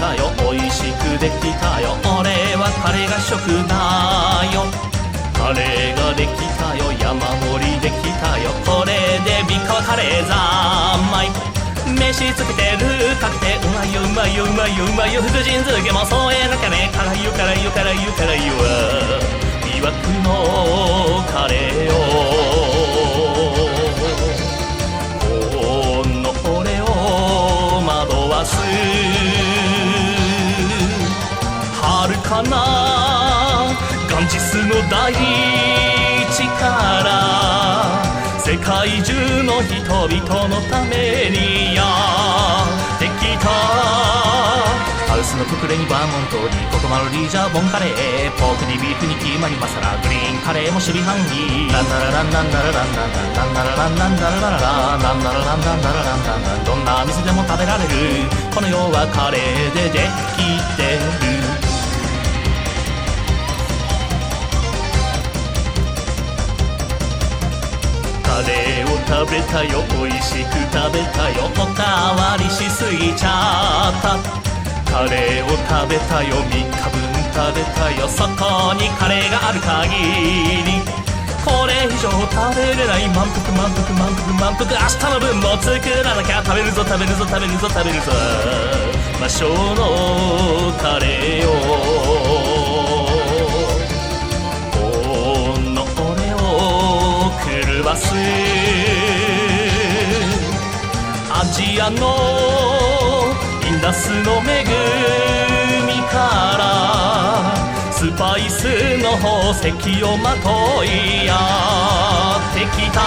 たよ、美味しくできたよ、俺はカレーが食だよ。カレーができたよ、山盛りできたよ、これで3日はカレー三昧。飯つけてるかけてうまいようまいようまいようまいよ、福神漬けも添えなきゃね、辛いよ辛いよ辛いよ辛いよ、魅惑のカレーよ、この俺を惑わす遥かなガンジスの大地から世界中の人々のためにやってきた。ハウスのククレにバーモントにココマロリージャーボンカレー、ポークにビーフにキーマにマサラ、グリーンカレーも守備範囲。ランナラランナンナラランナンナンナラランナンナラララランナラランナンナラランナンナン、どんな店でも食べられるこの世はカレーでできてる。カレーを食べたよ、美味しく食べたよ、おかわりしすぎちゃった。カレーを食べたよ、3日分食べたよ、そこにカレーがある限りこれ以上食べれない、満腹満腹満腹満腹、明日の分も作らなきゃ、食べるぞ食べるぞ食べるぞ食べるぞ、魔性のカレーよ、この俺を狂わすアジアのインダスの恵みからスパイスの宝石をまといやってきた。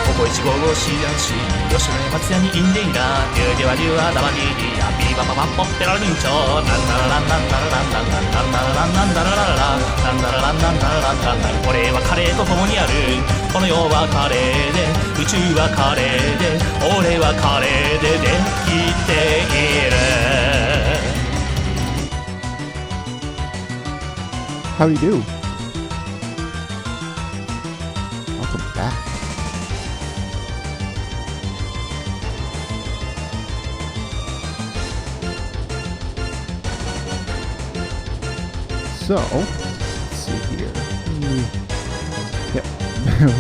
ココイチゴーシアンシー吉野松屋にインデイラリュウリワリュワダバディリアビーバババンポッペラルミンチョランナラランナンナラランナンナンランナラランナンナラララランナラランナンナラランナンナン、俺はカレーと共にあるこの世はカレーで宇宙はカレーで俺はカレーでできている。How do you do? Welcome back. So, let's see here.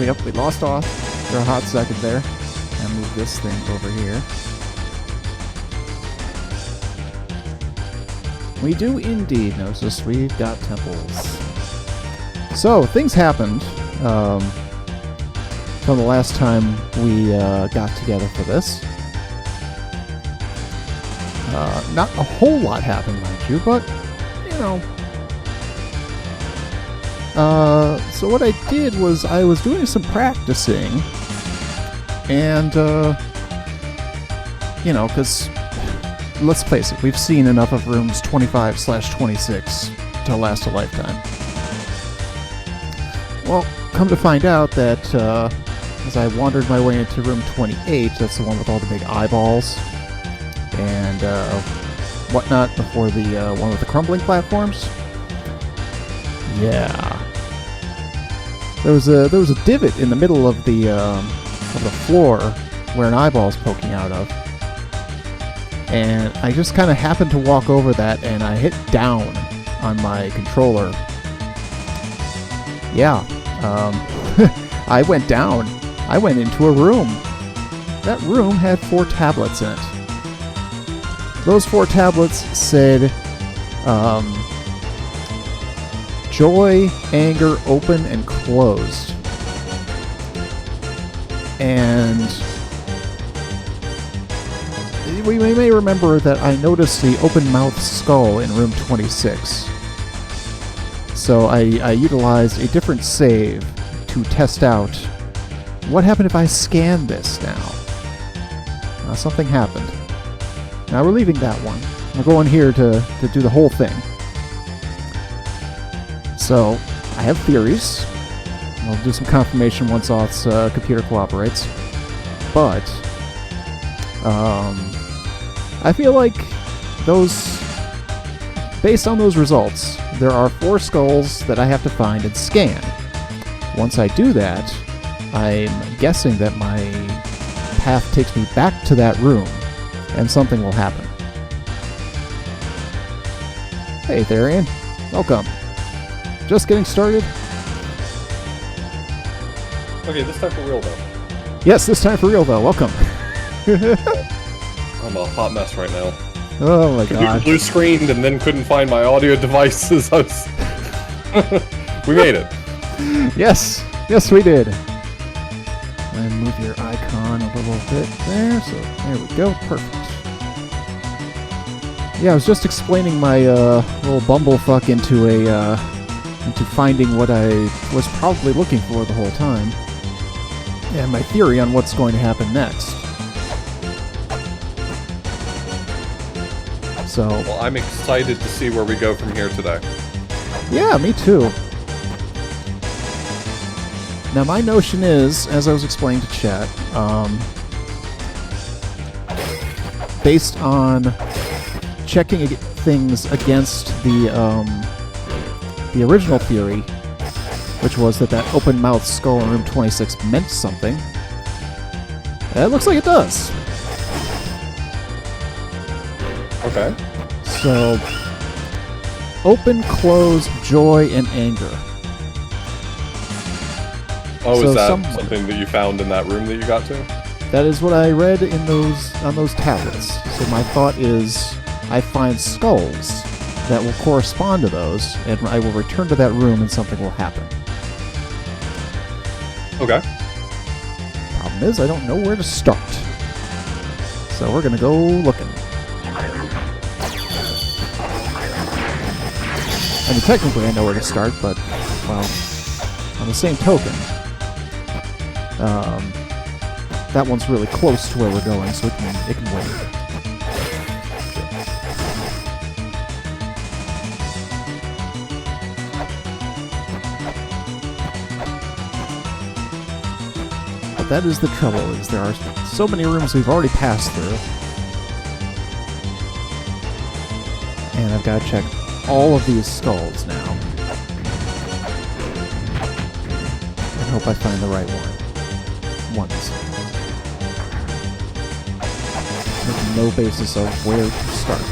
Yep, we lost off for a hot second there. And move this thing over here. We do indeed notice we've got temples. So, things happened from the last time we got together for this. Not a whole lot happened, mind you, but, you know. So what I did was I was doing some practicing, and, you know, because let's face it, we've seen enough of rooms 25/26 to last a lifetime. Well, come to find out that as I wandered my way into room 28, that's the one with all the big eyeballs and whatnot before the one with the crumbling platforms. Yeah, there was a divot in the middle of the floor where an eyeball's poking out of. And I just kind of happened to walk over that, and I hit down on my controller. Yeah, I went down. I went into a room. That room had 4 tablets in it. Those 4 tablets said, joy, anger, open, and closed. And we may remember that I noticed the open-mouthed skull in room 26. So I utilized a different save to test out what happened if I scan this now. Something happened. Now we're leaving that one. We're going here to do the whole thing. So I have theories. I'll do some confirmation once Auth's computer cooperates. But I feel like based on those results, there are 4 skulls that I have to find and scan. Once I do that, I'm guessing that my path takes me back to that room, and something will happen. Hey, Therian. Welcome. Just getting started? Okay, this time for real though. Yes, this time for real, though. Welcome. I'm a hot mess right now. Oh my Computer god. blue screened and then couldn't find my audio devices. We made it. Yes. Yes, we did. And move your icon a little bit there. So there we go. Perfect. Yeah, I was just explaining my little bumblefuck into finding what I was probably looking for the whole time, and my theory on what's going to happen next. So, Well, I'm excited to see where we go from here today. yeah, me too. Now, my notion is, as I was explaining to chat, based on checking things against the original theory, which was that open mouth skull in room 26 meant something. It looks like it does. Okay. So, open, close, joy, and anger. Oh, So is that somewhere- something that you found in that room that you got to? That is what I read in on those tablets. So my thought is, I find skulls that will correspond to those, and I will return to that room, and something will happen. Okay. Problem is, I don't know where to start. So we're gonna go looking. I mean, technically I know where to start, but, well, on the same token, that one's really close to where we're going, so it can wait. But that is the trouble, is there are so many rooms we've already passed through. And I've got to check all of these skulls now. And hope I find the right ones. There's no basis of where to start.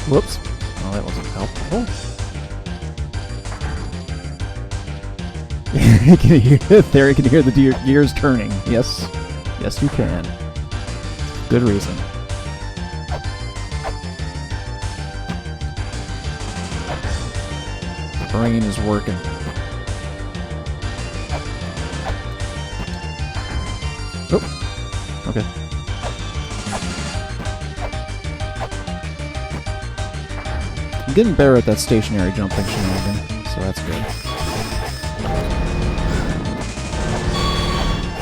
Whoops. Well, that wasn't helpful. Can you hear it there? You can hear the gears turning. Yes. Yes, you can. Good reason. Brain is working. Oh. Okay. I'm getting better at that stationary jumping shenanigan, so that's good.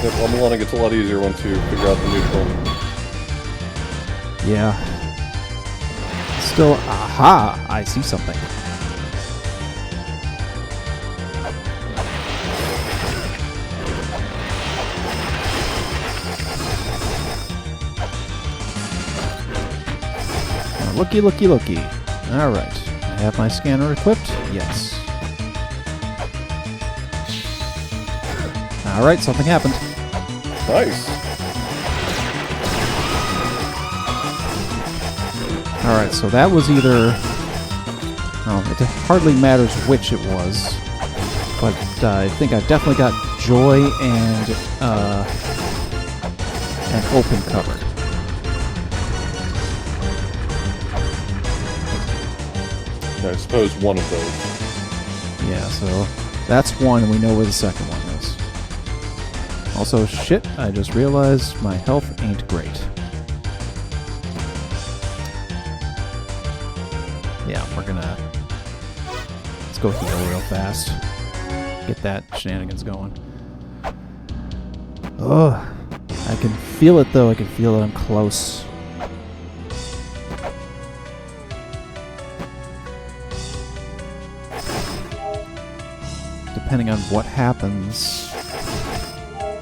Yeah, well, Mulana gets a lot easier once you figure out the neutral. Yeah. Still, aha! I see something. Looky, looky, looky. Alright. I have my scanner equipped? Yes. Alright, something happened. Nice. Alright, so that was either... Oh, it hardly matters which it was. But I think I've definitely got joy and open covered. I suppose one of those. Yeah, so that's one, and we know where the second one is. Also, shit, I just realized my health ain't great. Yeah, we're gonna... Let's go heal real fast. Get that shenanigans going. Ugh. I can feel it, though. I can feel that I'm close. Depending on what happens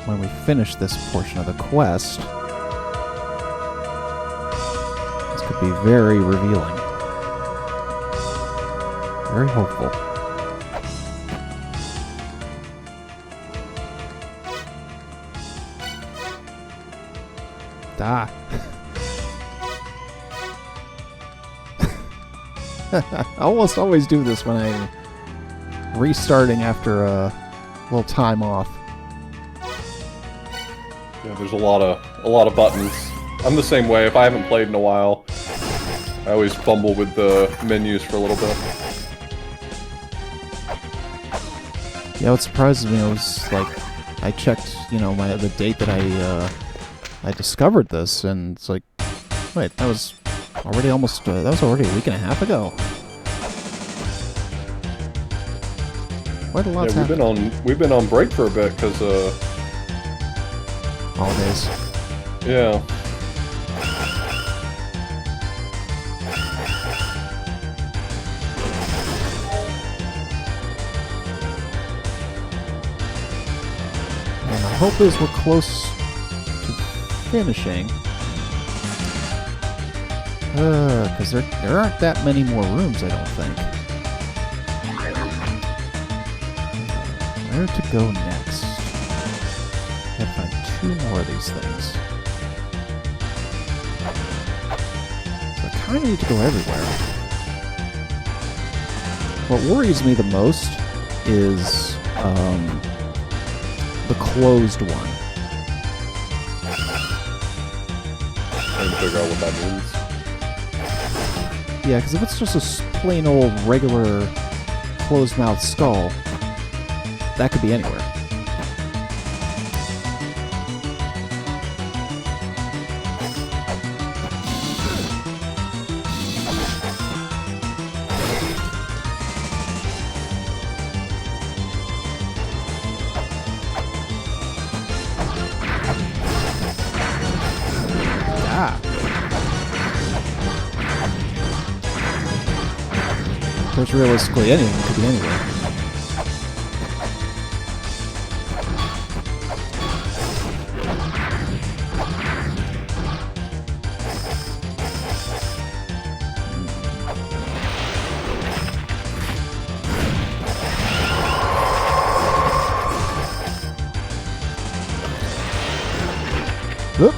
when we finish this portion of the quest, this could be very revealing. Very hopeful. Ah. I almost always do this when I'm restarting after a little time off. Yeah, there's a lot of buttons. I'm the same way. If I haven't played in a while, I always fumble with the menus for a little bit. Yeah, what surprises me was like I checked, you know, the date that I discovered this, and it's like, wait, that was already almost that was already a week and a half ago. Quite a lot's Yeah, happened. we've been on break for a bit because Holidays. yeah. And my hope is we're close to finishing. Because there aren't that many more rooms, I don't think. Where to go next? Gotta find 2 more of these things. So I kind of need to go everywhere. What worries me the most is the closed one. Trying to figure out what that means. Yeah, because if it's just a plain old regular closed-mouth skull, that could be anywhere. Ah. Of course, realistically, anything could be anywhere. Oop.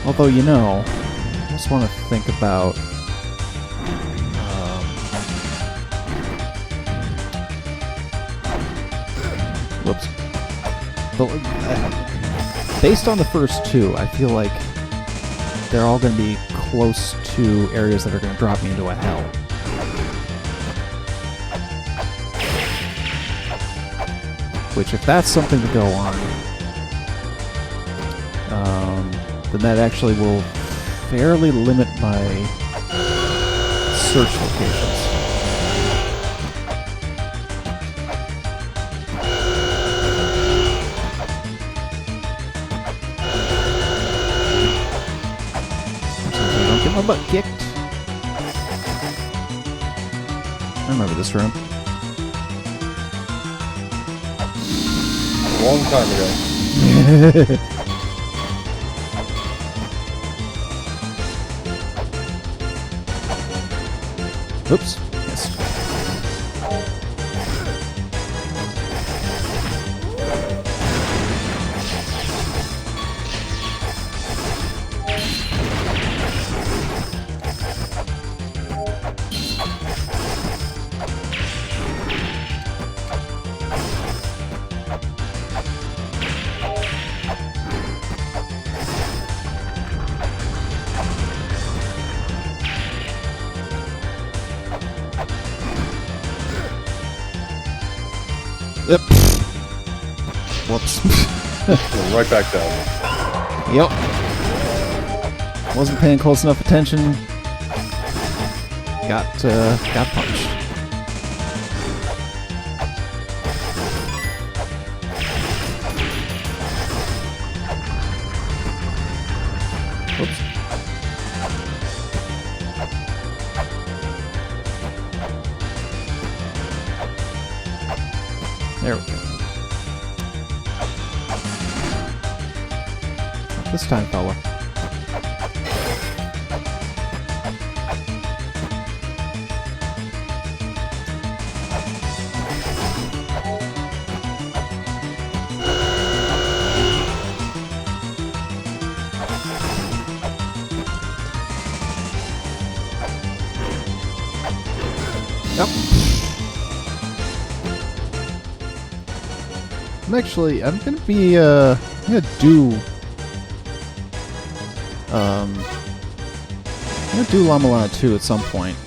Although, you know, I just want to think about whoops. Based on the first 2, I feel like they're all going to be close to areas that are going to drop me into a hell. Which, if that's something to go on, then that actually will fairly limit my search locations. So don't get my butt kicked. I remember this room. A long time ago. Oops. Missed. Yep. Whoops. Go right back down. Yep. Wasn't paying close enough attention. Got punched. Whoops. There we go. Not this time, fella. Yep. I'm gonna do La Mulana 2 at some point.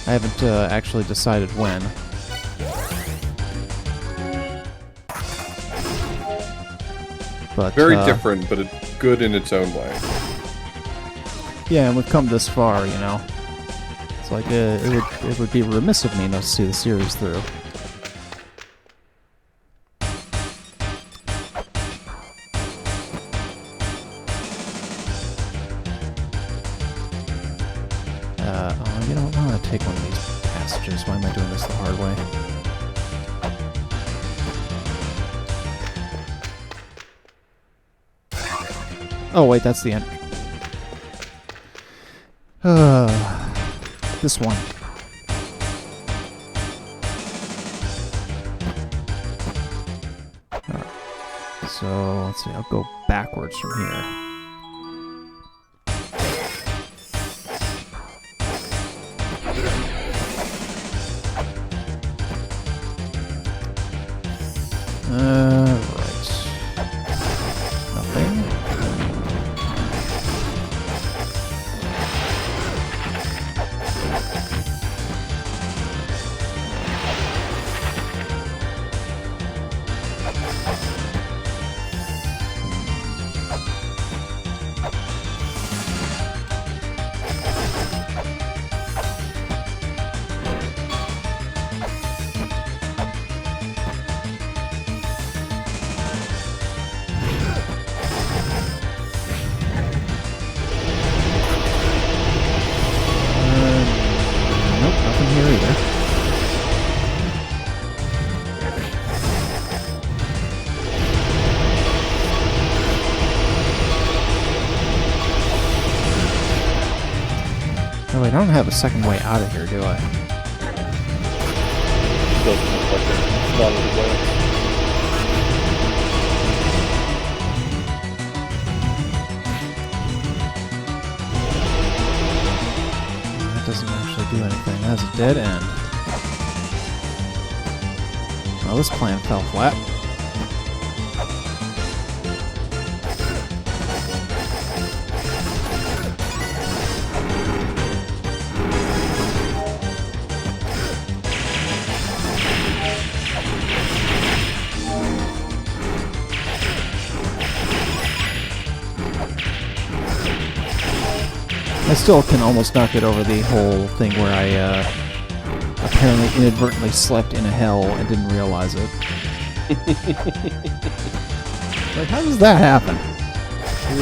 I haven't actually decided when. But Very different, but it's good in its own way. yeah, and we've come this far, you know. It's like it would be remiss of me not to see the series through. You know, I want to take one of these passages. Why am I doing this the hard way? Oh wait, that's the end. This one. Alright. So, let's see, I'll go backwards from here. Right. Nothing. Nope, nothing here either. Oh wait, I don't have a second way out of here, do I? Doesn't look like it. It's not a good way. That doesn't actually do anything. That's a dead end. Well, this plan fell flat. I still can almost not get over the whole thing where I apparently inadvertently slept in a hell and didn't realize it. Like, how does that happen?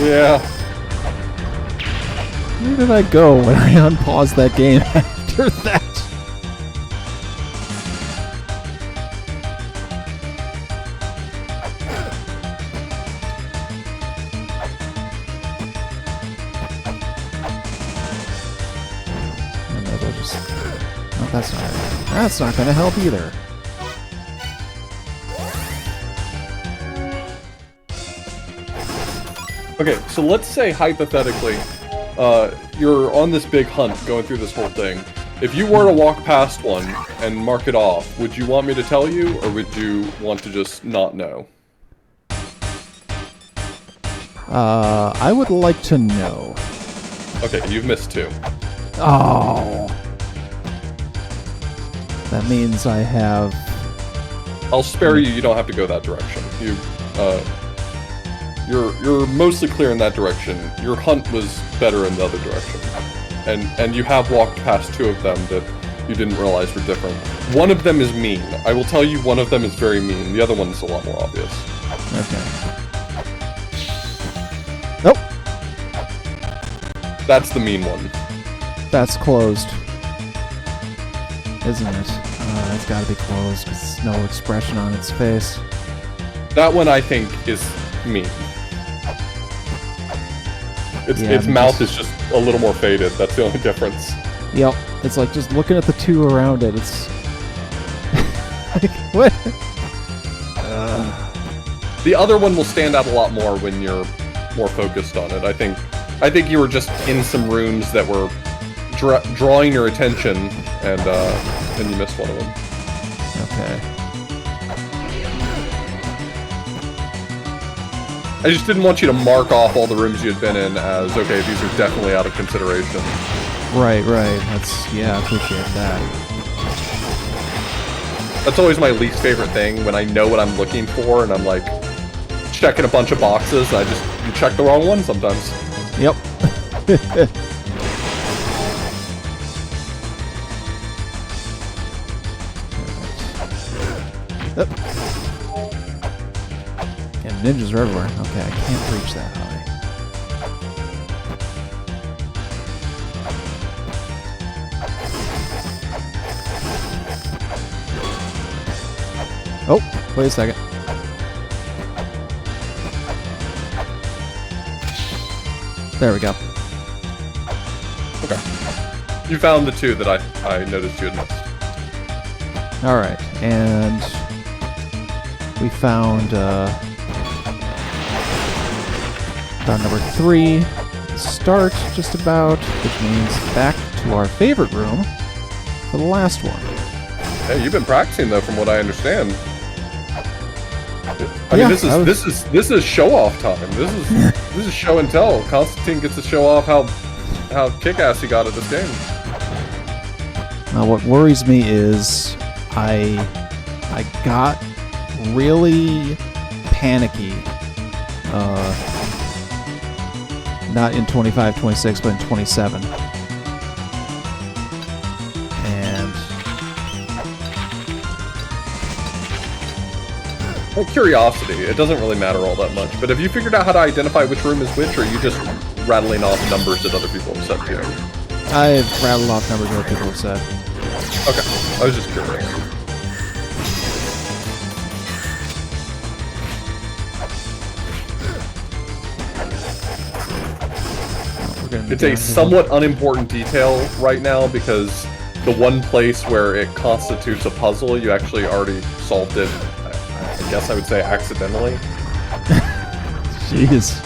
Yeah. Where did I go when I unpaused that game after that? Oh, that's not gonna help either. Okay, so let's say hypothetically, you're on this big hunt going through this whole thing. If you were to walk past one and mark it off, would you want me to tell you, or would you want to just not know? I would like to know. Okay, you've missed two. Oh. That means I have... I'll spare you, you don't have to go that direction. You're mostly clear in that direction. Your hunt was better in the other direction. And you have walked past two of them that you didn't realize were different. One of them is mean. I will tell you one of them is very mean. The other one's a lot more obvious. Okay. Nope. That's the mean one. That's closed. Isn't it? It's gotta be closed, because there's no expression on its face. That one, I think, is mean. Its mouth is just a little more faded. That's the only difference. Yep. It's like just looking at the two around it. It's like, what? The other one will stand out a lot more when you're more focused on it. I think you were just in some rooms that were drawing your attention, and you missed one of them. Okay. I just didn't want you to mark off all the rooms you had been in as, okay, these are definitely out of consideration. Right. That's, yeah, I appreciate that. That's always my least favorite thing, when I know what I'm looking for, and I'm like, checking a bunch of boxes, I just check the wrong one sometimes. Yep. And ninjas are everywhere. Okay, I can't reach that high. Oh, wait a second. There we go. Okay. You found the two that I noticed you had missed. Alright, and we found number 3. Start, just about, which means back to our favorite room for the last one. Hey, you've been practicing though, from what I understand. I mean, this is show off time. This is show and tell. Constantine gets to show off how kick-ass he got at this game. What worries me is I got really panicky. Not in 25, 26, but in 27. And Well, curiosity, it doesn't really matter all that much, but have you figured out how to identify which room is which, or are you just rattling off numbers that other people have said to you? I've rattled off numbers that people have said. Okay, I was just curious. It's a somewhat unimportant detail right now because the one place where it constitutes a puzzle, you actually already solved it, I guess I would say accidentally. Jeez.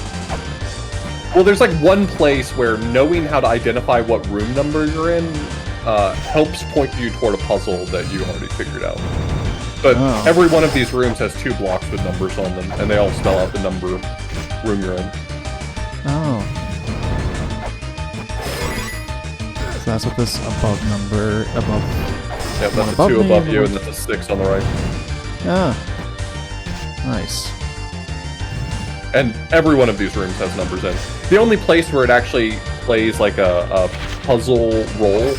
Well, there's like one place where knowing how to identify what room number you're in helps point you toward a puzzle that you already figured out. But every one of these rooms has 2 blocks with numbers on them, and they all spell out the number room you're in. Oh. So that's what this above. Yeah, that's a 2 above you, and that's a 6 on the right. Ah. Nice. And every one of these rooms has numbers in. The only place where it actually plays like a puzzle role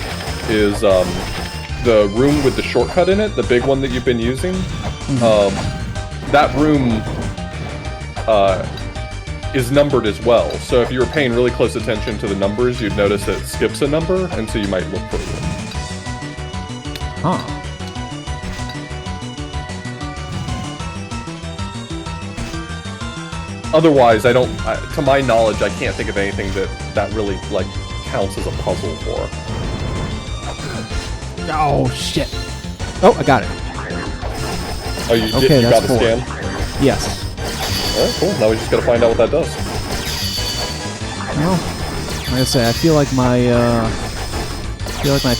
is the room with the shortcut in it, the big one that you've been using. Mm-hmm. That room is numbered as well. So if you were paying really close attention to the numbers, you'd notice it skips a number, and so you might look for it. Huh. Otherwise, I don't, to my knowledge, I can't think of anything that really, like, counts as a puzzle for. Oh, shit. Oh, I got it. Oh, you Okay, got the that's 4. scan? Yes. Alright, cool. Now we just gotta find out what that does. Well, like I say, I feel like my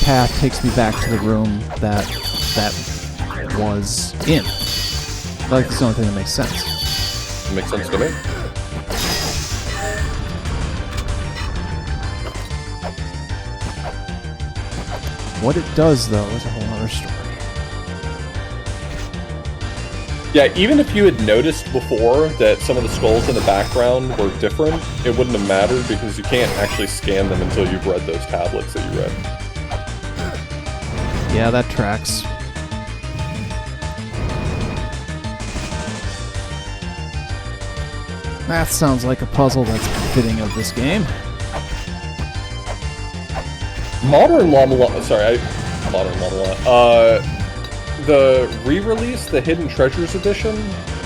path takes me back to the room that was in. I feel like that's the only thing that makes sense. Makes sense to me. What it does, though, is a whole other story. Yeah, even if you had noticed before that some of the skulls in the background were different, it wouldn't have mattered because you can't actually scan them until you've read those tablets that you read. Yeah, that tracks. That sounds like a puzzle that's fitting of this game. Modern Mulana, the re-release, the Hidden Treasures Edition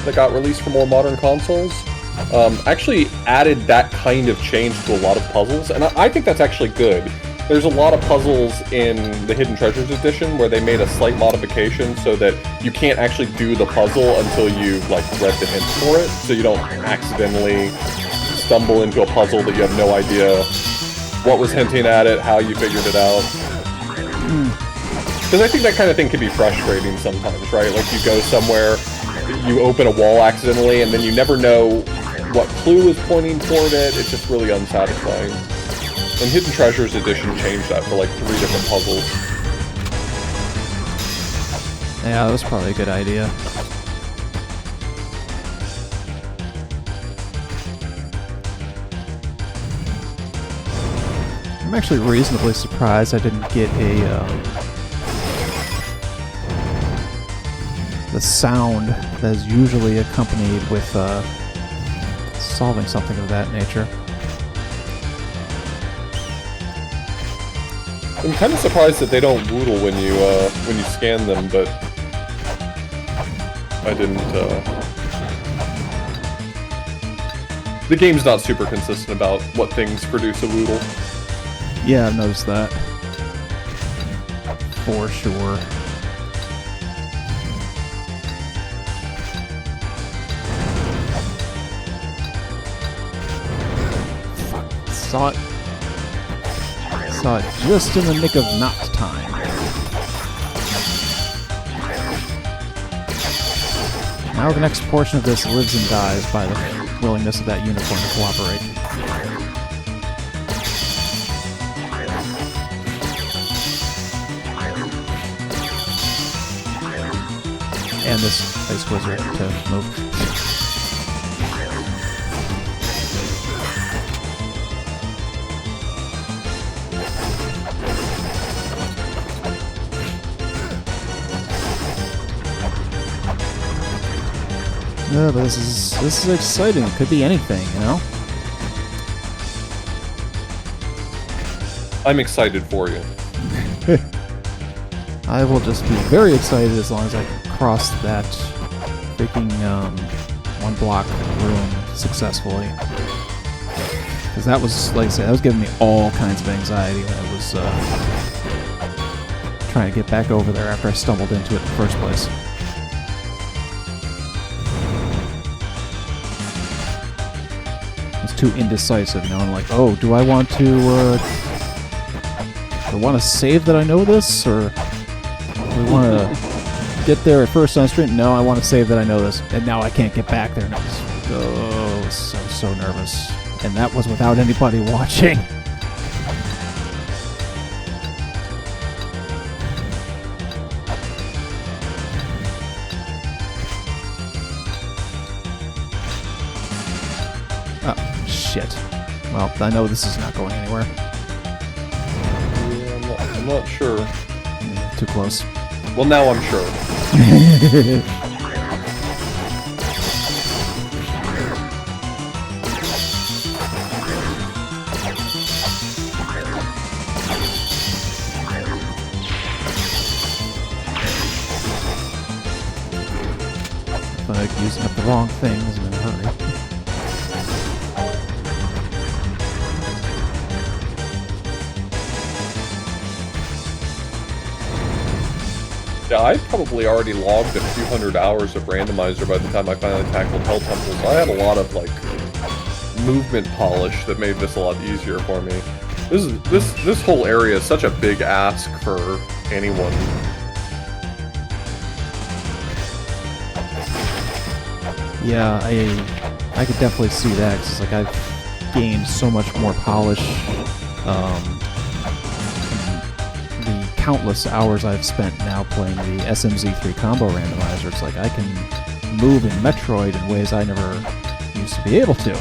that got released for more modern consoles, actually added that kind of change to a lot of puzzles, and I think that's actually good. There's a lot of puzzles in the Hidden Treasures Edition where they made a slight modification so that you can't actually do the puzzle until you've like read the hints for it, so you don't accidentally stumble into a puzzle that you have no idea what was hinting at it, how you figured it out. Because I think that kind of thing can be frustrating sometimes, right? Like you go somewhere, you open a wall accidentally, and then you never know what clue is pointing toward it. It's just really unsatisfying. And Hidden Treasures Edition changed that for like 3 different puzzles. Yeah, that was probably a good idea. I'm actually reasonably surprised I didn't get the sound that is usually accompanied with solving something of that nature. I'm kind of surprised that they don't woodle when you scan them, but I didn't. The game's not super consistent about what things produce a woodle. Yeah, I've noticed that. For sure. Fuck. Saw it just in the nick of not time. Now the next portion of this lives and dies by the willingness of that unicorn to cooperate. And this ice wizard to move. Yeah, but this is exciting. It could be anything, you know? I'm excited for you. I will just be very excited as long as I cross that freaking one block room successfully. Because that was, like I said, that was giving me all kinds of anxiety when I was trying to get back over there after I stumbled into it in the first place. It's too indecisive, you know? I'm like, oh, do I want to save that I know this, or do we want to get there at first on screen? No, I want to save that I know this, and now I can't get back there. And I was so nervous, and that was without anybody watching. Oh, shit. Well, I know this is not going anywhere. Yeah, I'm not sure. Too close. Well, now I'm sure. Like using up the wrong things in a hurry. Yeah, I probably already logged a few hundred hours of randomizer by the time I finally tackled Hell Temple, so I had a lot of, like, movement polish that made this a lot easier for me. This whole area is such a big ask for anyone. Yeah, I could definitely see that, 'cause like I've gained so much more polish. The countless hours I've spent now playing the SMZ3 combo randomizer, it's like I can move in Metroid in ways I never used to be able to.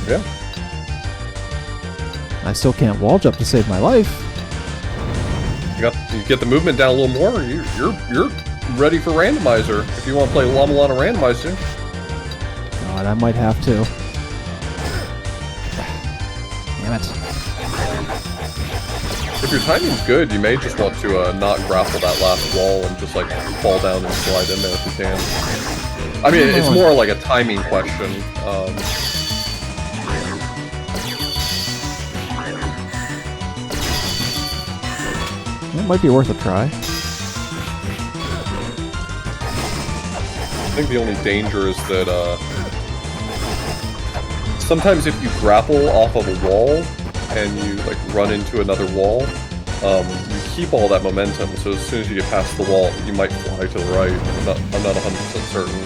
Yeah. I still can't wall jump to save my life. You get the movement down a little more, you're ready for randomizer if you want to play Mulana randomizer. God, I might have to. Damn it. If your timing's good, you may just want to not grapple that last wall and just like fall down and slide in there if you can. I mean, it's more like a timing question. It might be worth a try. I think the only danger is that sometimes if you grapple off of a wall, and you like run into another wall, you keep all that momentum, so as soon as you get past the wall, you might fly to the right. I'm not 100% certain.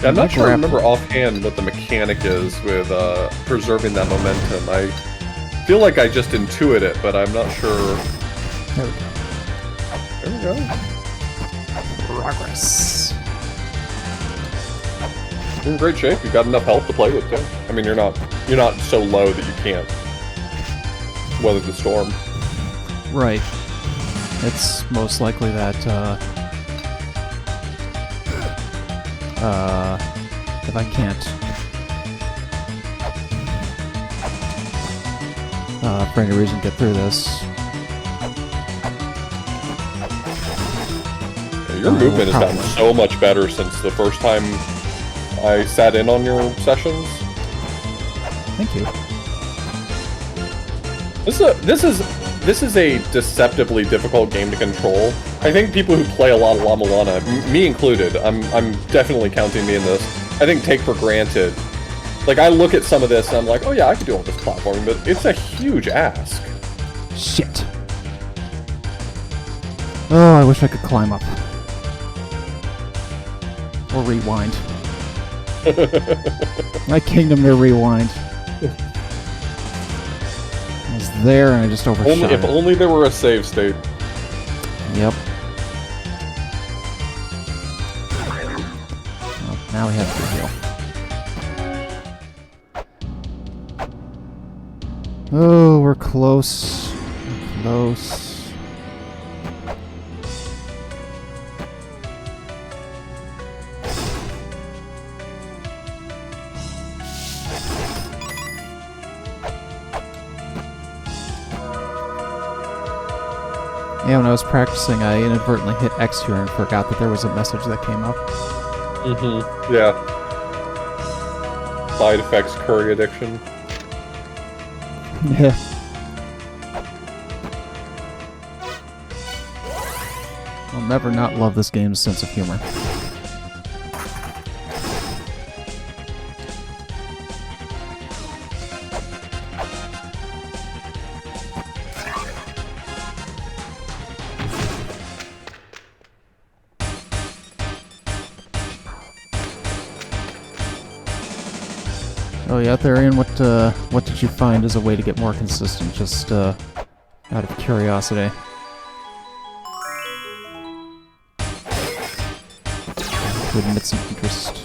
Yeah, I'm not sure I remember offhand what the mechanic is with preserving that momentum. I feel like I just intuit it, but I'm not sure. There we go. There we go. Progress. You're in great shape. You've got enough health to play with too. I mean, you're not so low that you can't weather the storm. Right. It's most likely that if I can't for any reason get through this. Yeah, your movement has gotten so much better since the first time I sat in on your sessions. Thank you. This is a deceptively difficult game to control. I think people who play a lot of La Mulana, me included, I'm definitely counting me in this, I think take for granted. Like, I look at some of this and I'm like, oh yeah, I could do all this platforming, but it's a huge ask. Shit. Oh, I wish I could climb up. Or rewind. My kingdom to rewind. I was there and I just overshot If only there were a save state. Yep. Well, now we have to heal. Oh, we're close. We're close. Yeah, when I was practicing, I inadvertently hit X here and forgot that there was a message that came up. Mm-hmm. Yeah. Side effects, curry addiction. Yeah. I'll never not love this game's sense of humor. Oh yeah, Therian, what did you find as a way to get more consistent, just out of curiosity? To admit some interest.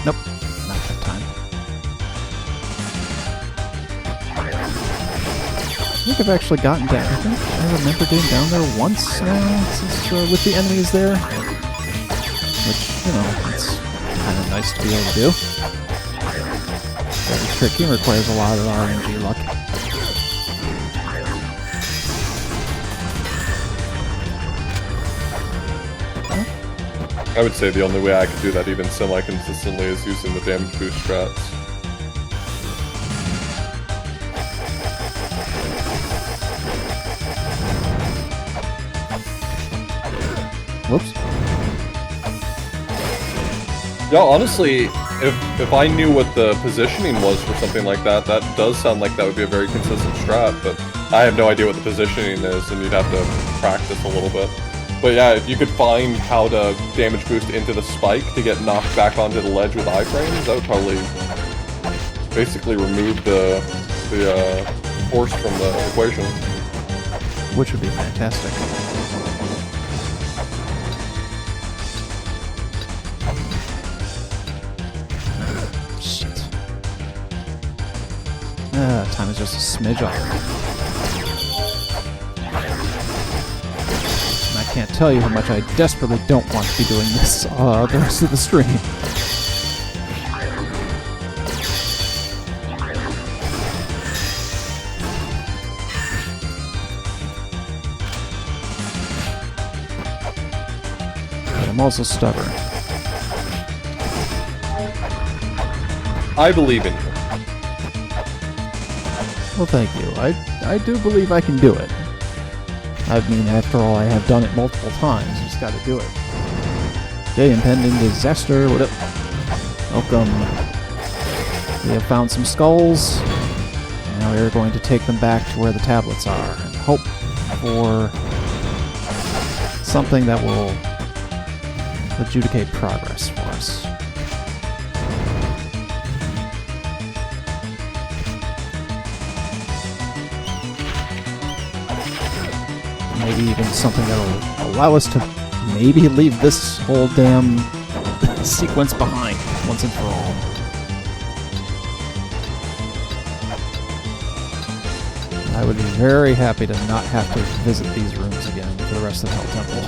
Nope, not that time. I think I've actually gotten down. I think I remember getting down there once now, since with the enemies there. Which, you know, it's kind of nice to be able to do. Very tricky and requires a lot of RNG luck. I would say the only way I could do that even semi-consistently is using the damage boost strats. Whoops. Yeah, honestly, if I knew what the positioning was for something like that, that does sound like that would be a very consistent strat, but I have no idea what the positioning is, and you'd have to practice a little bit. But yeah, if you could find how to damage boost into the spike to get knocked back onto the ledge with iframes, that would probably basically remove the force from the equation. which would be fantastic. Shit. Time is just a smidge off. And I can't tell you how much I desperately don't want to be doing this the rest of the stream. But I'm also stubborn. I believe in you. Well, thank you. I do believe I can do it. I mean, after all, I have done it multiple times. You just gotta do it. Okay, impending disaster. What up? Welcome. We have found some skulls. Now we are going to take them back to where the tablets are and hope for something that will adjudicate progress for us. Maybe even something that'll allow us to maybe leave this whole damn sequence behind once and for all. I would be very happy to not have to visit these rooms again for the rest of Hell Temple.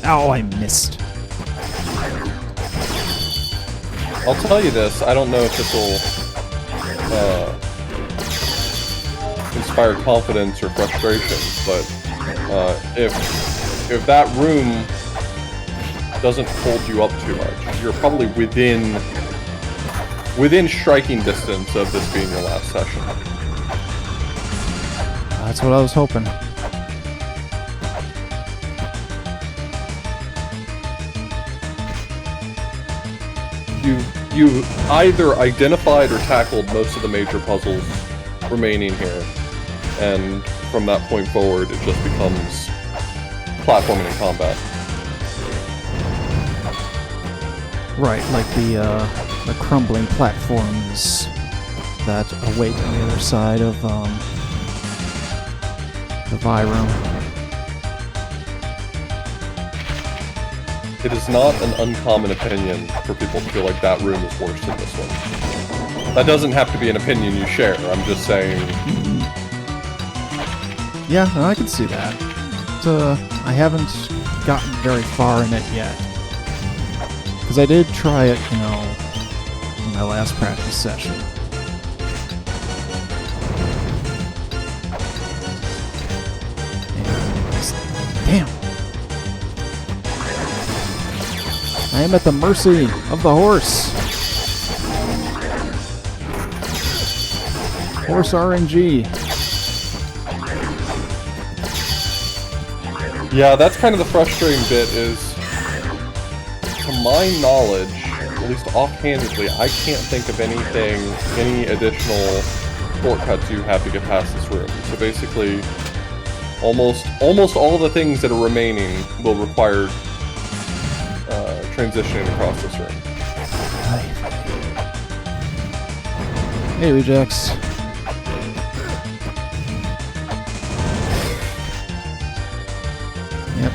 Ow, I missed. I'll tell you this, I don't know if this will inspire confidence or frustration, but if that room doesn't hold you up too much, you're probably within striking distance of this being your last session. That's what I was hoping. You either identified or tackled most of the major puzzles remaining here, and from that point forward, it just becomes platforming and combat. Right, like the crumbling platforms that await on the other side of the Vi room. It is not an uncommon opinion for people to feel like that room is worse than this one. That doesn't have to be an opinion you share, I'm just saying... Yeah, no, I can see that. But, I haven't gotten very far in it yet. Because I did try it, you know, in my last practice session. And damn! I am at the mercy of the horse. Horse RNG. Yeah, that's kind of the frustrating bit is, to my knowledge, at least offhandedly, I can't think of anything, any additional shortcuts you have to get past this room. So basically, almost all the things that are remaining will require transitioning across this room. Hey, rejects. Yep,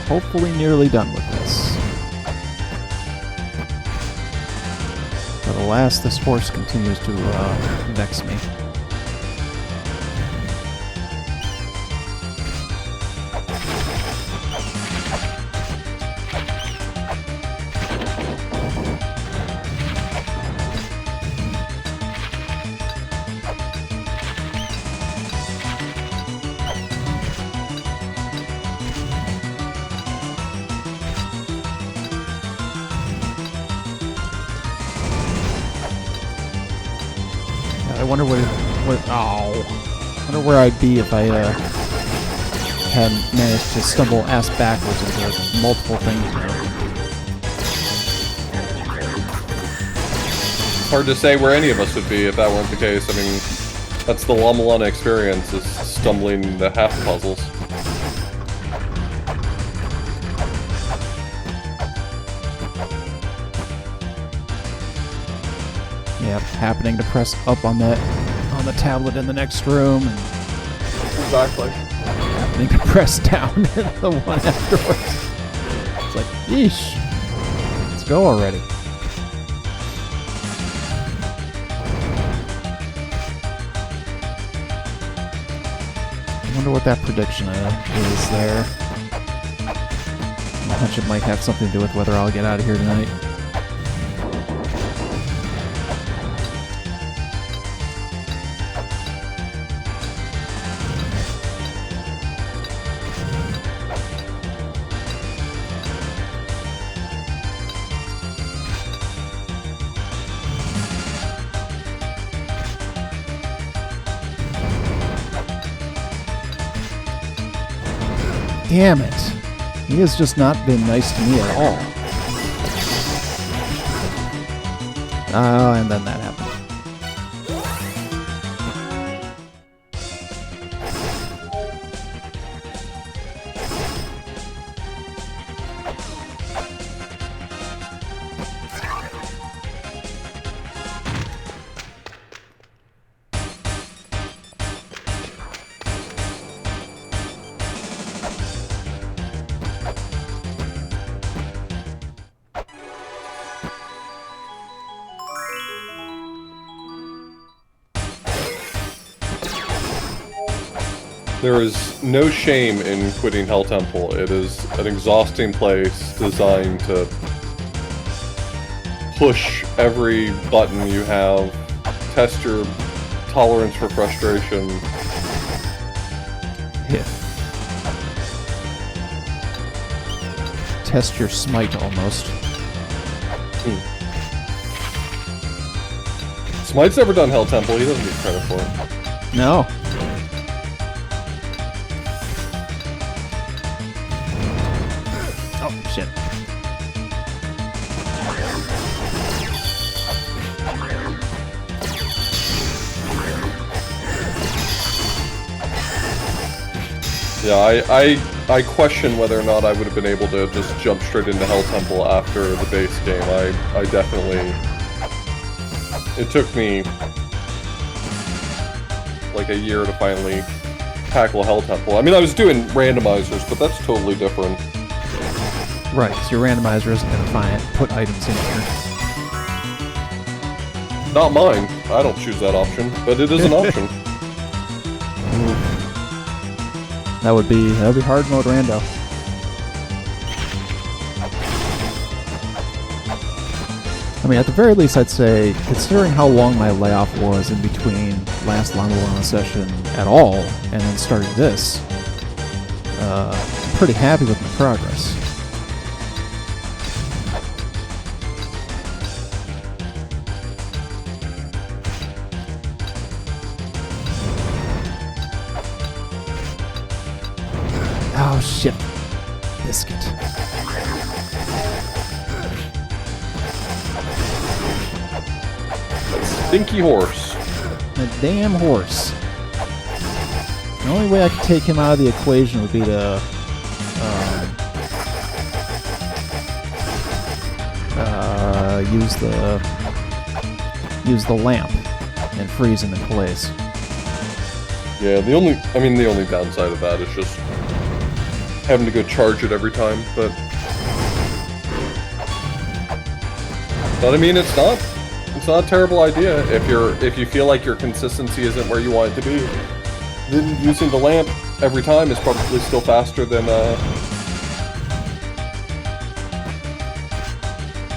hopefully nearly done with this. But alas, this horse continues to vex me. I wonder what I wonder where I'd be if I had managed to stumble ass backwards into multiple things. Hard to say where any of us would be if that weren't the case. I mean, that's the Mulana experience, is stumbling the half puzzles. Yep, happening to press up on the tablet in the next room, and Exactly. happening to press down in the one afterwards. It's like, yeesh. Let's go already. I wonder what that prediction is there. I hunch it might have something to do with whether I'll get out of here tonight. Damn it. He has just not been nice to me at all. Oh, and then that happened. There is no shame in quitting Hell Temple. It is an exhausting place designed to push every button you have, test your tolerance for frustration. Yeah. Test your smite, almost. Smite's never done Hell Temple. He doesn't get credit for it. No. Oh, shit. Yeah, I question whether or not I would have been able to just jump straight into Hell Temple after the base game. I definitely... It took me like a year to finally tackle Hell Temple. I mean, I was doing randomizers, but that's totally different. Right, so your randomizer isn't going to put items in here. Not mine. I don't choose that option, but it is an option. That would be hard mode rando. I mean, at the very least, I'd say, considering how long my layoff was in between last Mulana session at all and then starting this, I'm pretty happy with my progress. Oh, shit. Biscuit. Stinky horse. The damn horse. The only way I could take him out of the equation would be to use the lamp and freeze him in place. Yeah, the only downside of that is just having to go charge it every time, but I mean, it's not a terrible idea if you feel like your consistency isn't where you want it to be. Then using the lamp every time is probably still faster than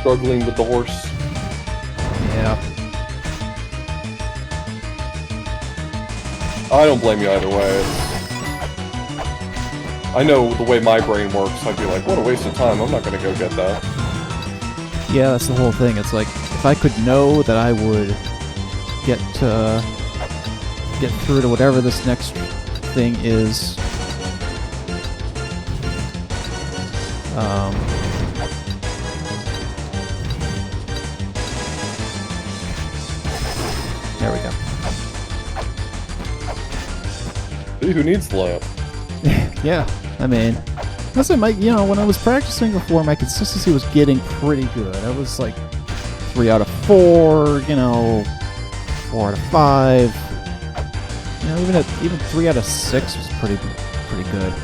struggling with the horse. Yeah. I don't blame you either way. I know the way my brain works, I'd be like, what a waste of time, I'm not gonna go get that. Yeah, that's the whole thing. It's like, if I could know that I would get through to whatever this next thing is, there we go. See, who needs the lamp? Yeah, I mean, when I was practicing before, my consistency was getting pretty good. I was like 3 out of 4, you know, 4 out of 5. You know, even 3 out of 6 was pretty good.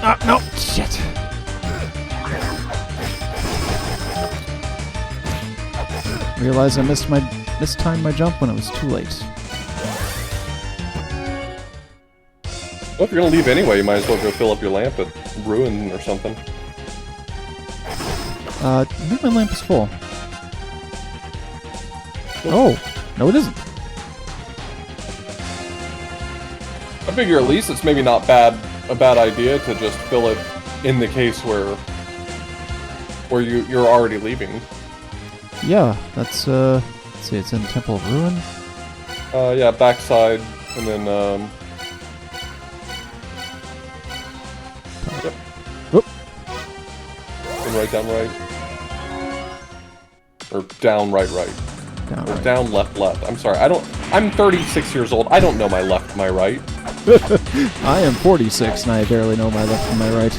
Ah, no, shit. Realized I mistimed my jump when it was too late. Well, if you're gonna leave anyway, you might as well go fill up your lamp at Ruin or something. I think my lamp is full. Oh, no it isn't. I figure at least it's maybe not a bad idea to just fill it in the case where you're already leaving. Yeah, that's let's see, it's in Temple of Ruin. Yeah, backside, and then yep. Whoop. And right, down right. Or down right. Down Or right. down left. I'm sorry, I'm 36 years old, I don't know my left and my right. I am 46 and I barely know my left from my right.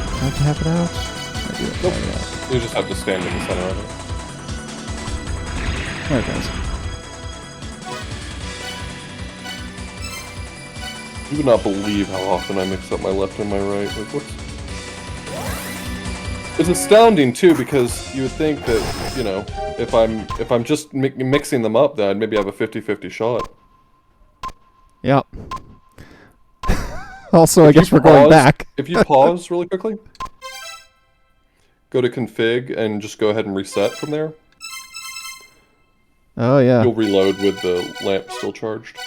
Do I have to have it out? I do have to Nope. have it out. You just have to stand in the center of it. There it goes. You would not believe how often I mix up my left and my right. Like, what's... It's astounding too, because you would think that, you know, if I'm just mixing them up, then I'd maybe have a 50-50 shot. Yep. Also, I guess we're going back. If you pause really quickly, go to config and just go ahead and reset from there. Oh yeah. You'll reload with the lamp still charged.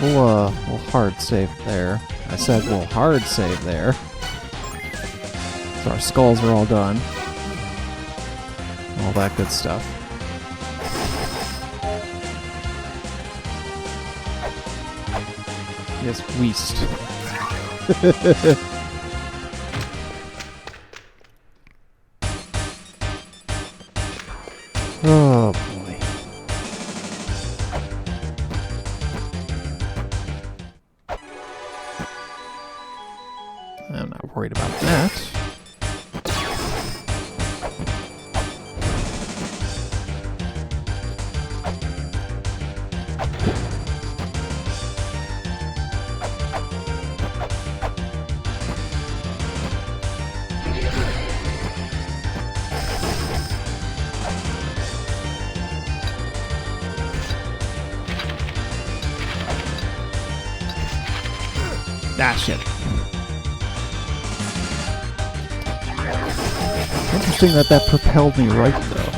We'll hard save there. I said we'll hard save there. So our skulls are all done. All that good stuff. Yes, Weast. Oh boy. I'm not worried about that. Ah, shit. Interesting that propelled me right, though.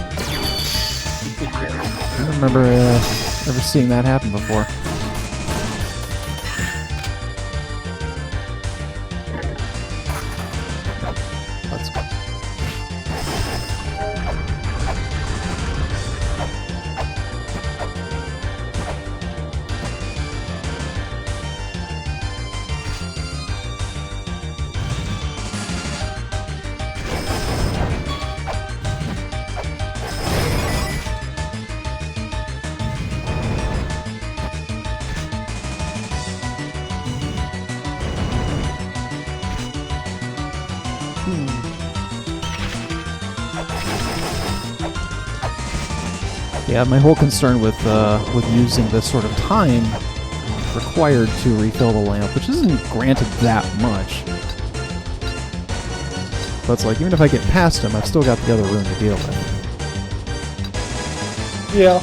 I don't remember ever seeing that happen before. Let's go. Yeah, my whole concern with using this sort of time required to refill the lamp, which isn't granted that much. But it's like, even if I get past him, I've still got the other room to deal with. Yeah.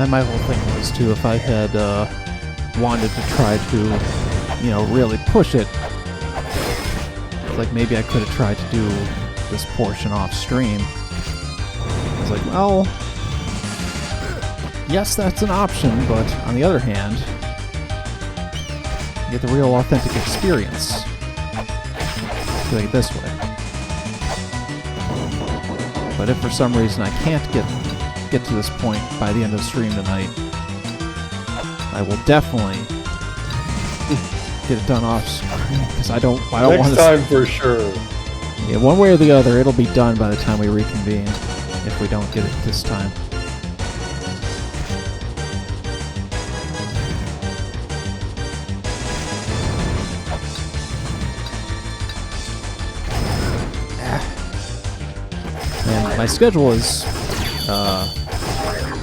And my whole thing was, too, if I had wanted to try to, really push it, it's like maybe I could have tried to do this portion off stream. I was like, well, yes, that's an option, but on the other hand, you get the real authentic experience doing it this way. But if for some reason I can't get to this point by the end of the stream tonight, I will definitely get it done off screen, because I don't want to... Next time for sure. Yeah, one way or the other, it'll be done by the time we reconvene, if we don't get it this time. And my schedule is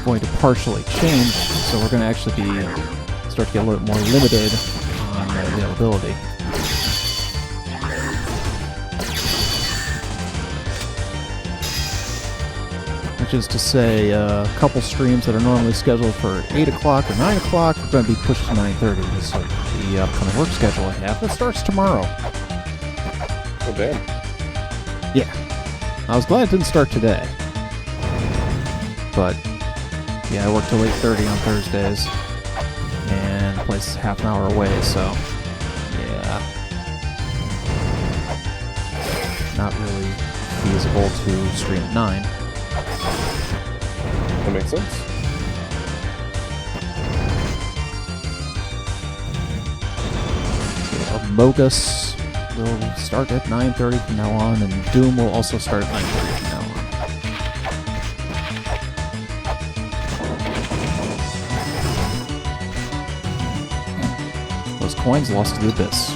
going to partially change, so we're going to actually start to get a little more limited on availability. Which is to say, a couple streams that are normally scheduled for 8 o'clock or 9 o'clock are going to be pushed to 9:30 because of the upcoming work schedule I have. That starts tomorrow. Oh, damn. Yeah. I was glad it didn't start today. But, yeah, I work till 8:30 on Thursdays. And the place is half an hour away, so, yeah. Not really feasible to stream at 9. That makes sense. So, Mogus will start at 9:30 from now on, and Doom will also start at 9:30 from now on. Those coins lost to the abyss.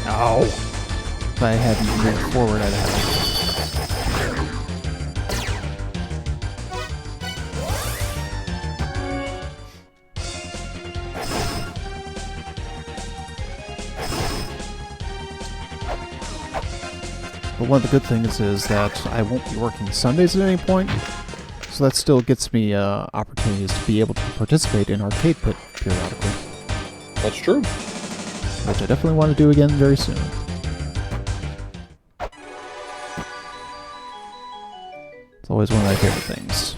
Ow! If I hadn't moved forward, I'd have... But one of the good things is that I won't be working Sundays at any point, so that still gets me opportunities to be able to participate in Arcade Pit periodically. That's true. Which I definitely want to do again very soon. It's always one of my favorite things.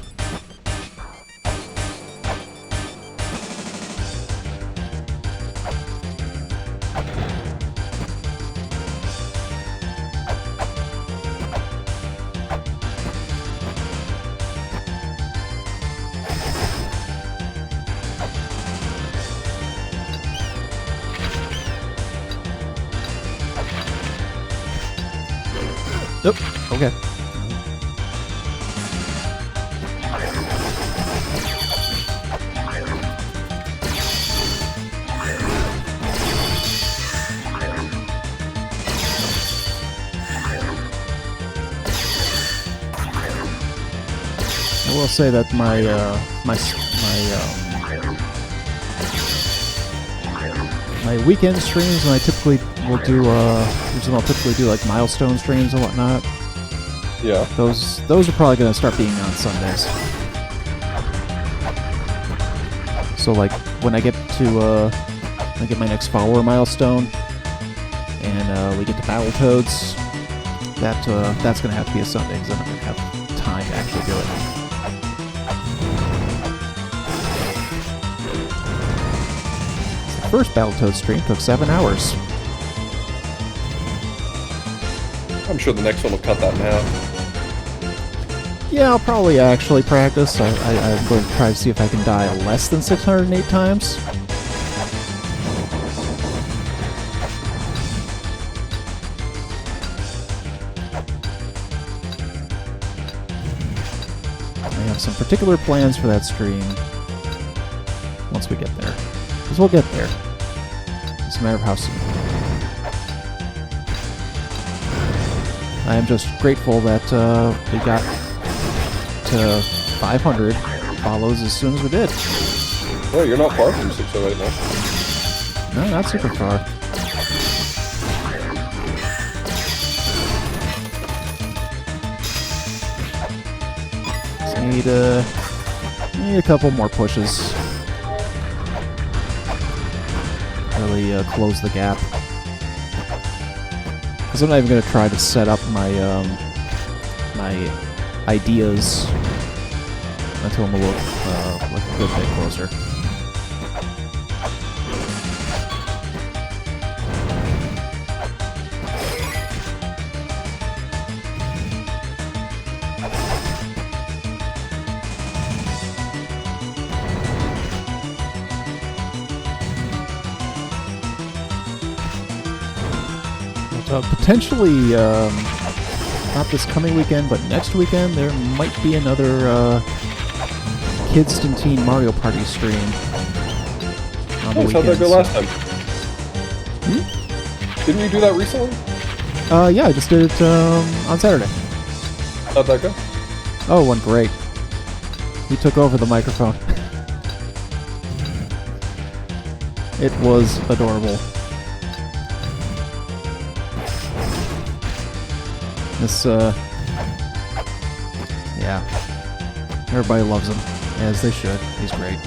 Nope. Okay. I will say that my weekend streams, when I typically will do I'll typically do like milestone streams and whatnot. Yeah. Those are probably going to start being on Sundays. So like when I get to my next follower milestone, and we get to Battletoads, that's going to have to be a Sunday because I'm not going to have time to actually do it. The first Battletoads stream took 7 hours. I'm sure the next one will cut that in half. Yeah, I'll probably actually practice. I'm going to try to see if I can die less than 608 times. I have some particular plans for that stream once we get there. Because we'll get there. It's a matter of how soon. I am just grateful that we got to 500 follows as soon as we did. Well, you're not far from 608 now. No, not super far. Just need a couple more pushes. Really close the gap. Because I'm not even going to try to set up my my ideas until I'm a little like a good bit closer. Potentially, not this coming weekend, but next weekend, there might be another Kids and Teen Mario Party stream on the How'd that weekend. go last time? Didn't you do that recently? Yeah, I just did it on Saturday. How'd that go? Oh, it went great. He took over the microphone. It was adorable. This, yeah. Everybody loves him, as they should. He's great.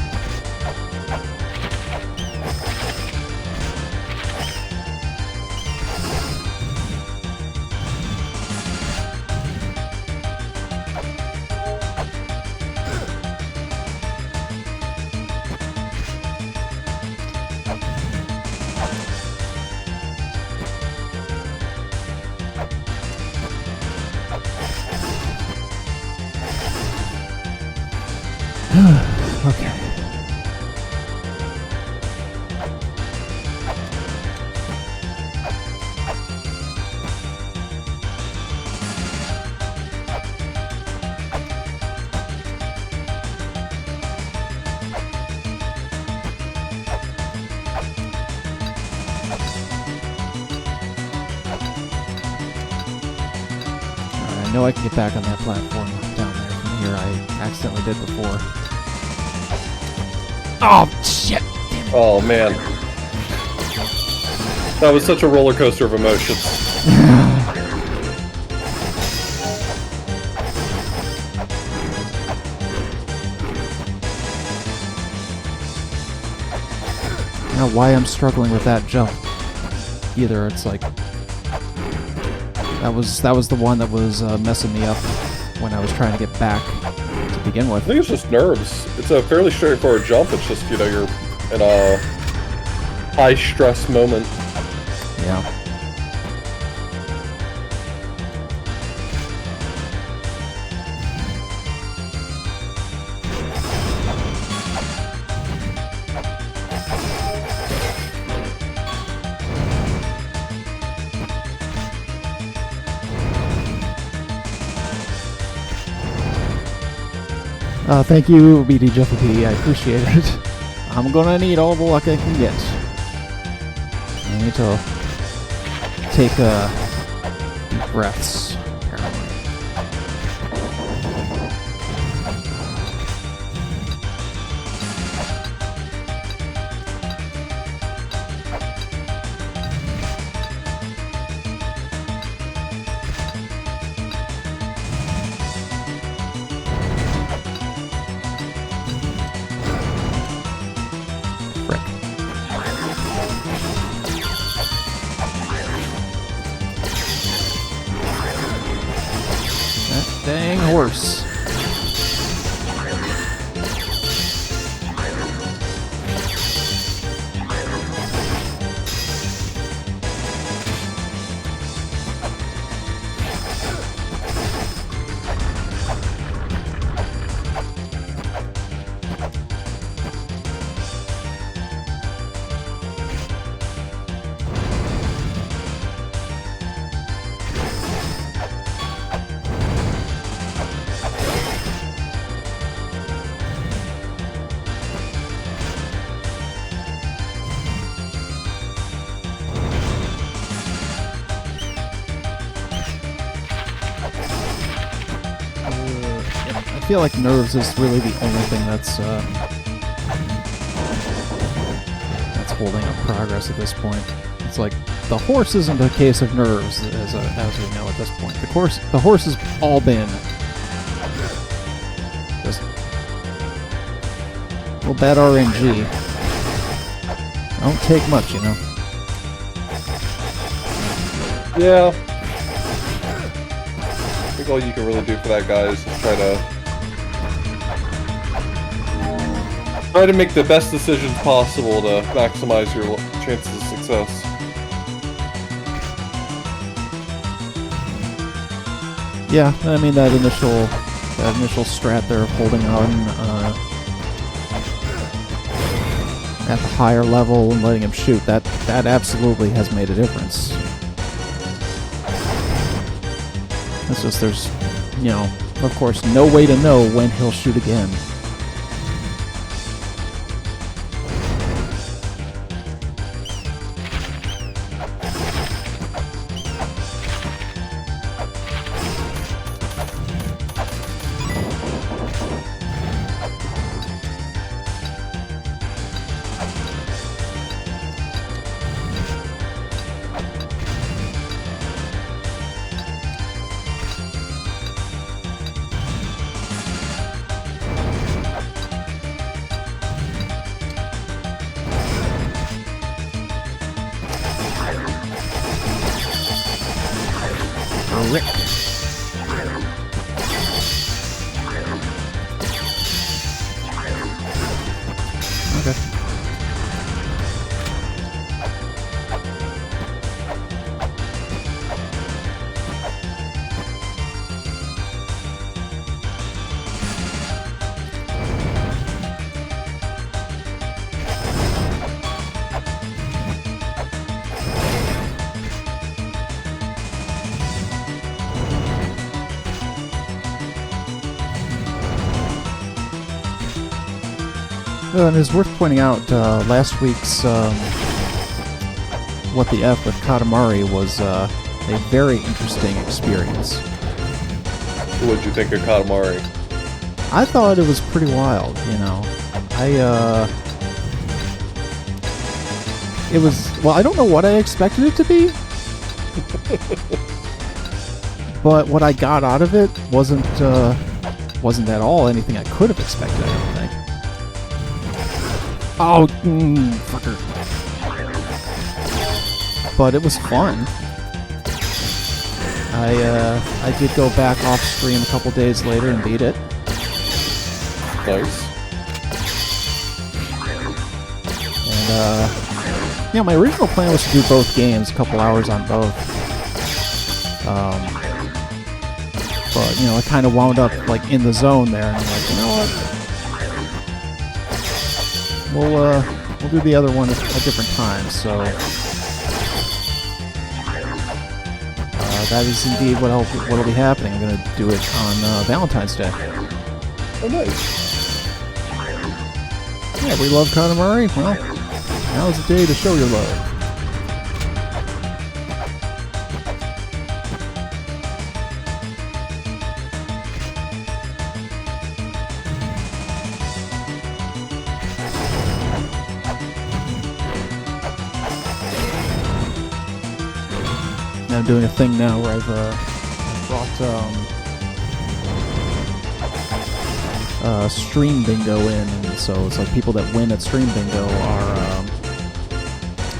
Okay. I know I can get back on that platform down there from here. I accidentally did before. Oh, shit! Oh, man. That was such a roller coaster of emotions. Now, why I'm struggling with that jump either. It's like that was the one that was messing me up when I was trying to get back to begin with. I think it's just nerves. It's a fairly straightforward jump. It's just, you know, you're in a high-stress moment. Yeah. Thank you, BD Jeffy. I appreciate it. I'm gonna need all the luck I can get. I need to take deep breaths, apparently. Frick. That dang horse. I feel like nerves is really the only thing that's holding up progress at this point. It's like the horse isn't a case of nerves, as we know at this point. The horse has all been just a little bad RNG. Don't take much, you know. Yeah. I think all you can really do for that guy is just try to make the best decisions possible to maximize your chances of success. Yeah, I mean that initial strat there of holding on at the higher level and letting him shoot, that absolutely has made a difference. It's just there's, you know, of course, no way to know when he'll shoot again. Rick. Okay. And it's worth pointing out, last week's What the F with Katamari was a very interesting experience. What'd you think of Katamari? I thought it was pretty wild, you know. It was, well, I don't know what I expected it to be, but what I got out of it wasn't at all anything I could have expected, I don't think. Oh, fucker. But it was fun. I did go back off stream a couple days later and beat it. Nice. And, you know, my original plan was to do both games, a couple hours on both. But, you know, I kind of wound up, like, in the zone there, and I'm like, you know what? We'll do the other one at different times, so... that is indeed what'll be happening. I'm gonna do it on Valentine's Day. Oh, nice. Yeah, we love Katamari? Well, now's the day to show your love. I'm doing a thing now where I've brought Stream Bingo in, and so it's like people that win at Stream Bingo are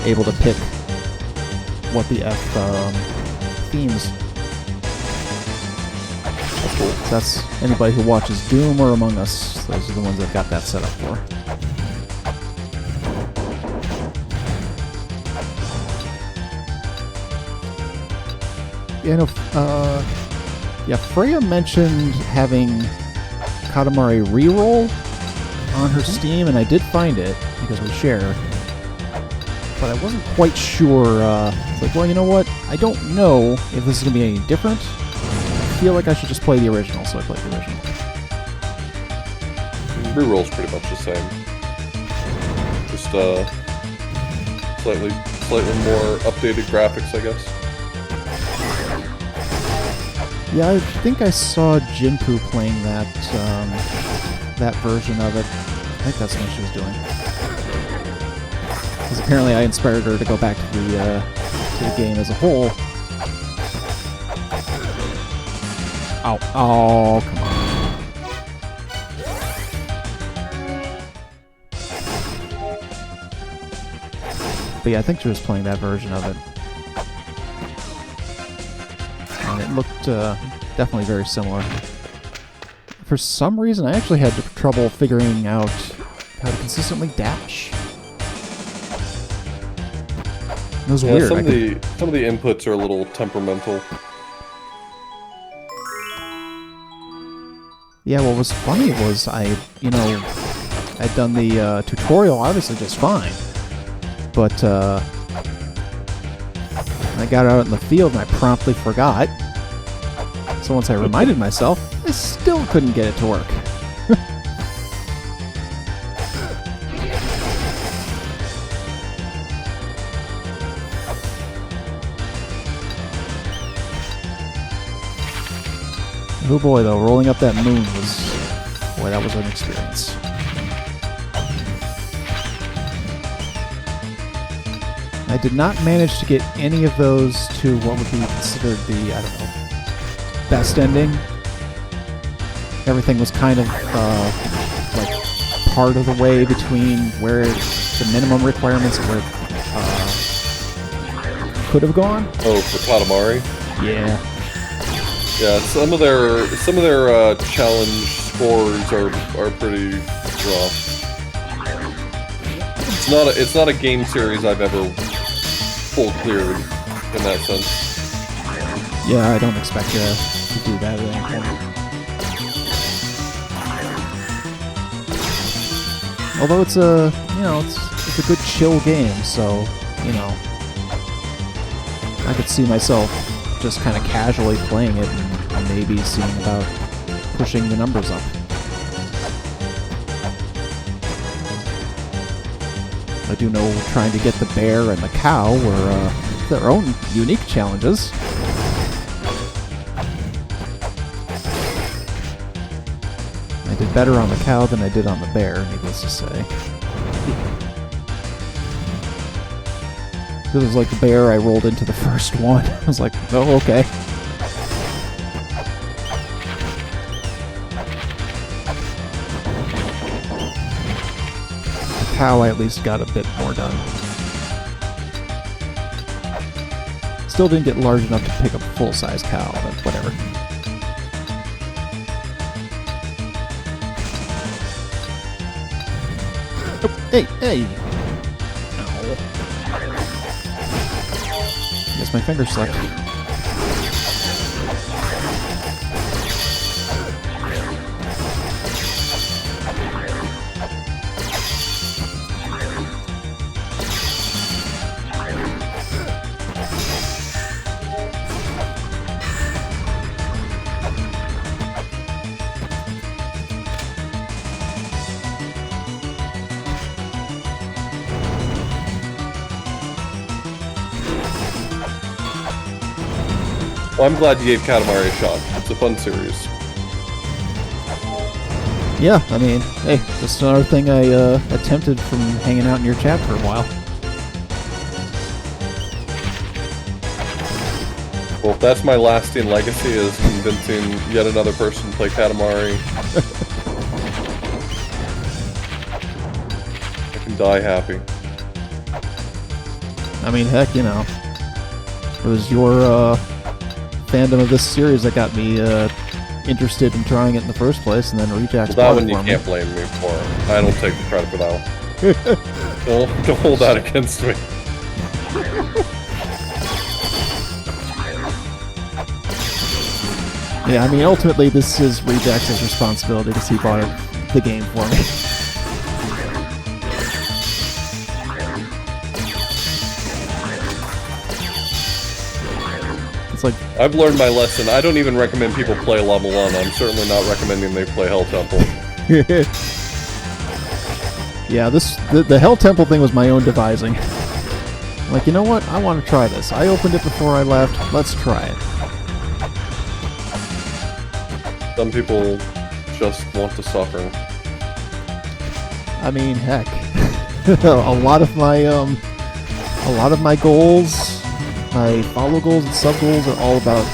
able to pick what the F themes. That's cool. So that's anybody who watches Doom or Among Us. Those are the ones I've got that set up for. You know, yeah, Freya mentioned having Katamari reroll on her Steam, and I did find it because we share. But I wasn't quite sure. It's like, well, you know what? I don't know if this is going to be any different. I feel like I should just play the original, so I played the original. Reroll's pretty much the same. Just slightly more updated graphics, I guess. Yeah, I think I saw Jinpu playing that that version of it. I think that's what she was doing. Because apparently I inspired her to go back to the game as a whole. Ow. Oh, come on. But yeah, I think she was playing that version of it. And it looked definitely very similar. For some reason, I actually had trouble figuring out how to consistently dash. It was weird. Some of the inputs are a little temperamental. Yeah, what was funny was I'd done the tutorial obviously just fine, but I got out in the field and I promptly forgot. So once I reminded myself, I still couldn't get it to work. Oh boy, though, rolling up that moon was... Boy, that was an experience. I did not manage to get any of those to what would be considered the, I don't know, best ending. Everything was kind of, like, part of the way between where the minimum requirements and where could have gone. Oh, for Katamari? Yeah. Yeah, some of their challenge scores are pretty rough. It's not a game series I've ever full cleared in that sense. Yeah, I don't expect you to do that at any point. Although it's a it's a good chill game, so I could see myself just kind of casually playing it and maybe seeing about pushing the numbers up. I do know trying to get the bear and the cow were their own unique challenges. I did better on the cow than I did on the bear, needless to say. This was like the bear, I rolled into the first one. I was like, oh, okay. The cow, I at least got a bit more done. Still didn't get large enough to pick up a full-size cow, but whatever. Oh, hey! Guess my finger slipped. Well, I'm glad you gave Katamari a shot. It's a fun series. Yeah, I mean, hey, just another thing I attempted from hanging out in your chat for a while. Well, if that's my lasting legacy, is convincing yet another person to play Katamari, I can die happy. I mean, heck, it was your fandom of this series that got me interested in trying it in the first place, and then Rejack's Well, that one you can't blame me for. I don't take the credit for that one. Don't hold that against me. Yeah, I mean, ultimately, this is Rejack's responsibility because he bought the game for me. It's like, I've learned my lesson. I don't even recommend people play La Mulana. I'm certainly not recommending they play Hell Temple. yeah, the Hell Temple thing was my own devising. Like, you know what? I want to try this. I opened it before I left. Let's try it. Some people just want to suffer. I mean, heck, a lot of my goals, my follow goals and sub goals are all about,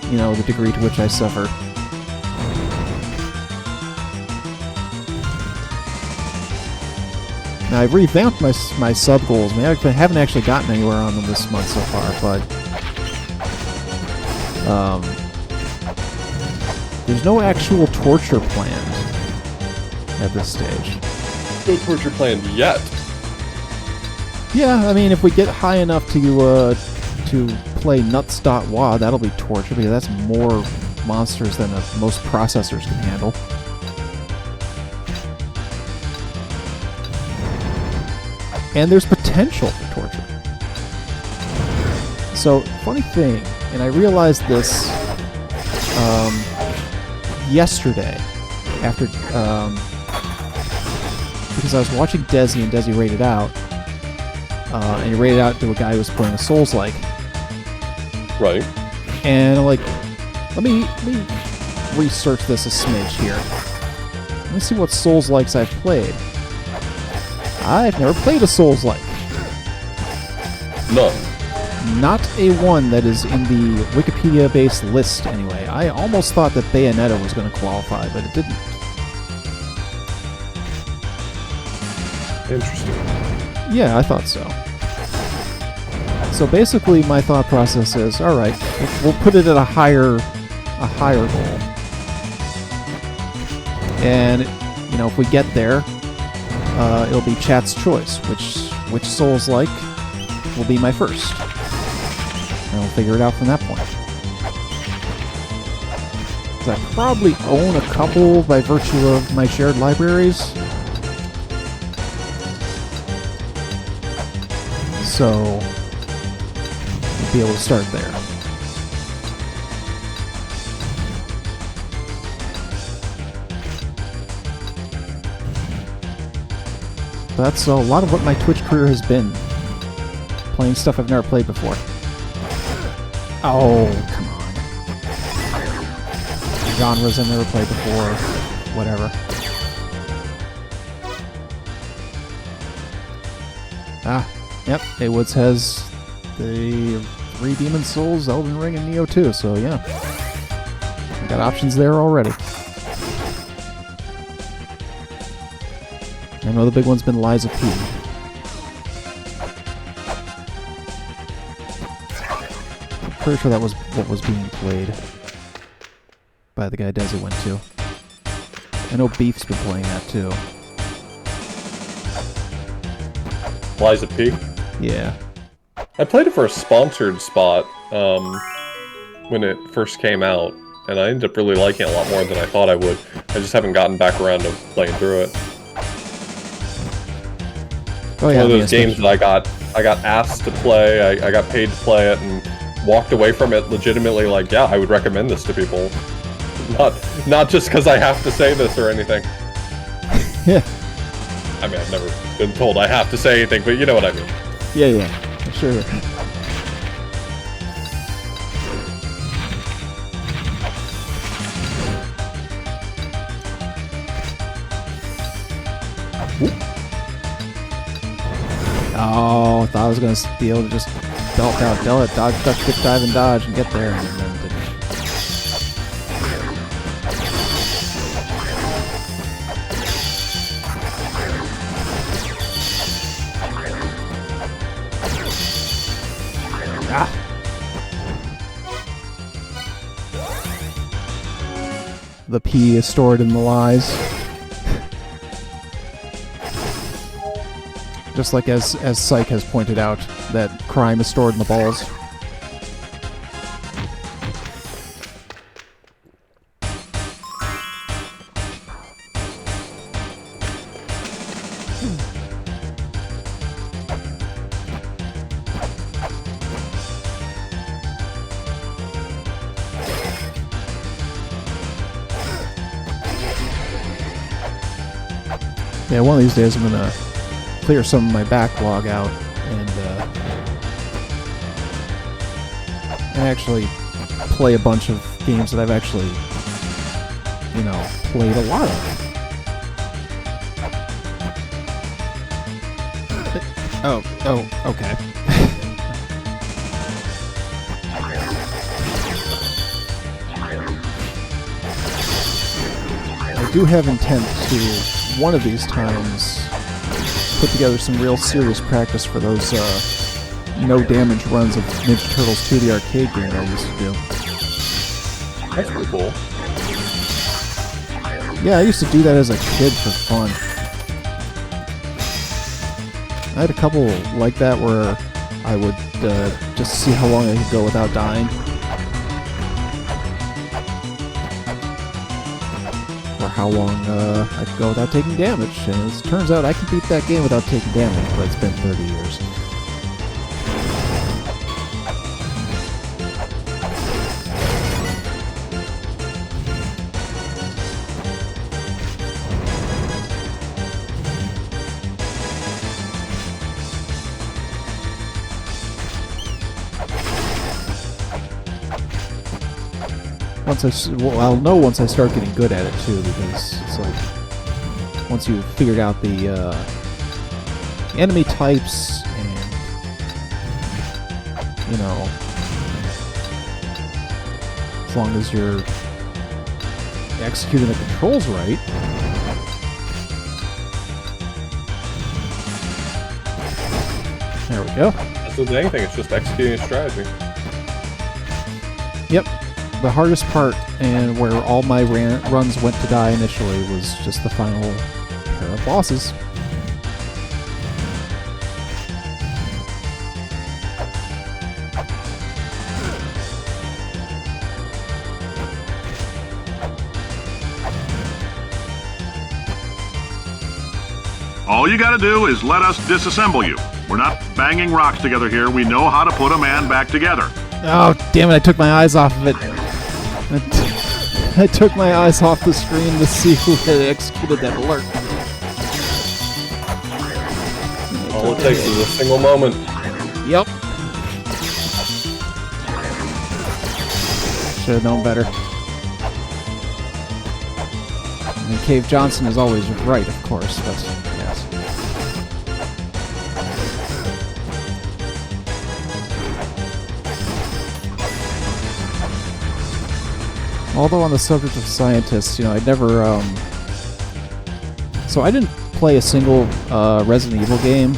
the degree to which I suffer. Now, I've revamped my sub goals. I mean, I haven't actually gotten anywhere on them this month so far, but there's no actual torture planned at this stage. No torture planned yet. Yeah, I mean, if we get high enough to play nuts.wa, that'll be torture, because that's more monsters than most processors can handle. And there's potential for torture. So, funny thing, and I realized this yesterday, after because I was watching Desi, and Desi rated out, and he rated out to a guy who was playing a Souls-like. Right. And I'm like, let me research this a smidge here. Let me see what Souls-likes I've played. I've never played a Souls-like. None. Not a one that is in the Wikipedia-based list, anyway. I almost thought that Bayonetta was going to qualify, but it didn't. Interesting. Yeah, I thought so. So basically, my thought process is, all right, we'll put it at a higher goal, and if we get there, it'll be chat's choice, which Souls-like will be my first, and we'll figure it out from that point. 'Cause I probably own a couple by virtue of my shared libraries, so we'll be able to start there. That's a lot of what my Twitch career has been. Playing stuff I've never played before. Oh, come on. Genres I've never played before. Whatever. Ah, yep. Aywoods has the 3 Demon Souls, Elden Ring, and Neo 2, so yeah. Got options there already. I know the big one's been Lies of P. I'm pretty sure that was what was being played by the guy Desi went to. I know Beef's been playing that too. Lies of P? Yeah. I played it for a sponsored spot when it first came out, and I ended up really liking it a lot more than I thought I would. I just haven't gotten back around to playing through it. Oh, yeah, One of those games that I got asked to play, I got paid to play it, and walked away from it legitimately like, yeah, I would recommend this to people. Not just because I have to say this or anything. Yeah. I mean, I've never been told I have to say anything, but you know what I mean. Yeah, sure. Oh, I thought I was going to be able to just belt out, dodge, duck, dip, dive, and dodge, and get there, and then didn't. Ah! The P is stored in the lies. Just like as Psych has pointed out, that crime is stored in the balls. Yeah, one of these days I'm gonna clear some of my backlog out and actually play a bunch of games that I've actually played a lot of. Okay. I do have intent to, one of these times, put together some real serious practice for those no damage runs of Ninja Turtles 2, the arcade game I used to do. That's pretty cool. Yeah, I used to do that as a kid for fun. I had a couple like that where I would just see how long I could go without dying. Or how long I could go without taking damage. And it turns out I can beat that game without taking damage, but it's been 30 years. I'll know once I start getting good at it too, because it's like once you've figured out the enemy types and as long as you're executing the controls right. There we go. That's with anything, it's just executing a strategy. Yep. The hardest part, and where all my runs went to die initially, was just the final pair of bosses. All you gotta do is let us disassemble you. We're not banging rocks together here. We know how to put a man back together. Oh, damn it, I took my eyes off of it. I took my eyes off the screen to see who had executed that alert. All it takes is a single moment. Yep. Should have known better. I mean, Cave Johnson is always right, of course, but yes. Although on the subject of scientists, I'd never, so I didn't play a single Resident Evil game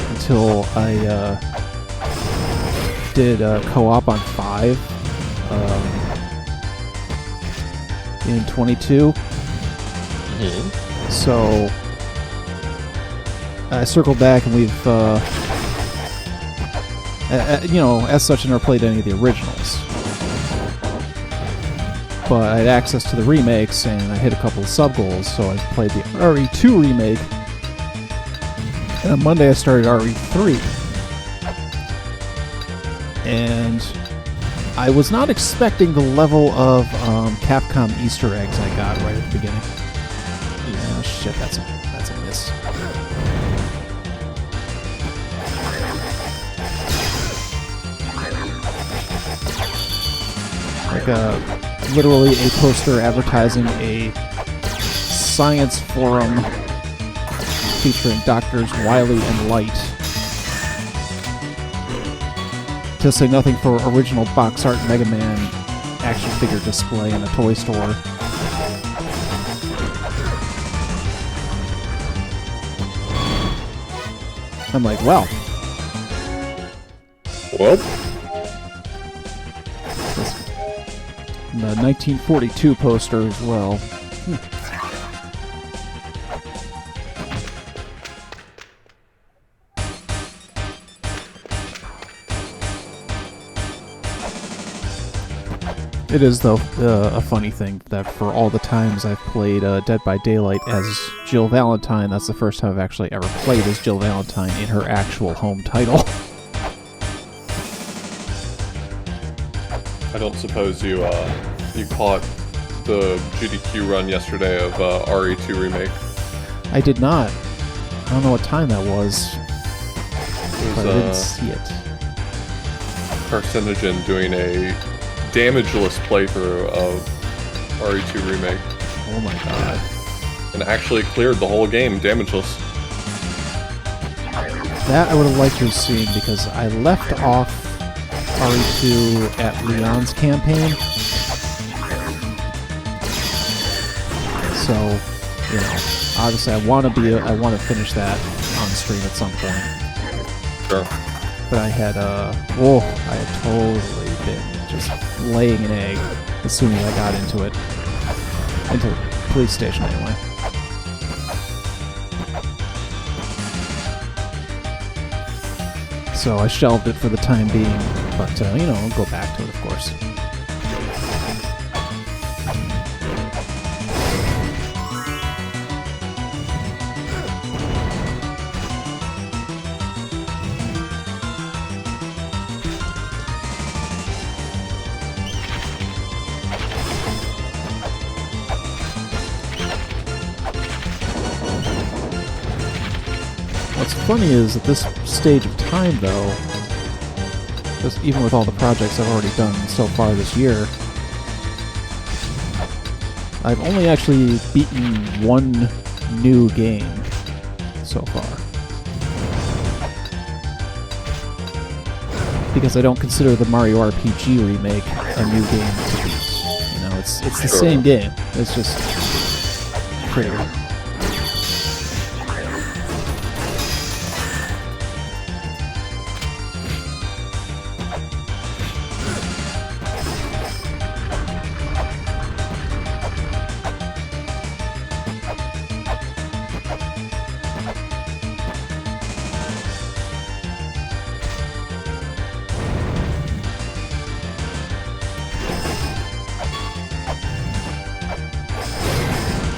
until I did co-op on 5 in 22. Mm-hmm. So I circled back, and we've, as such, I never played any of the originals. But I had access to the remakes, and I hit a couple of sub-goals, so I played the RE2 remake. And on Monday I started RE3. And I was not expecting the level of Capcom Easter eggs I got right at the beginning. Oh shit, that's a miss. Like literally a poster advertising a science forum featuring Doctors Wily and Light. To say nothing for original box art Mega Man action figure display in a toy store. I'm like, well. The 1942 poster as well. It is, though, a funny thing that for all the times I've played Dead by Daylight as Jill Valentine, that's the first time I've actually ever played as Jill Valentine in her actual home title. I don't suppose you caught the GDQ run yesterday of RE2 Remake? I did not. I don't know what time that was. But I didn't see it. Carcinogen doing a damageless playthrough of RE2 Remake. Oh my god. And actually cleared the whole game damageless. That I would have liked to have seen, because I left off RE2 at Leon's campaign. So, you know, obviously I want to finish that on stream at some point. Sure. But I had totally been just laying an egg as soon as I got into it. Into the police station, anyway. So I shelved it for the time being, but, you know, I'll go back to it, of course. What's funny is at this stage of time, though, just even with all the projects I've already done so far this year, I've only actually beaten one new game so far. Because I don't consider the Mario RPG remake a new game to beat. You know, it's the same game. It's just prettier.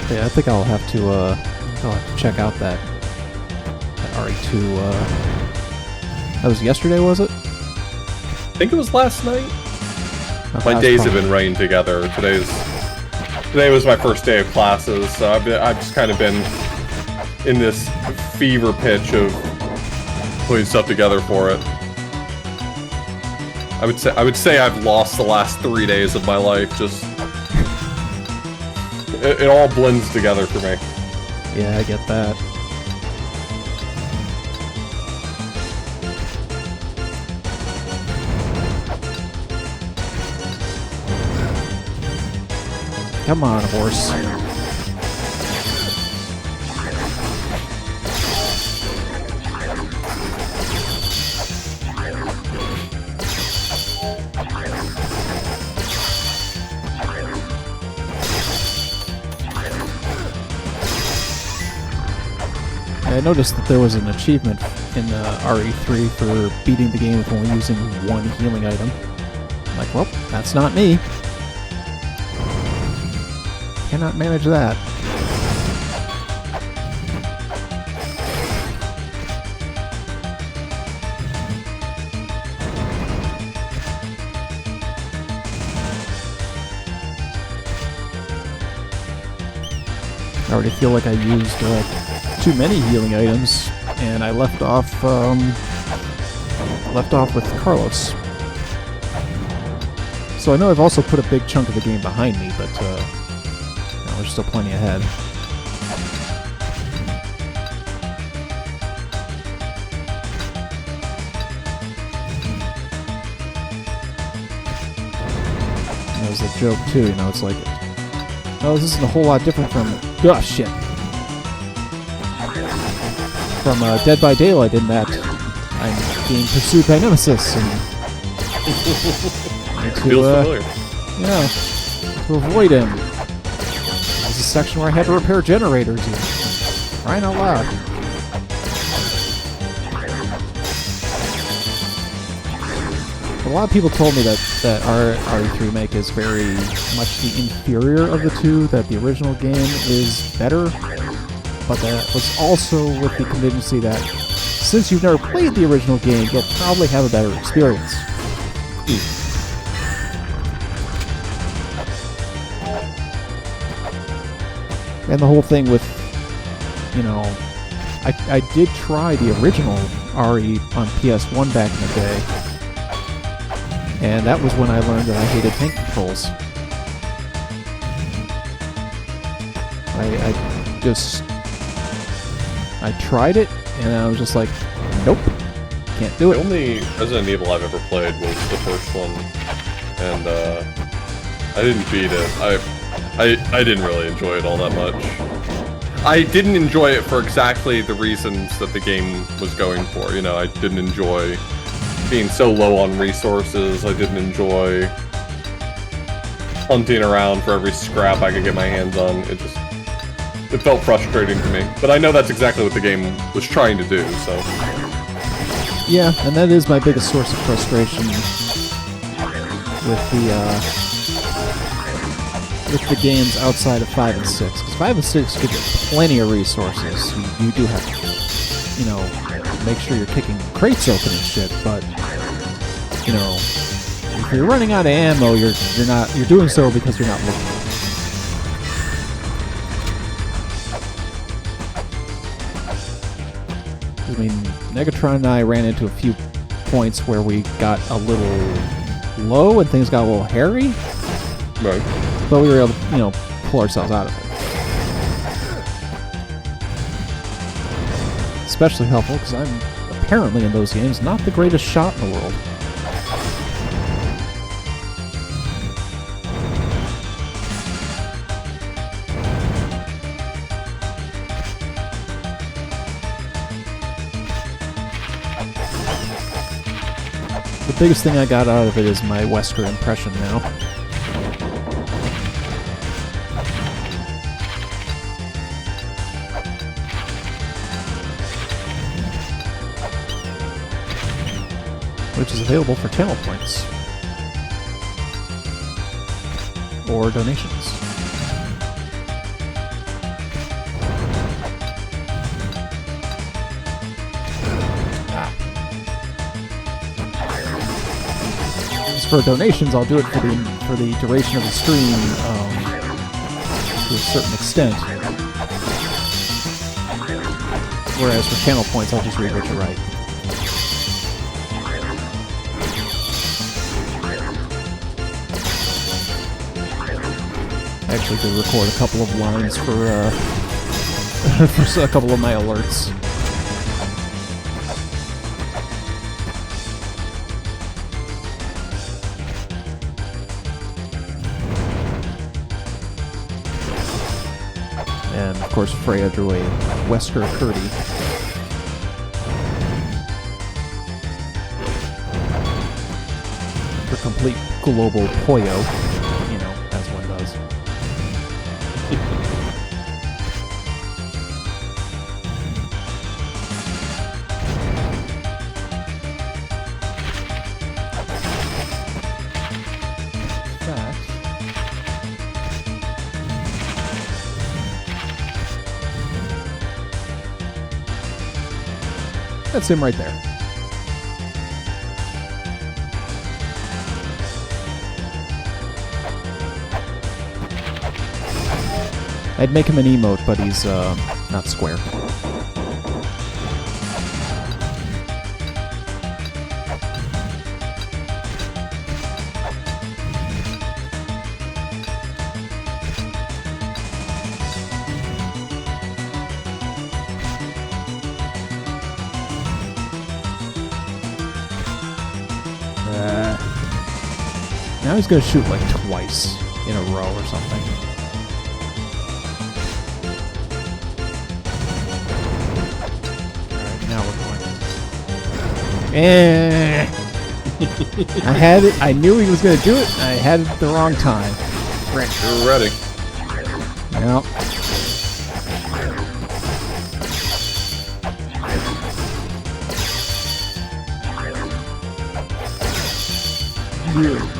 Yeah, I think I'll have to check out that RE2. That was yesterday, was it? I think it was last night. Oh, My that was days have probably- been running together. Today was my first day of classes, so I've just kind of been in this fever pitch of putting stuff together for it. I would say I've lost the last 3 days of my life. Just it all blends together for me. Yeah, I get that. Come on, horse. I noticed that there was an achievement in RE3 for beating the game with only using one healing item. I'm like, well, that's not me. Cannot manage that. I already feel like I used too many healing items, and I left off with Carlos. So I know I've also put a big chunk of the game behind me, but there's still plenty ahead. And that was a joke too, you know, it's like, oh, this isn't a whole lot different from, oh shit, from Dead by Daylight, in that I'm being pursued by Nemesis, and Feels familiar. yeah, to avoid him. There's a section where I had to repair generators, even. Crying out loud. A lot of people told me that our RE3 remake is very much the inferior of the two, that the original game is better, but that was also with the contingency that since you've never played the original game, you'll probably have a better experience. And the whole thing with, you know, I did try the original RE on PS1 back in the day, and that was when I learned that I hated tank controls. I tried it, and I was just like, nope, can't do The it. only Resident Evil I've ever played was the first one, and I didn't beat it. I didn't really enjoy it all that much. I didn't enjoy it for exactly the reasons that the game was going for. You know, I didn't enjoy being so low on resources. I didn't enjoy hunting around for every scrap I could get my hands on. It felt frustrating to me. But I know that's exactly what the game was trying to do, so. Yeah, and that is my biggest source of frustration with the games outside of 5 and 6. Because 5 and 6 give you plenty of resources. You do have to, you know, make sure you're kicking crates open and shit, but, you know, if you're running out of ammo, you're doing so because you're not looking. I mean, Negatron and I ran into a few points where we got a little low and things got a little hairy. Right. But we were able to, you know, pull ourselves out of it. Especially helpful because I'm apparently in those games not the greatest shot in the world. The biggest thing I got out of it is my Wesker impression now. Which is available for channel points or donations. As for donations, I'll do it for the duration of the stream to a certain extent. Whereas for channel points, I'll just read what you write. I actually did record a couple of lines for for a couple of my alerts. And of course, Freya drew a Wesker Curdy. For complete global Poyo, you know, as one does. That's him right there. I'd make him an emote, but he's not square. Now he's gonna shoot like twice in a row or something. Alright, now we're going. I had it. I knew he was gonna do it. I had it at the wrong time. You're ready. Yep. Yeah.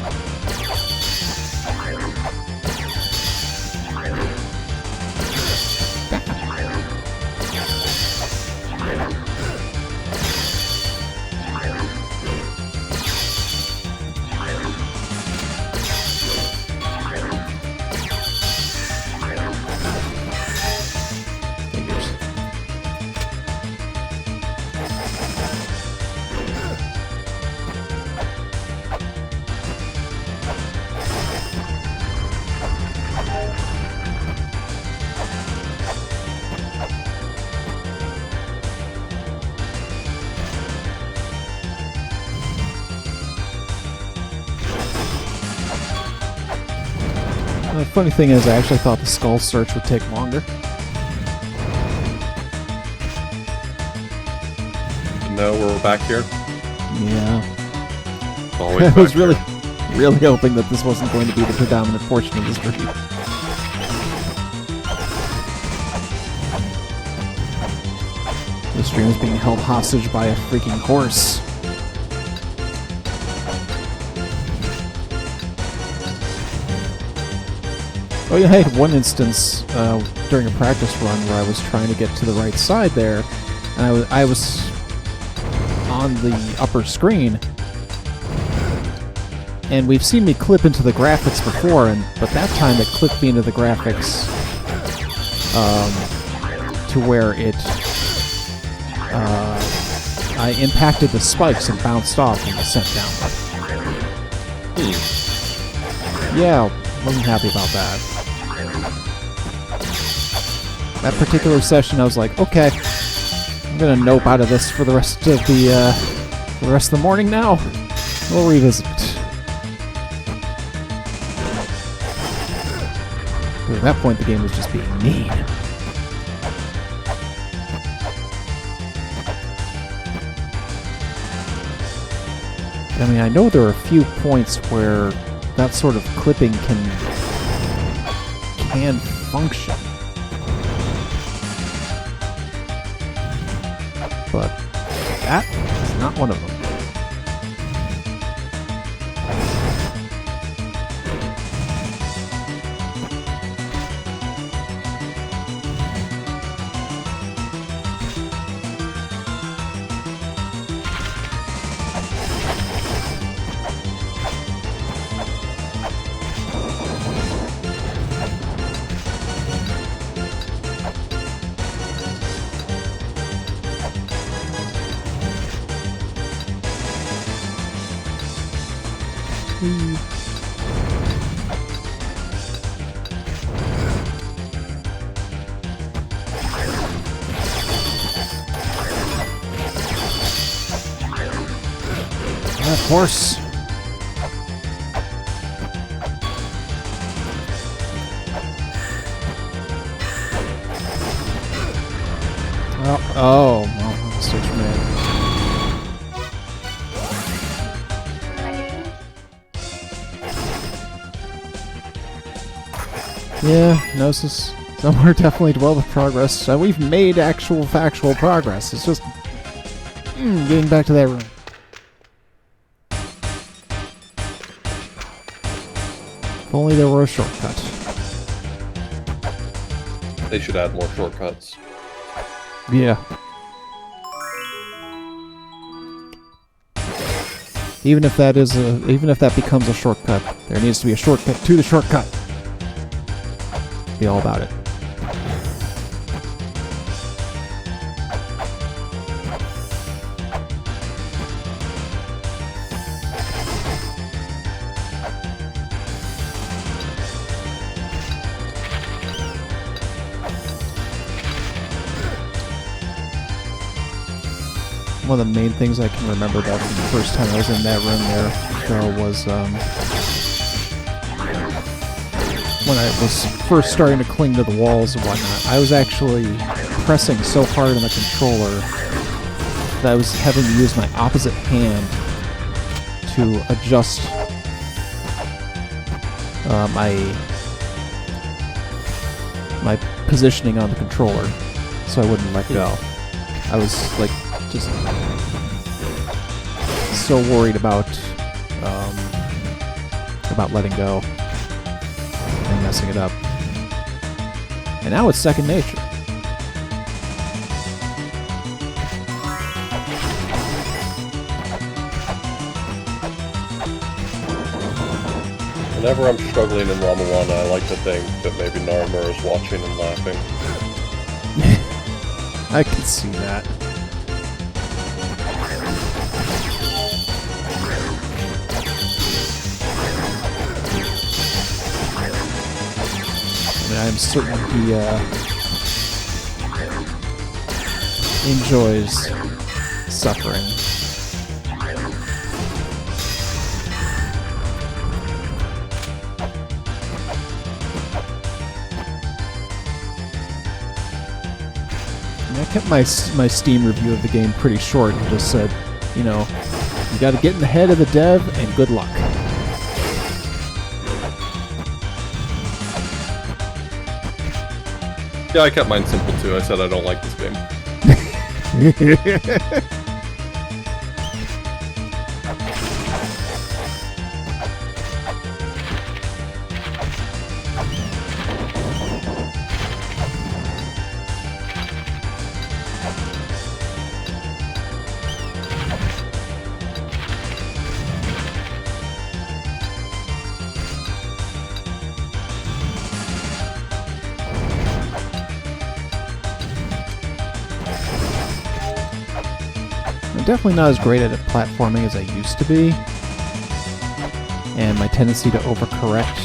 funny thing is, I actually thought the skull search would take longer. No, we're back here. Yeah. Always I back was here. really hoping that this wasn't going to be the predominant portion of the stream. The stream is being held hostage by a freaking horse. Oh yeah, I had one instance during a practice run where I was trying to get to the right side there, and I was on the upper screen, and we've seen me clip into the graphics before, but that time it clipped me into the graphics to where I impacted the spikes and bounced off and was sent down. Yeah, wasn't happy about that. That particular session, I was like, okay, I'm gonna nope out of this for the rest of the morning now. We'll revisit it. But at that point, the game was just being mean. I mean, I know there are a few points where that sort of clipping can function. But that is not one of them. Of course. Oh, well, that's such mad. Yeah, Gnosis. Somewhere definitely dwell with progress. So we've made actual factual progress. It's just getting back to that room. If only there were a shortcut. They should add more shortcuts. Yeah. Even if that becomes a shortcut, there needs to be a shortcut to the shortcut. Be all about it. One of the main things I can remember about from the first time I was in that room there was when I was first starting to cling to the walls and whatnot. I was actually pressing so hard on the controller that I was having to use my opposite hand to adjust my positioning on the controller so I wouldn't let go. I was like just so worried about letting go and messing it up. And now it's second nature. Whenever I'm struggling in Mulana, I like to think that maybe Narmer is watching and laughing. I can see that. I'm certain he enjoys suffering. I kept my Steam review of the game pretty short and just said, you know, you got to get in the head of the dev and good luck. Yeah, I kept mine simple too. I said I don't like this game. Definitely not as great at platforming as I used to be, and my tendency to overcorrect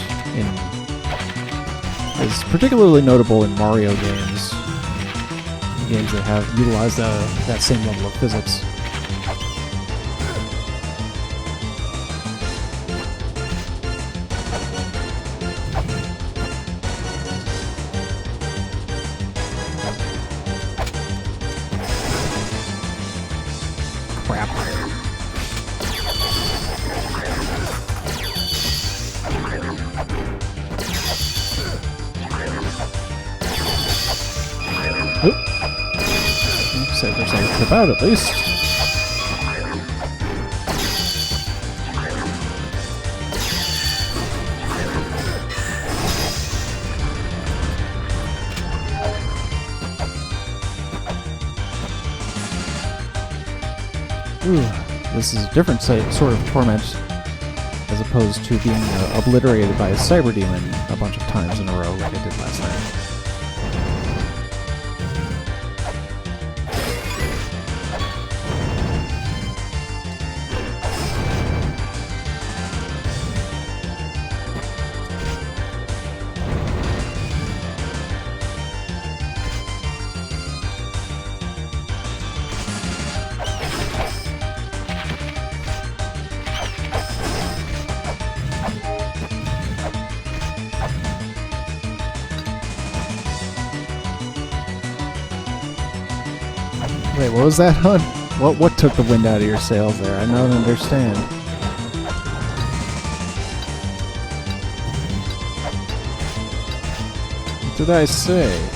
is particularly notable in Mario games that have utilized that same level of physics. Crap. Oop. So there's a trip out at least. Ooh, this is a different sort of torment as opposed to being obliterated by a cyber demon a bunch of times in a row like I did last night. Wait, what was that, hon? What took the wind out of your sails there? I don't understand. What did I say?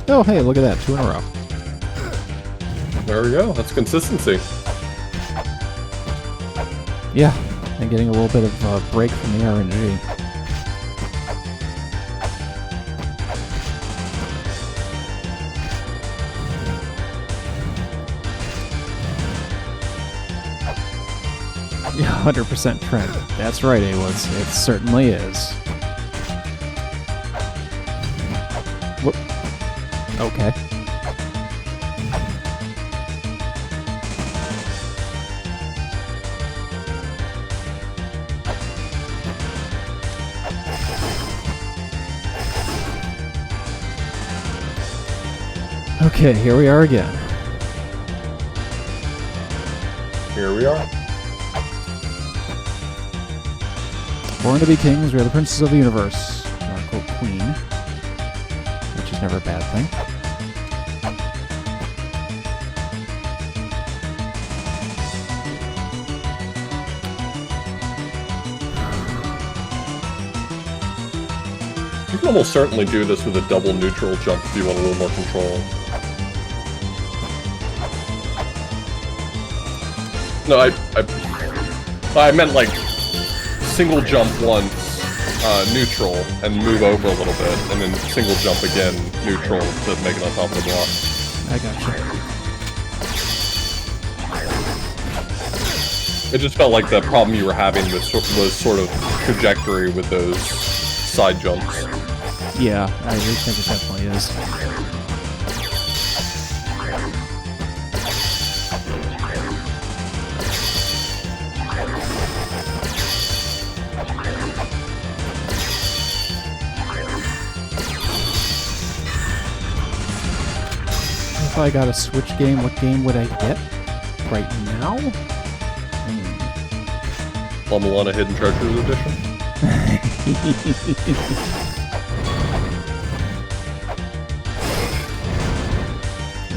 Oh, hey, look at that. 2 in a row. There we go. That's consistency. Yeah, and getting a little bit of a break from the RNG. Yeah, 100% Trent. That's right, A-Woods. It certainly is. Whoop. Okay. Okay, here we are again. Here we are. Born to be kings, we are the princes of the universe. Quote queen, which is never a bad thing. You can almost certainly do this with a double neutral jump if you want a little more control. No, I meant like single jump once, neutral, and move over a little bit, and then single jump again, neutral, to make it on top of the block. I gotcha. It just felt like the problem you were having was sort of trajectory with those side jumps. Yeah, I think it definitely is. if I got a Switch game, what game would I get right now? La Mulana Hidden Treasures Edition?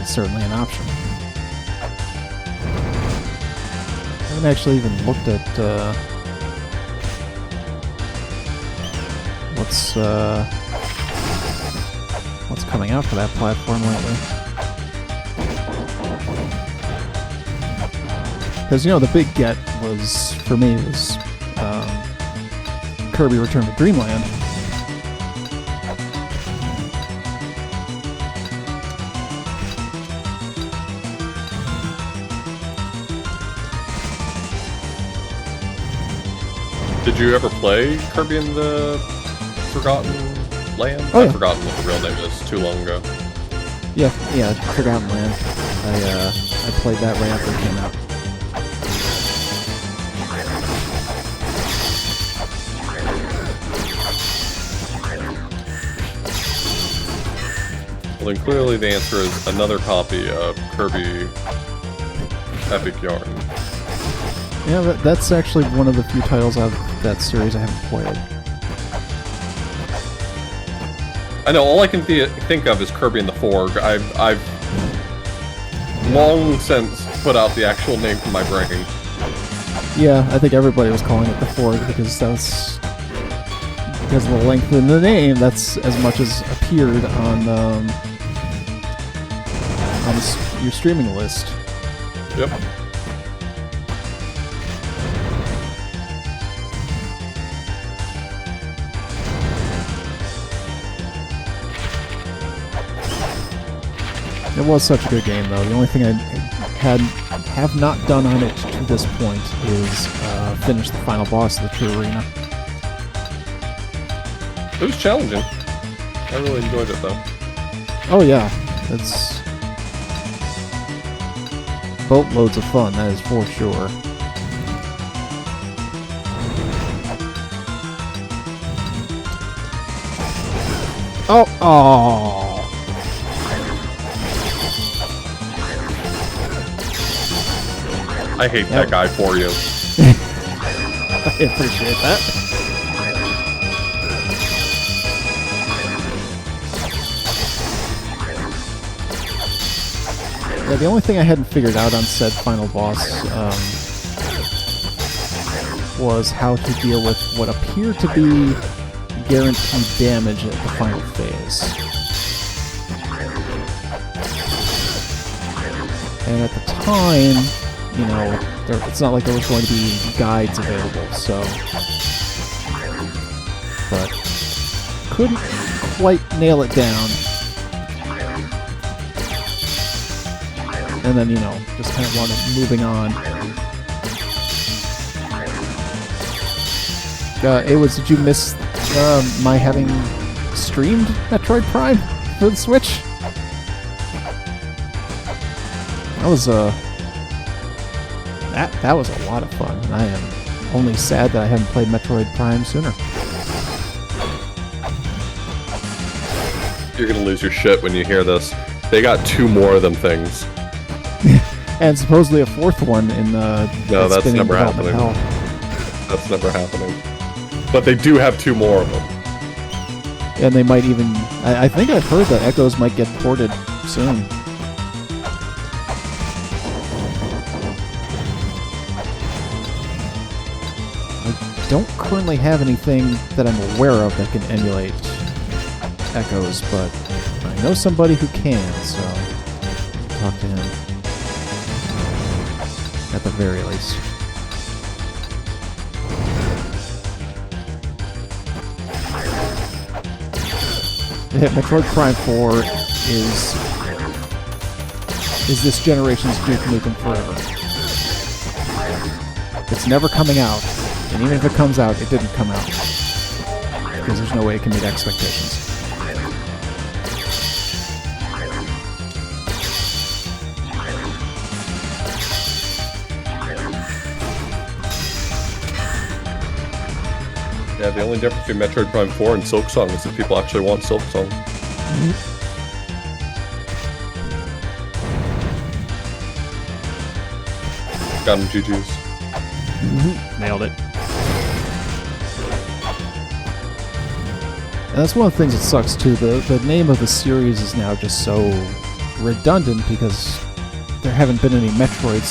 It's certainly an option. I haven't actually even looked at what's coming out for that platform lately. Because, you know, the big get was, for me, was Kirby Return to Dreamland. Did you ever play Kirby in the Forgotten Land? Oh, yeah. I've forgotten what the real name is. Too long ago. Yeah, Forgotten Land. I played that right after it came out. Well, then clearly the answer is another copy of Kirby Epic Yarn. Yeah, that's actually one of the few titles of that series I haven't played. I know, all I can think of is Kirby and the Forg. I've long since put out the actual name from my brain. Yeah, I think everybody was calling it the Forg because because of the length in the name. That's as much as appeared on your streaming list. Yep. It was such a good game, though. The only thing I have not done on it to this point is finish the final boss of the True Arena. It was challenging. I really enjoyed it, though. Oh yeah, it's boatloads of fun, that is for sure. Oh. I hate that guy for you. I appreciate that. Yeah, the only thing I hadn't figured out on said final boss was how to deal with what appeared to be guaranteed damage at the final phase. And at the time, you know, it's not like there was going to be guides available, so... But couldn't quite nail it down. And then, you know, just kind of wanted moving on. Did you miss my having streamed Metroid Prime for the Switch? That was that was a lot of fun, and I am only sad that I haven't played Metroid Prime sooner. You're gonna lose your shit when you hear this. They got 2 more of them things. And supposedly a 4th one in the... No, that's never happening. Hell. That's never happening. But they do have 2 more of them. And they might even... I think I've heard that Echoes might get ported soon. I don't currently have anything that I'm aware of that can emulate Echoes, but I know somebody who can, so I'll talk to him. At the very least. Yeah, Metroid Prime 4 is this generation's Duke Nukem Forever. It's never coming out, and even if it comes out, it didn't come out. Because there's no way it can meet expectations. Yeah, the only difference between Metroid Prime 4 and Silksong is that people actually want Silksong. Got him, GG's. Nailed it. And that's one of the things that sucks too. The name of the series is now just so redundant because there haven't been any Metroids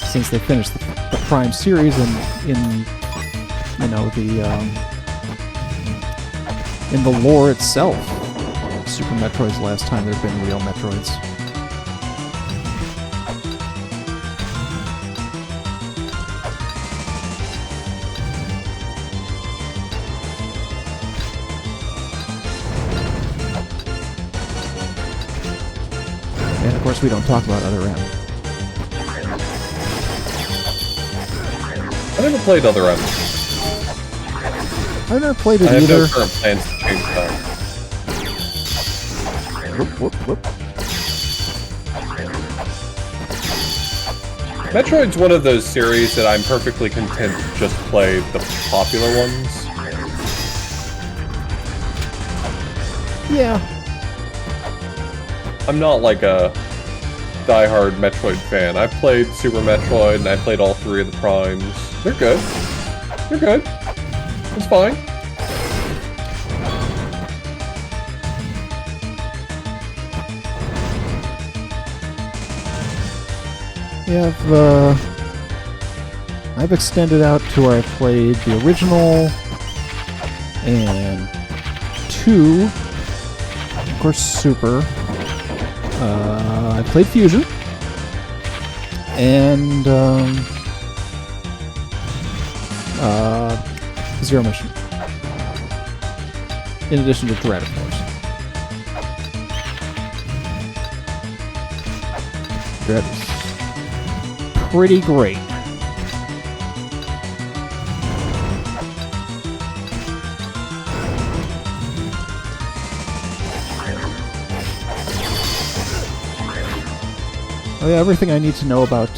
since they finished the Prime series, and in the lore itself, Super Metroid's the last time there have been real Metroids. And of course, we don't talk about Other M. I never played Other M. I've never played it I have either. no current plans to change that. Whoop, whoop, whoop. Metroid's one of those series that I'm perfectly content to just play the popular ones. Yeah. I'm not like a diehard Metroid fan. I've played Super Metroid and I played all 3 of the Primes. They're good. They're good. It's fine. Yeah, I've extended out to where I played the original and 2, of course, Super. I played Fusion and Zero Mission, in addition to Dread, of course. Dread is pretty great. Oh yeah, everything I ever needed to know about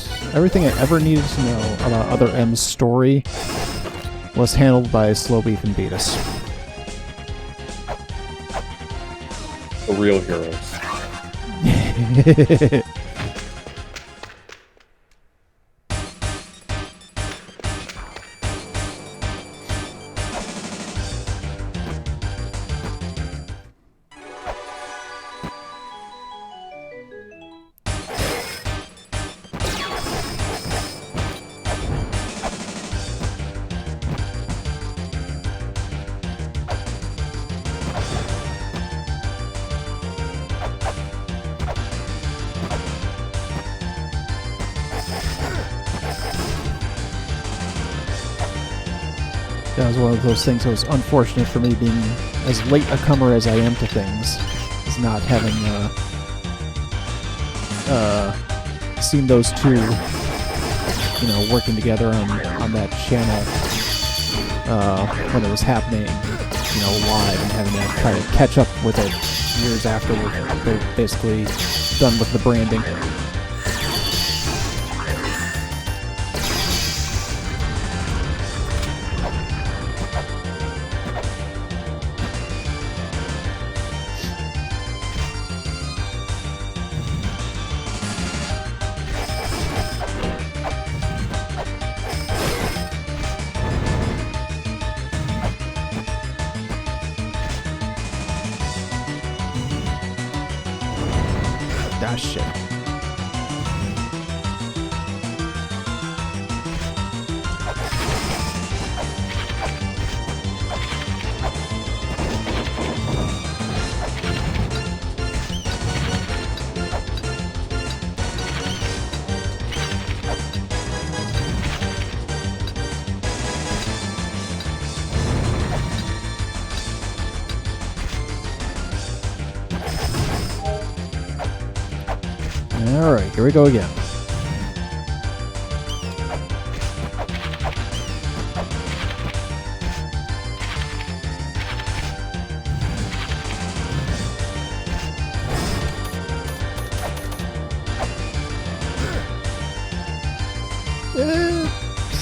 Other M's story was handled by Slow Beef and Beatus. The real heroes. That was one of those things that was unfortunate for me, being as late a comer as I am to things, is not having seen those two, working together on that channel when it was happening, live, and having to try to catch up with it years after they're basically done with the branding. Ah, shit. Alright, here we go again.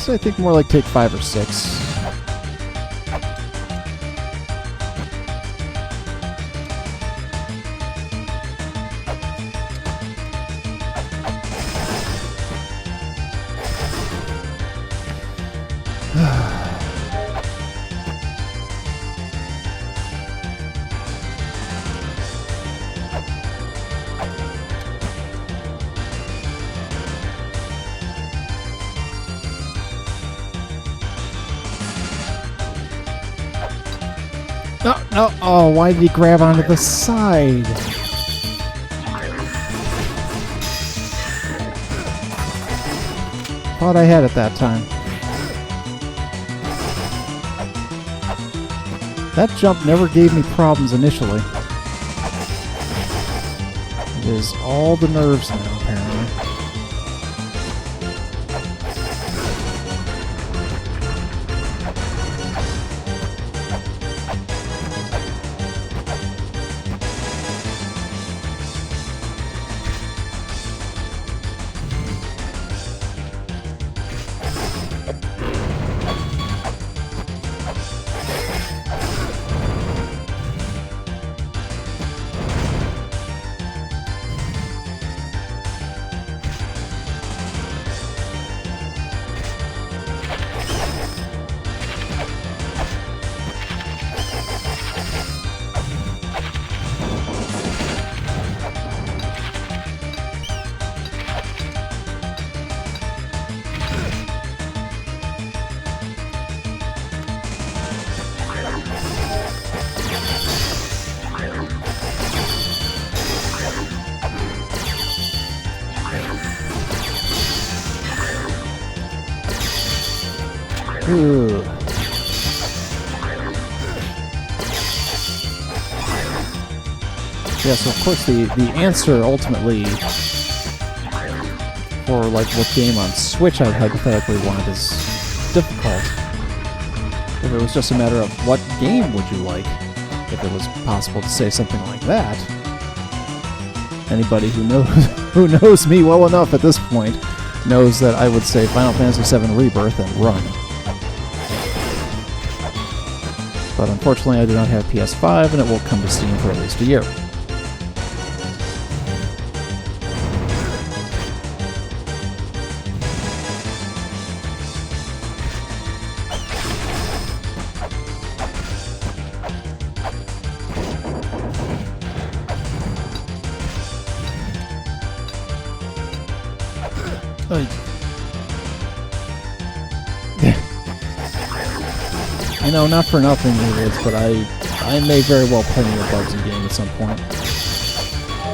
I think more like take 5 or 6. Oh, why did he grab onto the side? Thought I had it that time. That jump never gave me problems initially. It is all the nerves now, apparently. Ugh. Yeah, so of course the answer ultimately for like what game on Switch I'd hypothetically want is difficult. If it was just a matter of what game would you like, if it was possible to say something like that. Anybody who knows me well enough at this point knows that I would say Final Fantasy VII Rebirth and run. But unfortunately I do not have PS5 and it won't come to Steam for at least a year. I know, not for nothing, idiots, but I may very well play a Bubsy game at some point.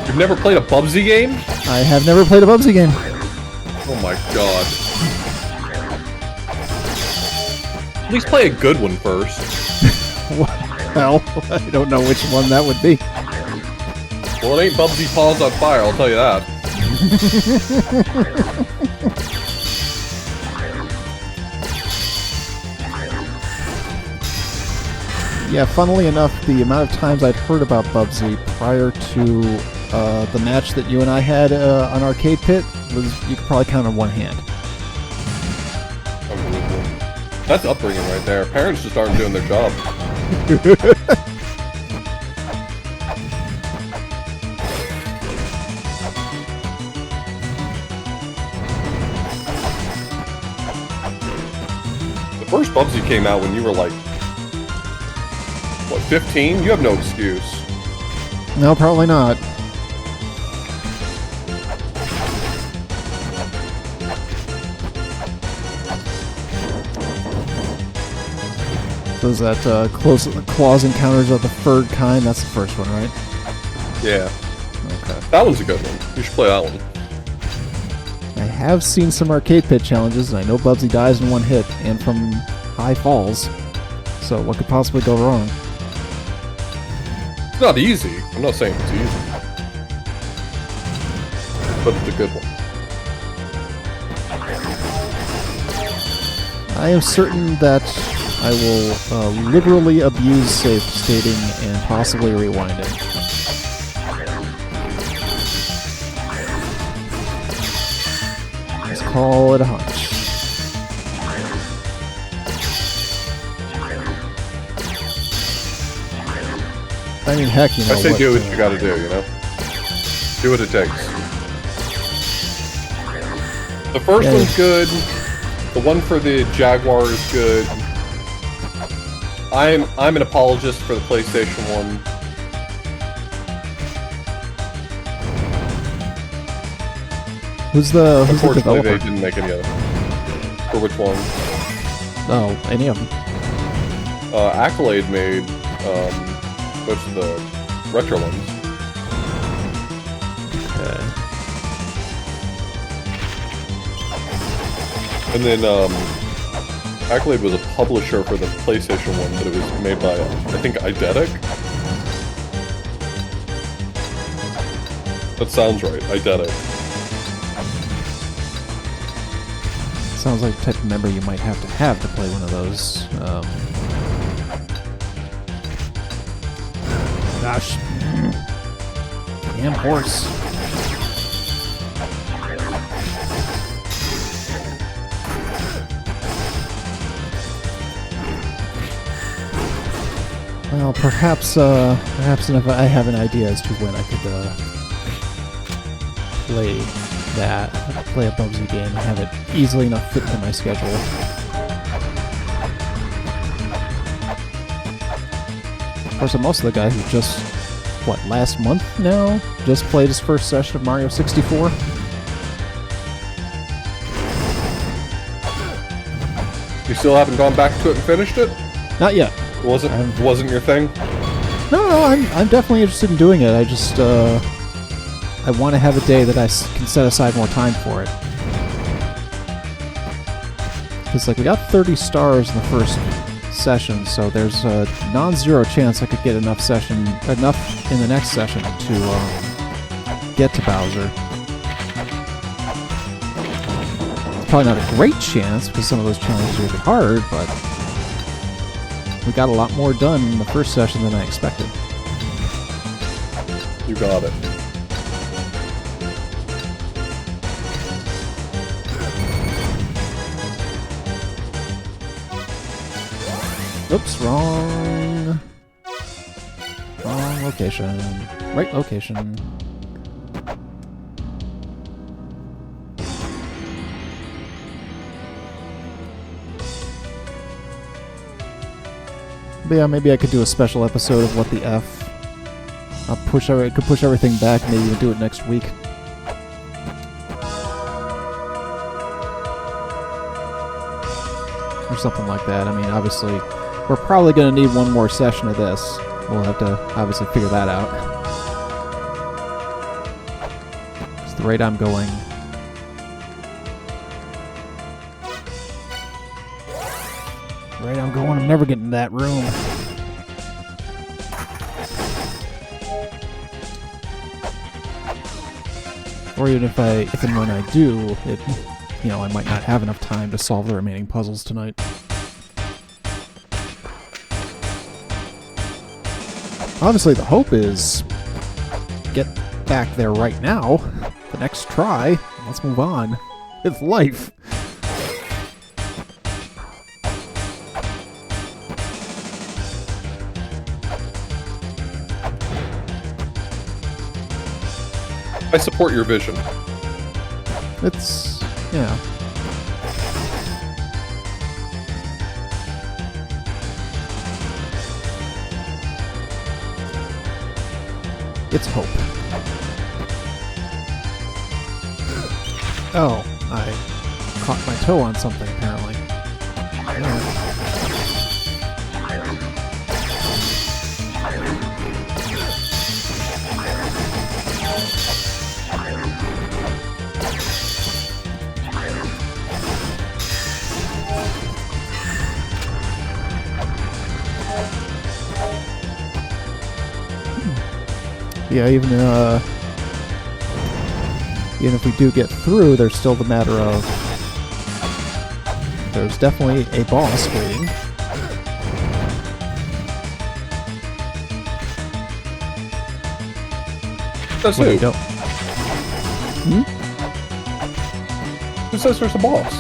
You've never played a Bubsy game? I have never played a Bubsy game. Oh my god. At least play a good one first. Well, I don't know which one that would be. Well, it ain't Bubsy Paws on Fire, I'll tell you that. Yeah, funnily enough, the amount of times I'd heard about Bubsy prior to the match that you and I had on Arcade Pit was, you could probably count on one hand. Unbelievable. That's upbringing right there. Parents just aren't doing their job. The first Bubsy came out when you were like, what, 15? You have no excuse. No, probably not. So is that Claws Encounters of the Furred Kind? That's the first one, right? Yeah. Okay. That one's a good one. You should play that one. I have seen some Arcade Pit challenges, and I know Bubsy dies in one hit, and from high falls. So what could possibly go wrong? It's not easy. I'm not saying it's easy. But it's a good one. I am certain that I will liberally abuse safe stating and possibly rewinding. Let's call it a hunch. I mean, heck, you know I say what, do what you gotta do, you know? Do what it takes. The first Yeah. one's good. The one for the Jaguar is good. I'm an apologist for the PlayStation one. Who's the Unfortunately, they developer? didn't make any other. For which one? Oh, any of them. Accolade made most of the retro ones. Okay. And then, Accolade was a publisher for the PlayStation one, but it was made by, I think, Eidetic? That sounds right, Eidetic. Sounds like the type of member you might have to play one of those. Gosh. Damn horse. Well, perhaps if I have an idea as to when I could play a Bubsy game and have it easily enough fit into my schedule. Of course, most of the guy who just, last month now, just played his first session of Mario 64. You still haven't gone back to it and finished it? Not yet. Wasn't your thing? No, I'm definitely interested in doing it. I just, I want to have a day that I can set aside more time for it. Because, we got 30 stars in the first session, so there's a non-zero chance I could get enough in the next session to get to Bowser. It's probably not a great chance, because some of those challenges are really hard, but we got a lot more done in the first session than I expected. You got it. Oops, wrong location. Right location. But yeah, maybe I could do a special episode of What the F. I could push everything back, maybe even do it next week. Or something like that. I mean, obviously, we're probably going to need one more session of this. We'll have to obviously figure that out. It's the rate I'm going. I'm never getting in that room. Or even if and when I do, I might not have enough time to solve the remaining puzzles tonight. Obviously, the hope is get back there right now. The next try. Let's move on. It's life. I support your vision. It's, yeah. It's hope. Oh, I caught my toe on something, apparently. Yeah. Yeah, even if we do get through, there's still the matter of there's definitely a boss waiting. That's Wait, who? you don't. Who says there's a boss?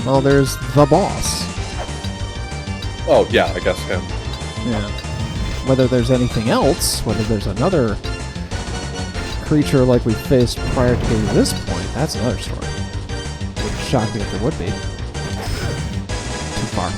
Well, there's the boss. Oh, yeah, I guess him. Yeah. Whether there's anything else, whether there's another creature like we faced prior to getting to this point, that's another story. It would shock me if there would be. Too far.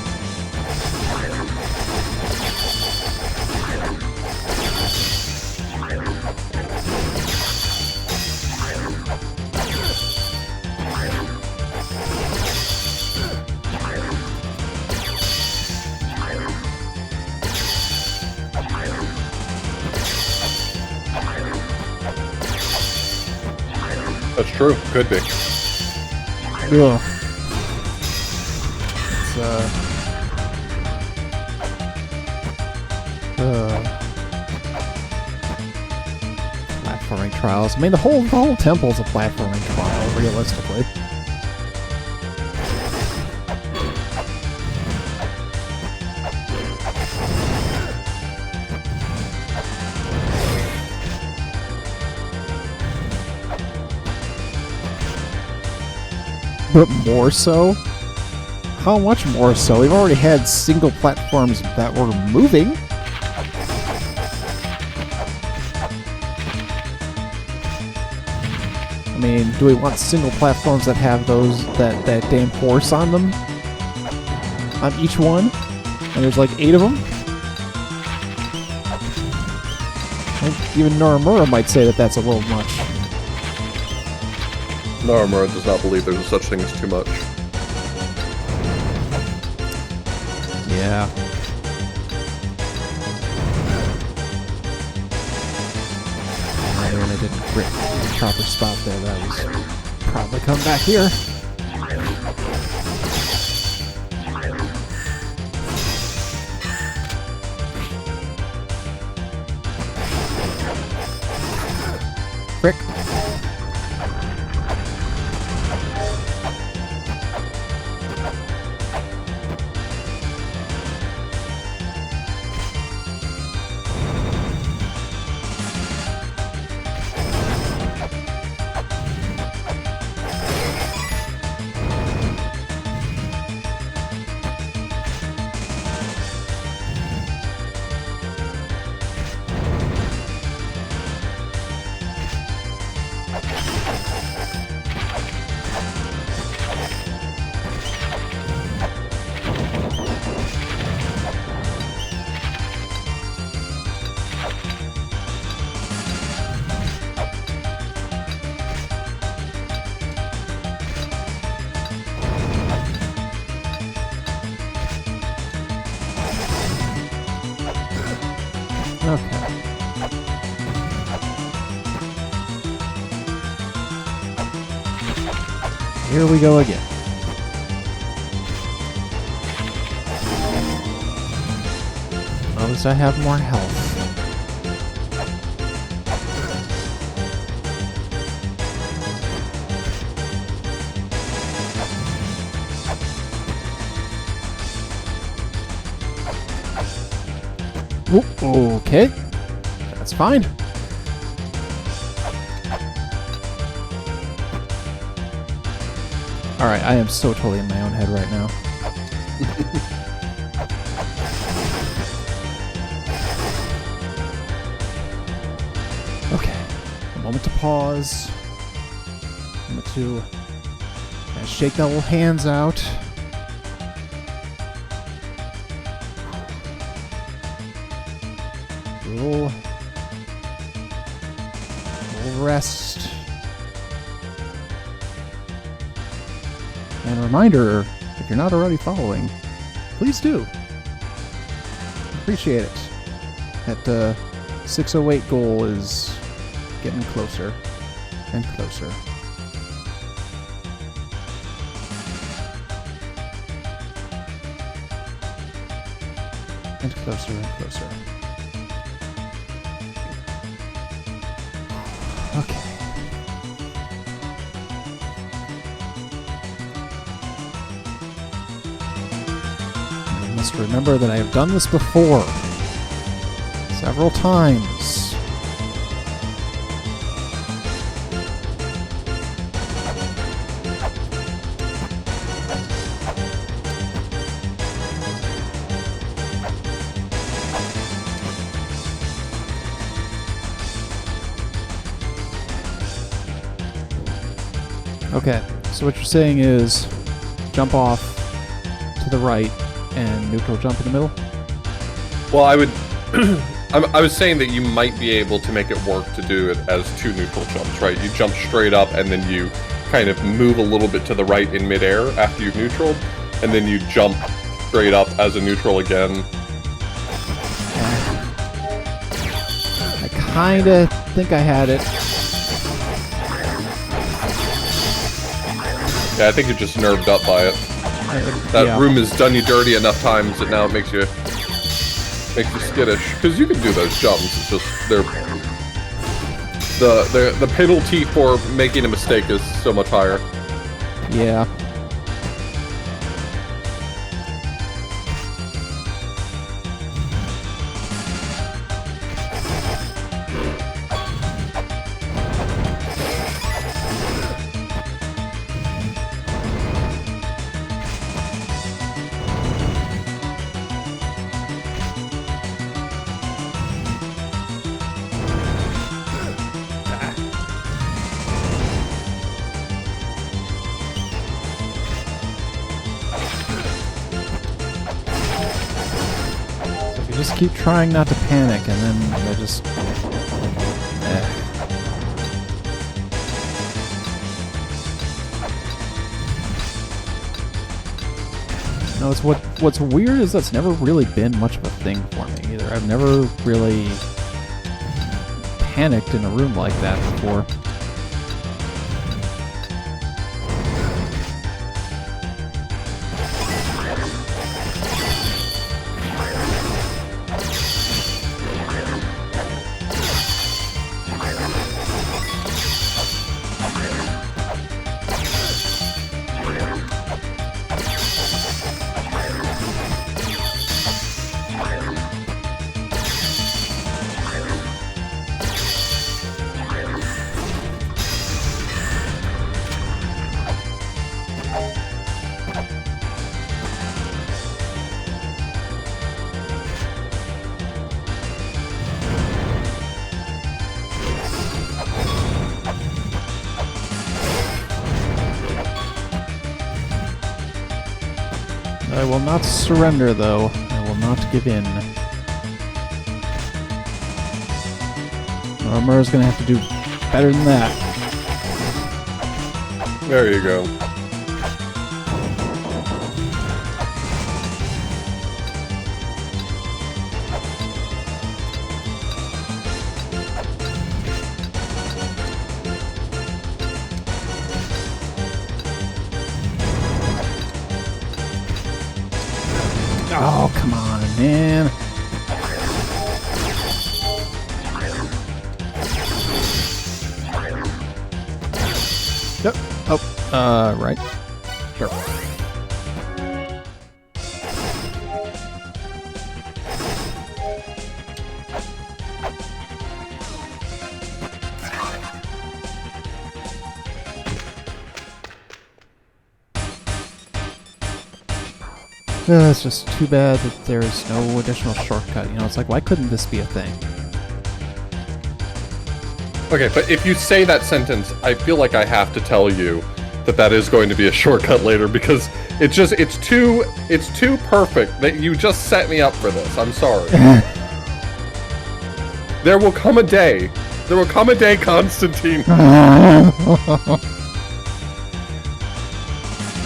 That's true. Could be. Ugh. It's, platforming trials. I mean, the whole temple's a platforming trial, realistically. But more so? How much more so? We've already had single platforms that were moving. I mean, do we want single platforms that have that damn horse on them? On each one? And there's like 8 of them? I think even Norimura might say that that's a little much. Norimura does not believe there's a such thing as too much. Yeah. When I didn't grip the proper spot there, that was probably come back here. Frick. Okay. Here we go again. Notice I have more health. Ooh, okay. That's fine. Alright, I am so totally in my own head right now. Okay. A moment to pause. A moment to shake that little hands out. Little rest. And a reminder, if you're not already following, please do. Appreciate it. That 608 goal is getting closer and closer. And closer and closer. Okay. I must remember that I have done this before. Several times. Okay, so what you're saying is jump off to the right and neutral jump in the middle? Well, I would... I was saying that you might be able to make it work to do it as 2 neutral jumps, right? You jump straight up and then you kind of move a little bit to the right in midair after you've neutraled, and then you jump straight up as a neutral again. I kinda think I had it. Yeah, I think you're just nerved up by it. That Yeah. room has done you dirty enough times that now it makes you skittish. Because you can do those jumps. It's just the penalty for making a mistake is so much higher. Yeah. You just keep trying not to panic, and then they just... No, it's what's weird is that's never really been much of a thing for me either. I've never really panicked in a room like that before. I will not surrender, though. I will not give in. Armor's gonna have to do better than that. There you go. Oh, come on, man. Yep. Oh, right. Sure. It's just too bad that there's no additional shortcut. You know, it's like, why couldn't this be a thing? Okay, but if you say that sentence, I feel like I have to tell you that that is going to be a shortcut later because it's too perfect that you just set me up for this. I'm sorry. There will come a day. There will come a day, Constantine.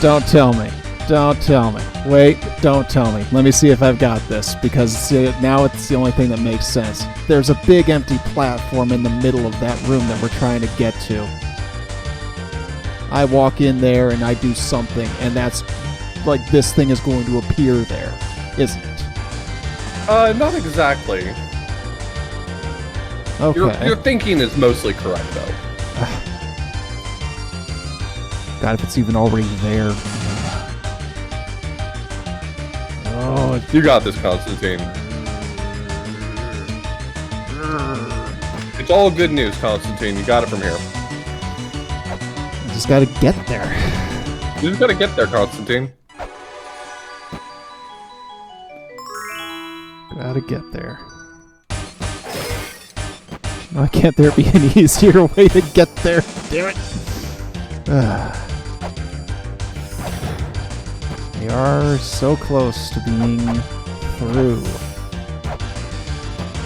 Don't tell me. Don't tell me. Wait, don't tell me. Let me see if I've got this, because now it's the only thing that makes sense. There's a big empty platform in the middle of that room that we're trying to get to. I walk in there and I do something, and that's like this thing is going to appear there, isn't it? Not exactly. Okay. Your thinking is mostly correct, though. God, if it's even already there. Oh, You got this, Constantine. It's all good news, Constantine. You got it from here. I just gotta get there. You just gotta get there, Constantine. Gotta get there. Why can't there be an easier way to get there? Damn it! We are so close to being through.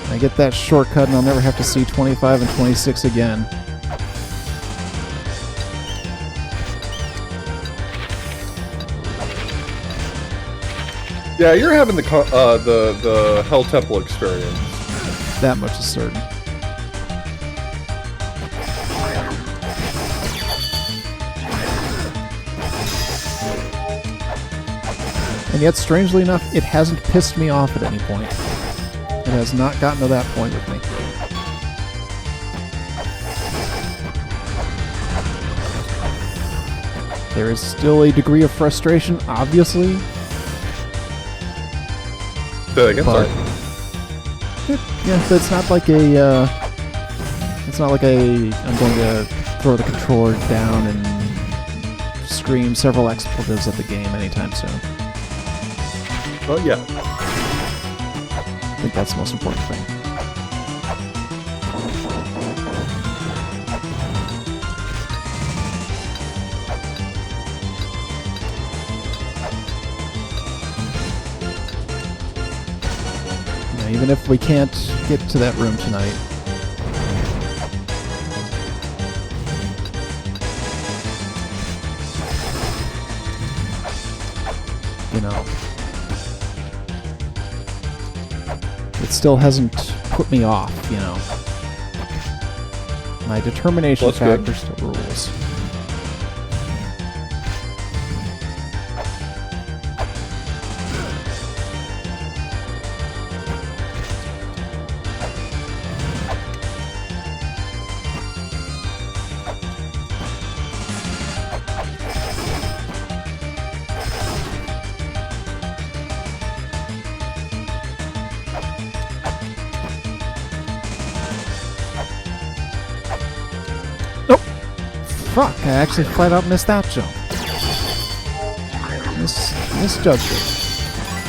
I get that shortcut and I'll never have to see 25 and 26 again. Yeah, you're having the Hell Temple experience. That much is certain. And yet, strangely enough, it hasn't pissed me off at any point. It has not gotten to that point with me. There is still a degree of frustration, obviously. Say that again, But, sorry. yeah, but it's not like a, it's not like I'm going to throw the controller down and scream several expletives at the game anytime soon. Oh, yeah. I think that's the most important thing. Even if we can't get to that room tonight. You know. It still hasn't put me off, you know. My determination Well, that's factor still rules. Fuck, I actually flat out missed that jump. Misjudged it.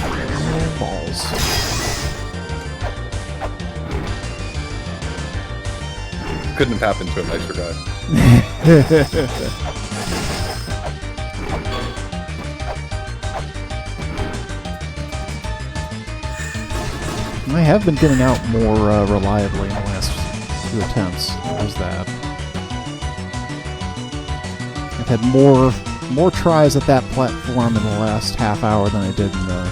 Oh, balls. Couldn't have happened to a nicer guy. I have been getting out more reliably in the last few attempts. There's that. I've had more tries at that platform in the last half hour than I did in the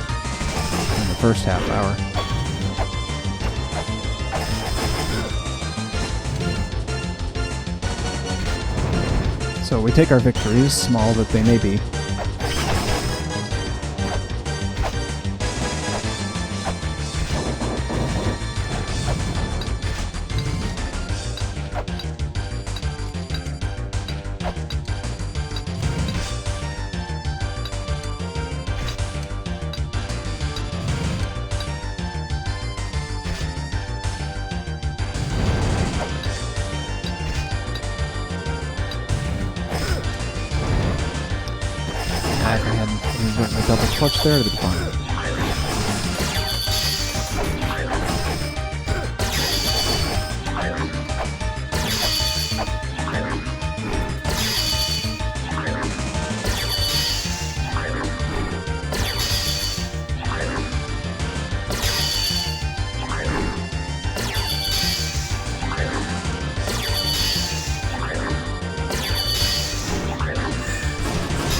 first half hour. So we take our victories, small that they may be. If I hadn't went my double clutch there, it would be fine.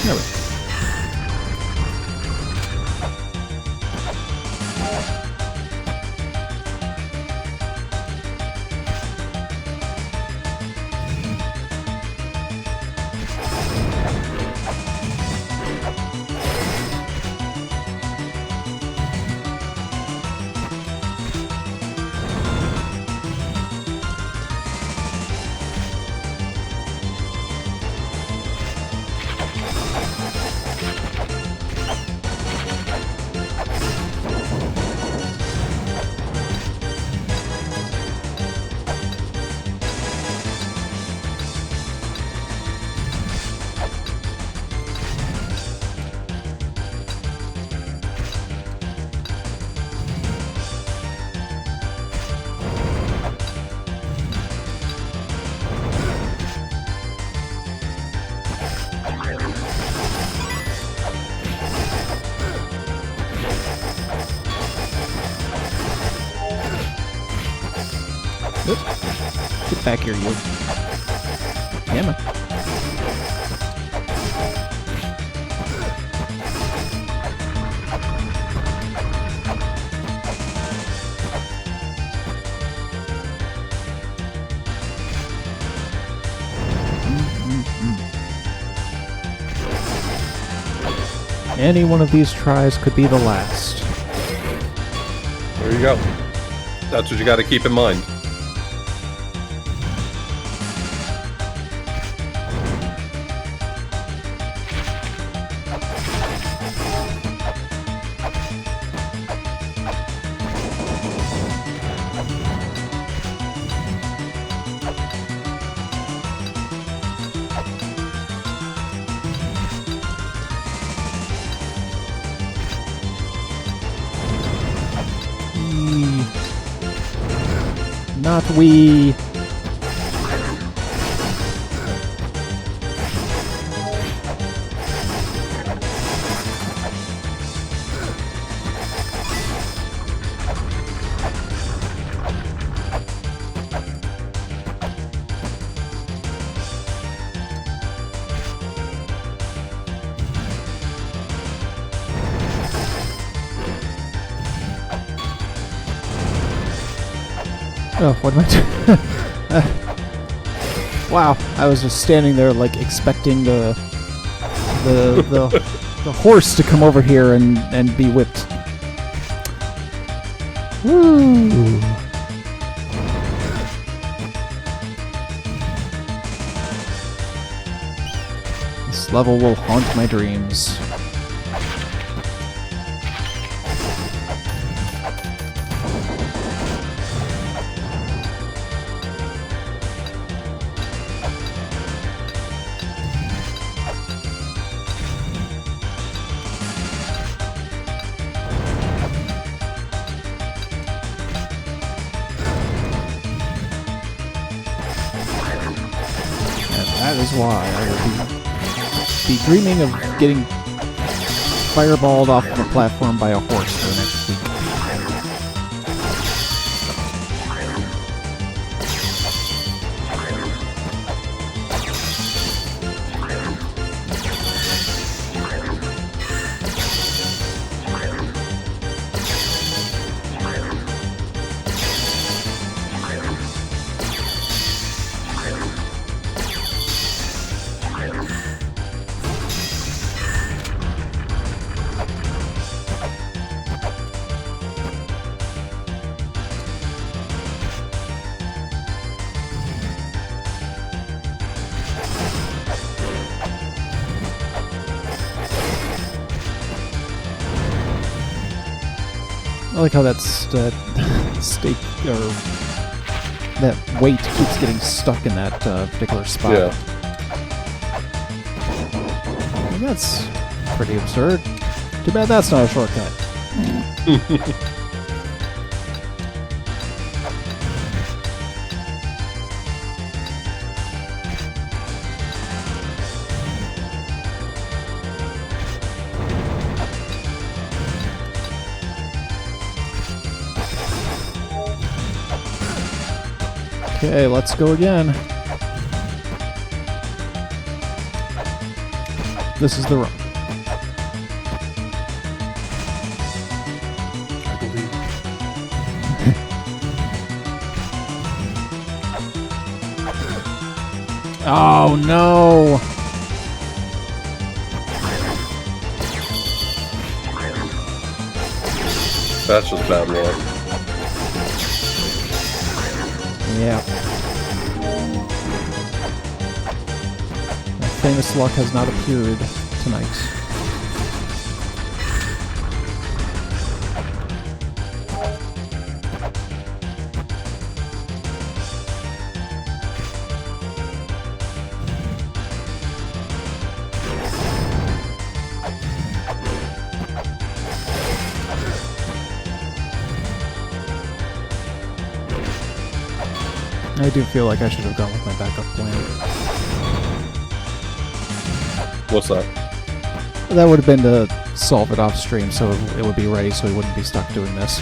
There we go. Oop. Get back here, you. Damn it. Any one of these tries could be the last. There you go. That's what you got to keep in mind. Not we. Oh, what am I doing? Wow, I was just standing there, like, expecting the horse to come over here and be whipped. Woo! This level will haunt my dreams. That is why I will be dreaming of getting fireballed off of a platform by a horse for the next week. I like how that stake or that weight keeps getting stuck in that particular spot. Yeah. And that's pretty absurd. Too bad that's not a shortcut. Okay, let's go again. This is the run. I believe. Oh no! That's just bad luck. Yeah. That famous luck has not appeared tonight. I do feel like I should have gone with my backup plan. What's that? That would have been to solve it off stream so it would be ready so we wouldn't be stuck doing this.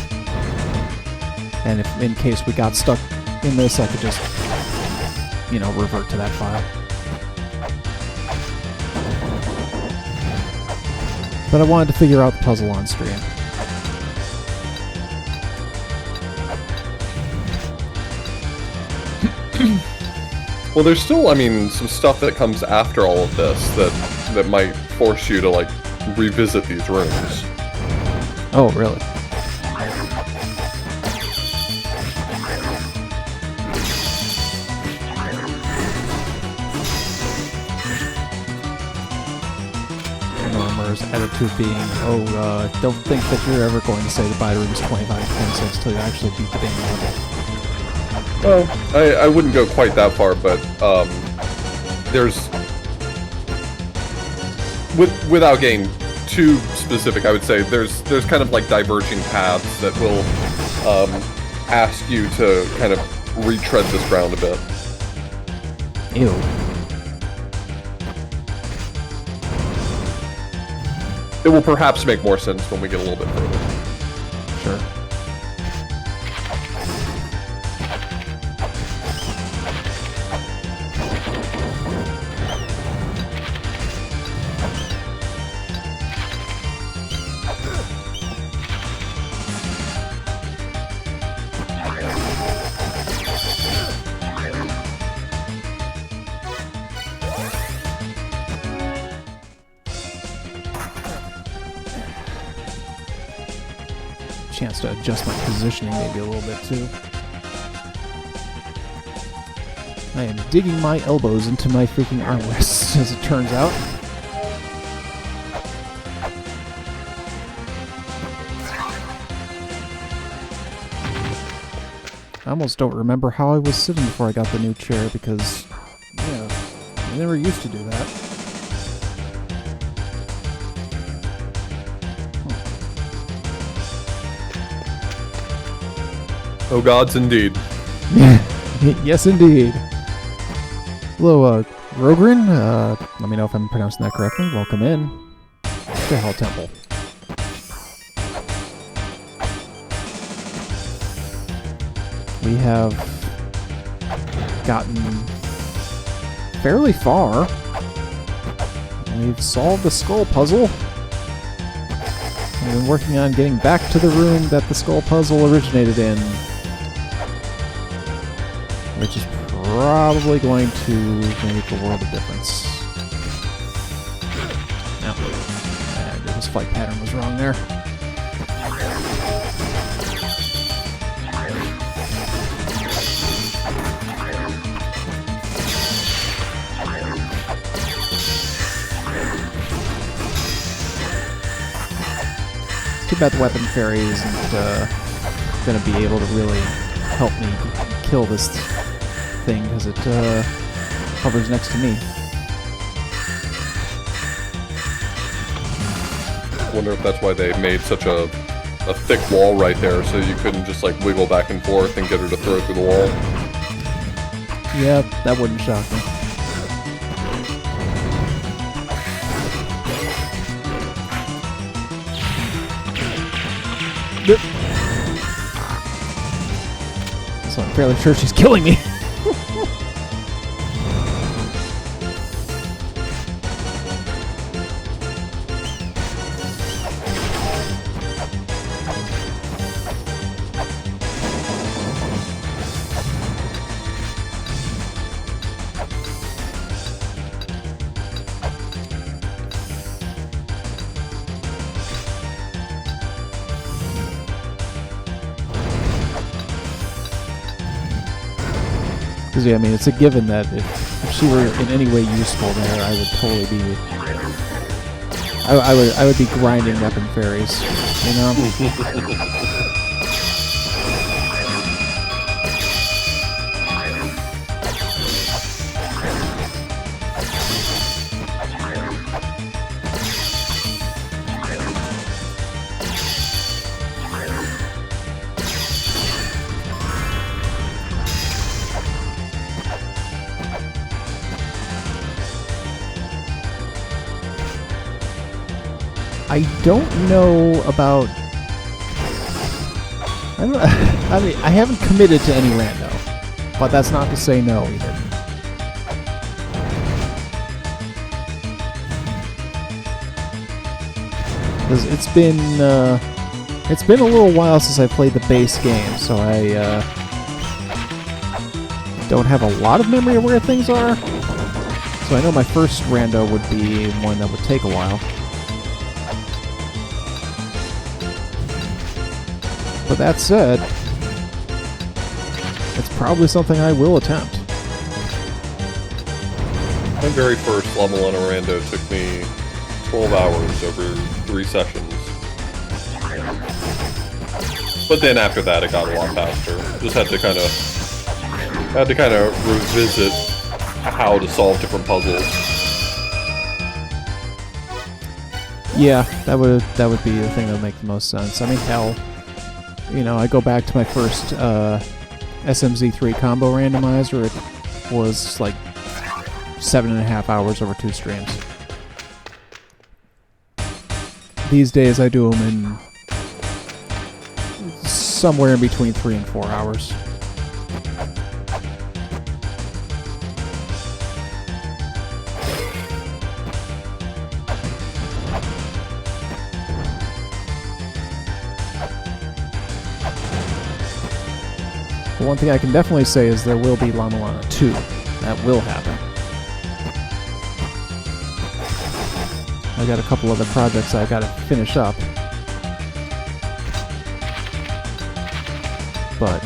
And if in case we got stuck in this, I could just, you know, revert to that file. But I wanted to figure out the puzzle on stream. Well, there's still, I mean, some stuff that comes after all of this that might force you to, like, revisit these rooms. Oh, really? Normer's attitude being, don't think that you're ever going to say the buy room is 25 to 26 till you actually beat the damn level. Well, I wouldn't go quite that far, but there's without getting too specific, I would say there's kind of like diverging paths that will ask you to kind of retread this ground a bit. Ew. It will perhaps make more sense when we get a little bit further. Sure. Chance to adjust my positioning maybe a little bit too. I am digging my elbows into my freaking armrests, as it turns out. I almost don't remember how I was sitting before I got the new chair because, yeah, I never used to do that. Oh gods, indeed. Yes, indeed. Hello, Rogrin. Let me know if I'm pronouncing that correctly. Welcome in to Hell Temple. We have gotten fairly far. We've solved the skull puzzle. We've been working on getting back to the room that the skull puzzle originated in, which is probably going to make a world of difference. No. This fight pattern was wrong there. Too bad the weapon fairy isn't going to be able to really help me kill this thing, because it hovers next to me. I wonder if that's why they made such a thick wall right there, so you couldn't just like wiggle back and forth and get her to throw through the wall. Yeah, that wouldn't shock me. So I'm fairly sure she's killing me. Because, yeah, I mean, it's a given that if she were in any way useful there, I would totally be... I would be grinding weapon fairies, you know? I don't know about... I mean, I haven't committed to any rando, but that's not to say no either. Because it's been a little while since I played the base game, so I don't have a lot of memory of where things are. So I know my first rando would be one that would take a while. But that said, it's probably something I will attempt. My very first La Mulana Rando took me 12 hours over 3 sessions. But then after that, it got a lot faster. Just had to kind of revisit how to solve different puzzles. Yeah, that would be the thing that would make the most sense. I mean, hell, you know, I go back to my first SMZ3 combo randomizer. It was like 7.5 hours over 2 streams. These days, I do them in somewhere in between 3 and 4 hours. But one thing I can definitely say is there will be La Mulana 2. That will happen. I got a couple other projects I gotta finish up. But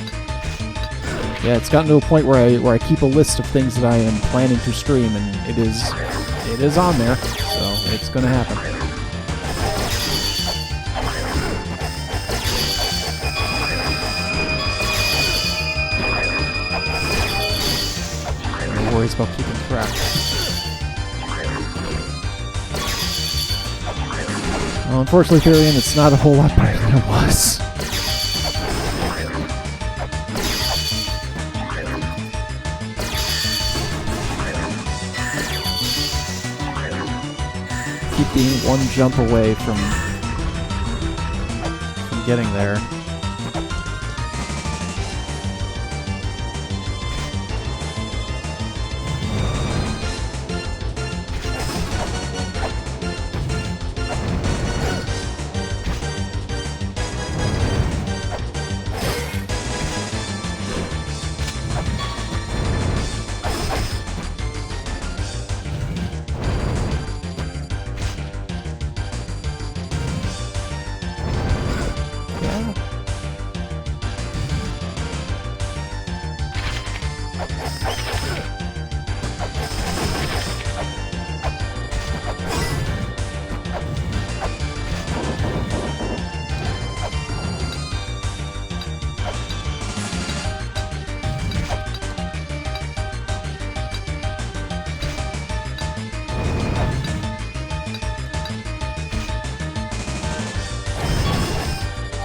yeah, it's gotten to a point where I keep a list of things that I am planning to stream, and it is on there, so it's gonna happen. No worries about keeping track. Well, unfortunately, Therian, it's not a whole lot better than it was. Keep being one jump away from getting there.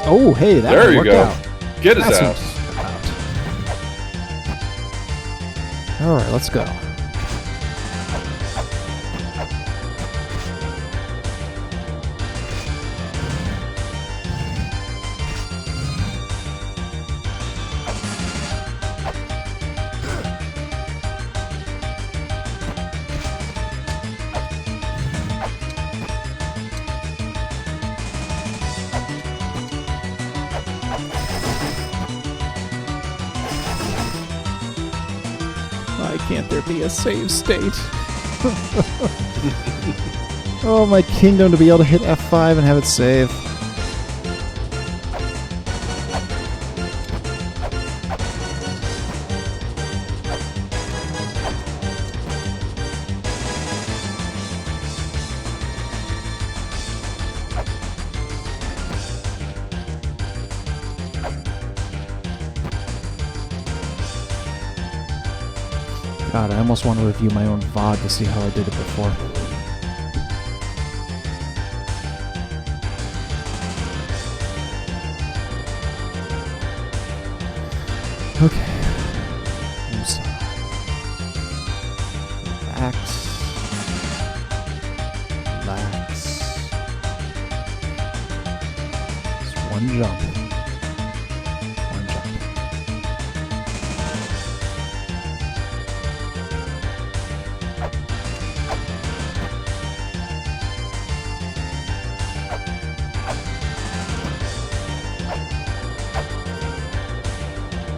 Oh, hey, that There you worked go. out. Get his That's ass. All right, let's go. Why can't there be a save state? Oh, my kingdom, to be able to hit F5 and have it save. God, I almost want to review my own VOD to see how I did it before. Okay. Relax. Relax. Just one jump. One jump.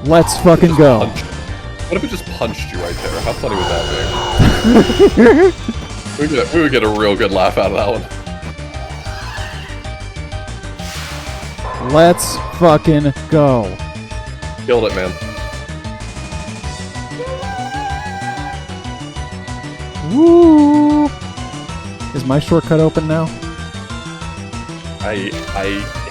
Let's fucking go. What if it just punched you right there? How funny would that be? We would get a real good laugh out of that one. Let's fucking go. Killed it, man. Woo! Is my shortcut open now? I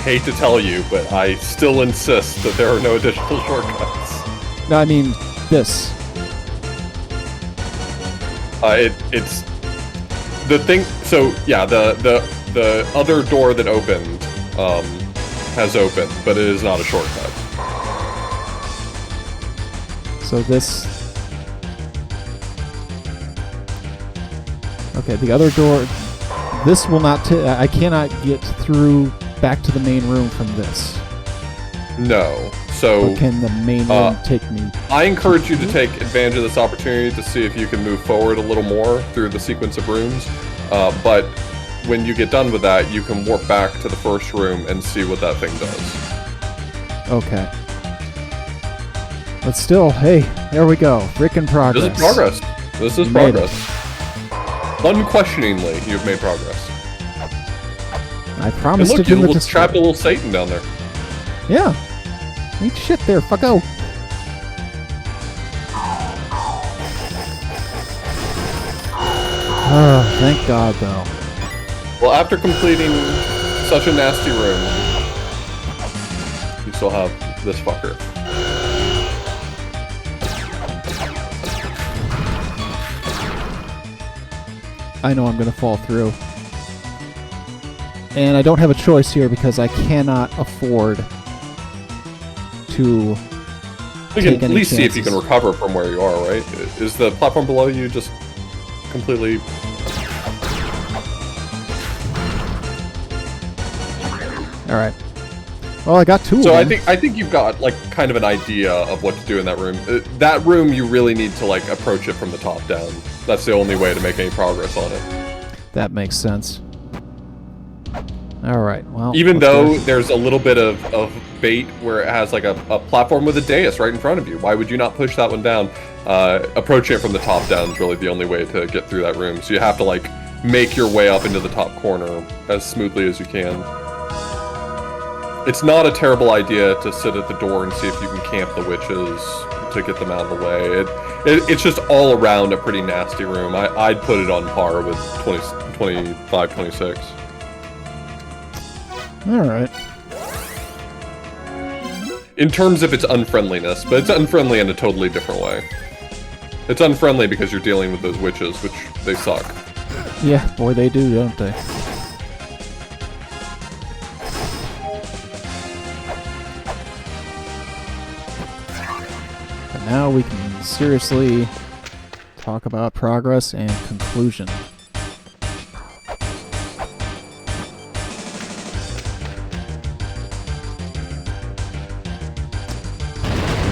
hate to tell you, but I still insist that there are no additional shortcuts. No, I mean this. It's the thing. So yeah, the other door that opened has opened, but it is not a shortcut. So this. Okay, the other door. This will not. I cannot get through back to the main room from this. No. So Or can the main room take me? I encourage you to take advantage of this opportunity to see if you can move forward a little more through the sequence of rooms. But when you get done with that, you can warp back to the first room and see what that thing does. Okay. But still, hey, there we go. Frickin' progress. This is progress. This is You made progress. Unquestioningly, you've made progress. I And promised look, it you in the little trapped a little Satan down there. Yeah. Eat shit there, fucko. Oh, thank God, though. Well, after completing such a nasty room, you still have this fucker. I know I'm gonna fall through. And I don't have a choice here because I cannot afford to You take can any at least see if you chances. can recover from where you are, right? Is the platform below you just completely... Alright. Well, I got two So of them. I think you've got like kind of an idea of what to do in that room. That room, you really need to like approach it from the top down. That's the only way to make any progress on it. That makes sense. Alright, well... Even let's though do it. there's a little bit of bait where it has like a platform with a dais right in front of you. Why would you not push that one down? Approaching it from the top down is really the only way to get through that room. So you have to like make your way up into the top corner as smoothly as you can. It's not a terrible idea to sit at the door and see if you can camp the witches to get them out of the way. It's just all around a pretty nasty room. I'd put it on par with 25, 26. Alright. In terms of its unfriendliness, but it's unfriendly in a totally different way. It's unfriendly because you're dealing with those witches, which they suck. Yeah, boy, they do, don't they? But now we can seriously talk about progress and conclusion.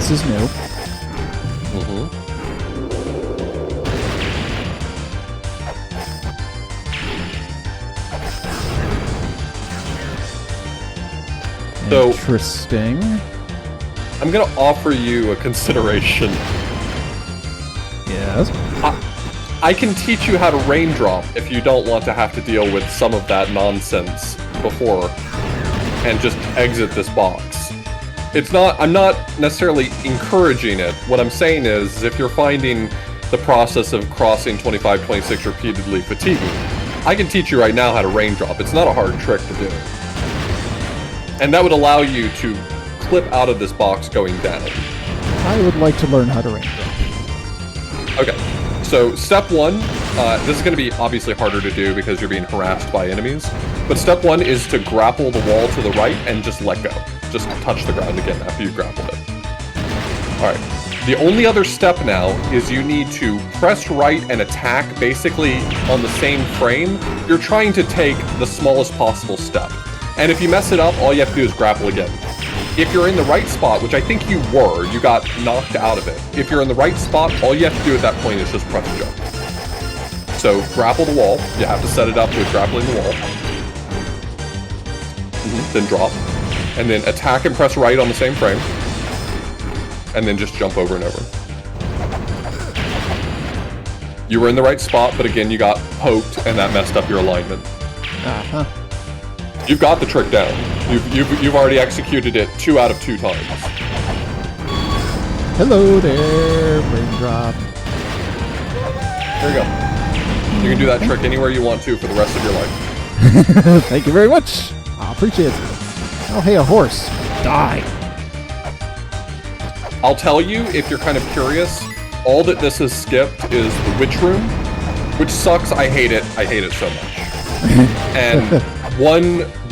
This is new. So- Interesting. I'm gonna offer you a consideration. Yes. I can teach you how to raindrop if you don't want to have to deal with some of that nonsense before and just exit this box. I'm not necessarily encouraging it. What I'm saying is if you're finding the process of crossing 25, 26 repeatedly fatiguing, I can teach you right now how to raindrop. It's not a hard trick to do. And that would allow you to clip out of this box going down. I would like to learn how to raindrop. Okay, so step one, this is going to be obviously harder to do because you're being harassed by enemies, but step one is to grapple the wall to the right and just let go. Just touch the ground again after you grappled it. Alright, the only other step now is you need to press right and attack basically on the same frame. You're trying to take the smallest possible step. And if you mess it up, all you have to do is grapple again. If you're in the right spot, which I think you were, you got knocked out of it. If you're in the right spot, all you have to do at that point is just press jump. So grapple the wall. You have to set it up with grappling the wall. Then drop. And then attack and press right on the same frame. And then just jump over and over. You were in the right spot, but again, you got poked and that messed up your alignment. Uh-huh. You've got the trick down. You've already executed it 2 out of 2 times. Hello there, brain drop. There you go. You can do that trick anywhere you want to for the rest of your life. Thank you very much. I appreciate it. Oh, hey, a horse. Die. I'll tell you, if you're kind of curious, all that this has skipped is the witch room, which sucks. I hate it. I hate it so much. And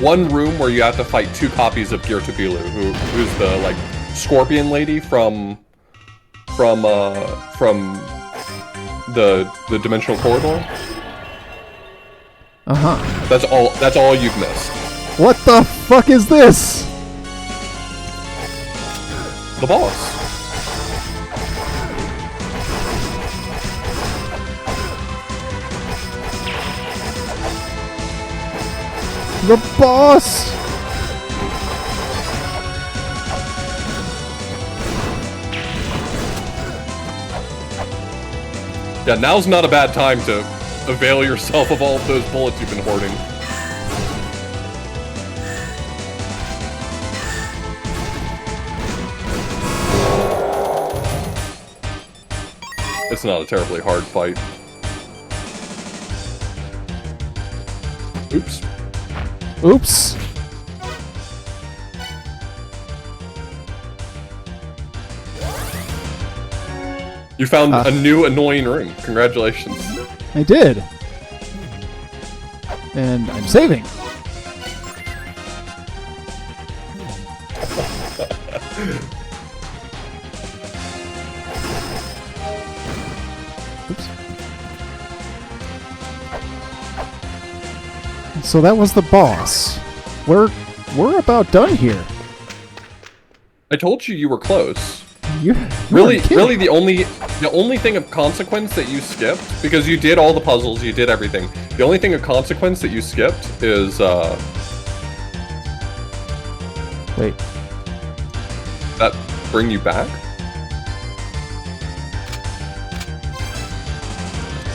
one room where you have to fight 2 copies of Girtabilu, who's the like scorpion lady from the dimensional corridor. Uh-huh. That's all you've missed. What the fuck is this? The boss. The boss! Yeah, now's not a bad time to avail yourself of all of those bullets you've been hoarding. It's not a terribly hard fight. Oops. Oops. You found a new annoying room. Congratulations. I did. And I'm saving. Oops. So that was the boss. We're about done here. I told you were close. You Really, weren't kidding. really, the only thing of consequence that you skipped, because you did all the puzzles, you did everything. The only thing of consequence that you skipped is Wait. that bring you back.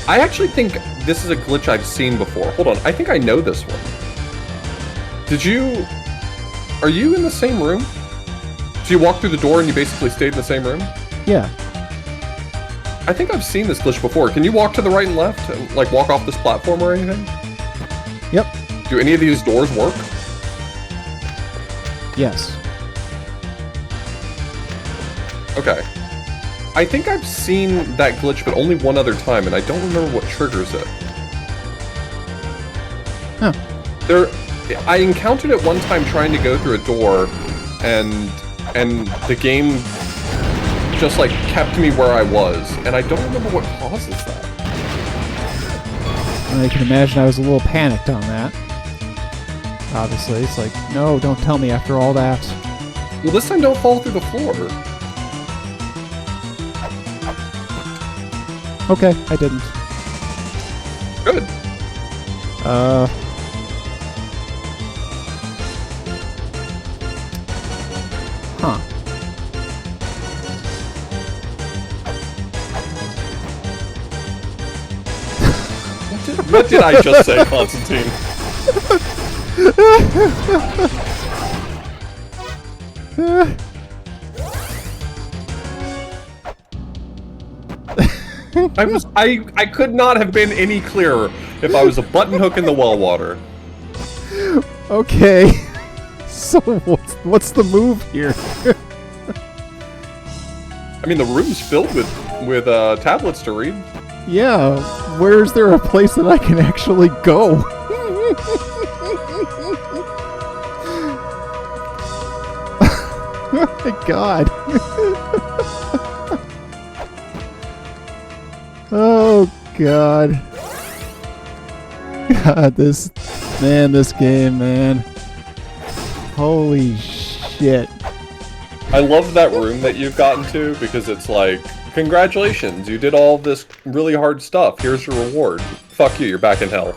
I actually think this is a glitch I've seen before. Hold on, I think I know this one. Are you in the same room? So you walked through the door and you basically stayed in the same room? Yeah. I think I've seen this glitch before. Can you walk to the right and left? And, like, walk off this platform or anything? Yep. Do any of these doors work? Yes. Okay. I think I've seen that glitch, but only one other time, and I don't remember what triggers it. Huh. I encountered it one time trying to go through a door, and the game just like kept me where I was, and I don't remember what causes that. I can imagine I was a little panicked on that. Obviously, it's like, no, don't tell me after all that. Well, this time don't fall through the floor. Okay, I didn't. Good. Huh. What did I just say, Constantine? I could not have been any clearer if I was a button hook in the well water. Okay. So what's the move here? I mean, the room's filled with tablets to read. Yeah, where's there a place that I can actually go? Oh my god. Oh god. God, this game, man. Holy shit. I love that room that you've gotten to, because it's like, congratulations, you did all this really hard stuff. Here's your reward. Fuck you, you're back in hell.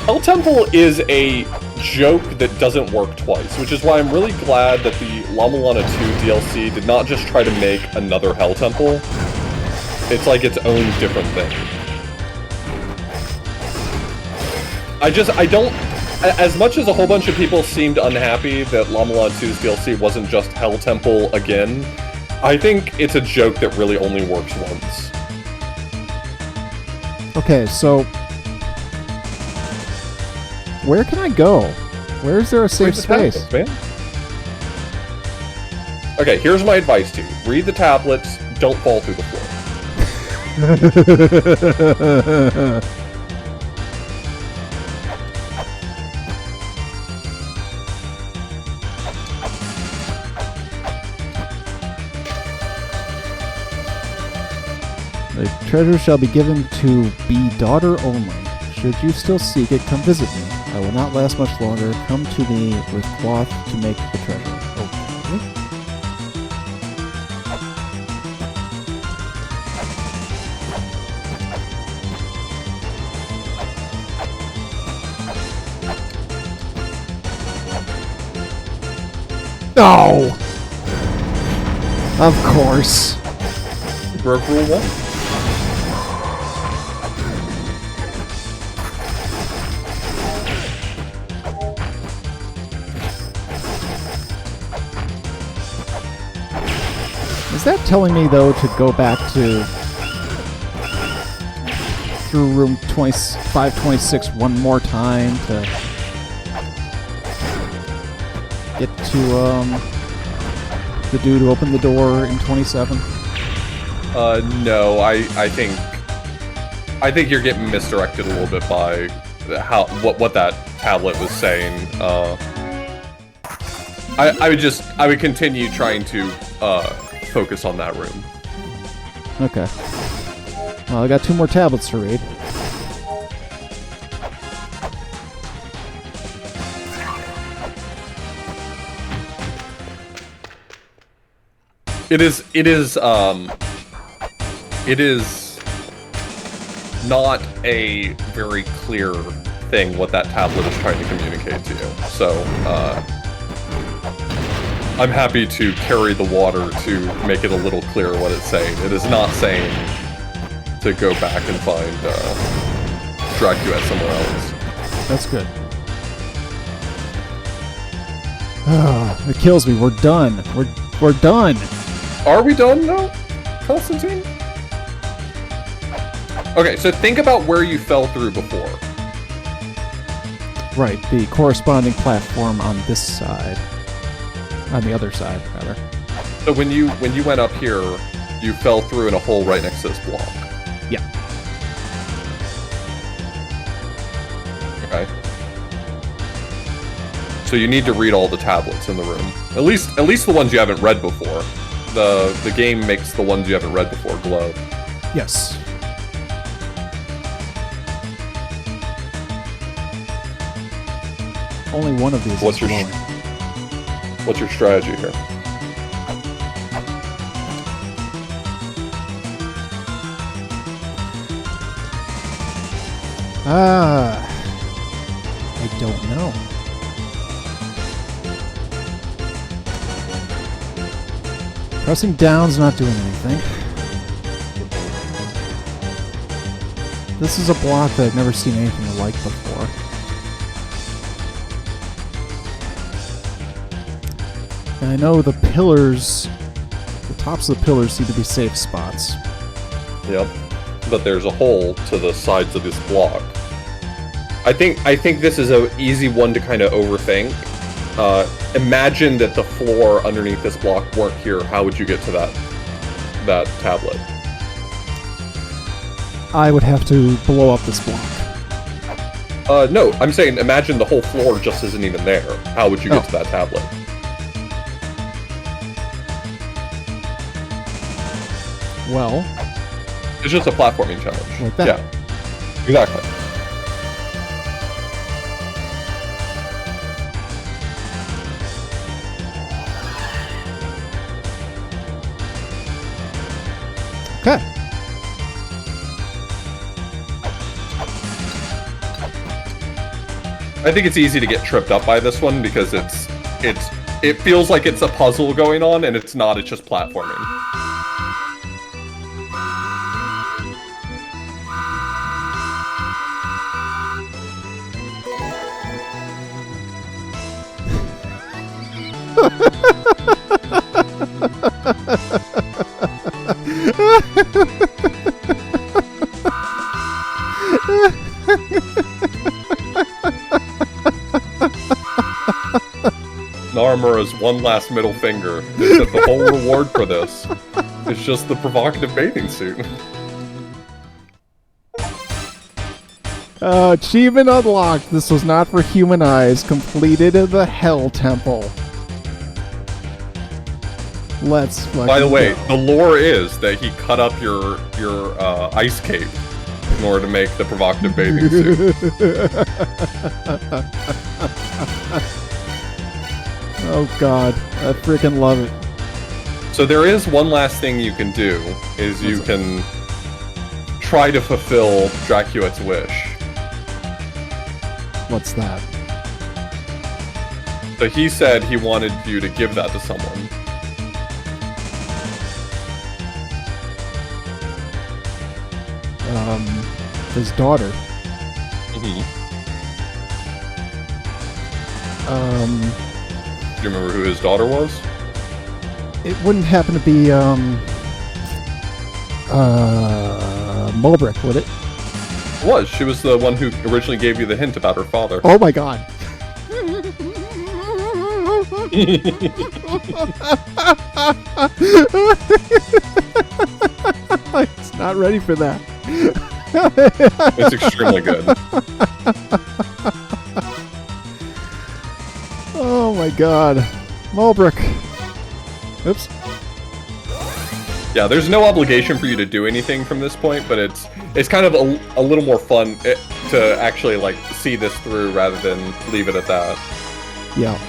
Hell Temple is a joke that doesn't work twice, which is why I'm really glad that the Mulana 2 DLC did not just try to make another Hell Temple. It's like its own different thing. I don't... As much as a whole bunch of people seemed unhappy that Mulana 2's DLC wasn't just Hell Temple again, I think it's a joke that really only works once. Okay, so... where can I go? Where is there a safe space? Tablets, man. Okay, here's my advice to you. Read the tablets, don't fall through the floor. The treasure shall be given to be daughter only. Should you still seek it, come visit me. I will not last much longer. Come to me with cloth to make the treasure. Okay. No! Of course. Broke rule 1? Is that telling me, though, to go back to... through room 526 one more time to... get to, the dude who opened the door in 27? No, I think you're getting misdirected a little bit by what that tablet was saying. I would continue trying to focus on that room. Okay. Well, I got 2 more tablets to read. It is not a very clear thing what that tablet is trying to communicate to you. So, I'm happy to carry the water to make it a little clearer what it's saying. It is not saying to go back and find Dracula somewhere else. That's good. It kills me. We're done. We're done. Are we done now, Constantine? Okay, so think about where you fell through before. Right, the corresponding platform on this side. On the other side, rather. So when you went up here, you fell through in a hole right next to this block. Yeah. Okay. So you need to read all the tablets in the room. At least the ones you haven't read before. The game makes the ones you haven't read before glow. Yes. Only one of these is glowing. What's your strategy here? I don't know. Pressing down's not doing anything. This is a block that I've never seen anything like before. And I know the pillars, the tops of the pillars seem to be safe spots. Yep. But there's a hole to the sides of this block. I think this is an easy one to kind of overthink. Imagine that the floor underneath this block weren't here. How would you get to that tablet? I would have to blow up this block. No, I'm saying imagine the whole floor just isn't even there. How would you get to that tablet? Well, it's just a platforming challenge. Like that. Yeah, exactly. Okay. I think it's easy to get tripped up by this one because it feels like it's a puzzle going on and it's not. It's just platforming. Naramura's one last middle finger is that the whole reward for this is just the provocative bathing suit. Achievement unlocked. This was not for human eyes. Completed the Hell Temple. Let's fucking By the way, go. the lore is that he cut up your ice cape in order to make the provocative bathing suit. Oh god, I freaking love it. So there is one last thing you can do, is you can try to fulfill Dracuet's wish. What's that? So he said he wanted you to give that to someone. His daughter. Mm-hmm. Do you remember who his daughter was? It wouldn't happen to be, Mulbrick, would it? It was. She was the one who originally gave you the hint about her father. Oh my god. It's not ready for that. It's extremely good. Oh my god. Mulbrick. Oops. Yeah, there's no obligation for you to do anything from this point, but it's kind of a little more fun to actually like see this through rather than leave it at that. Yeah.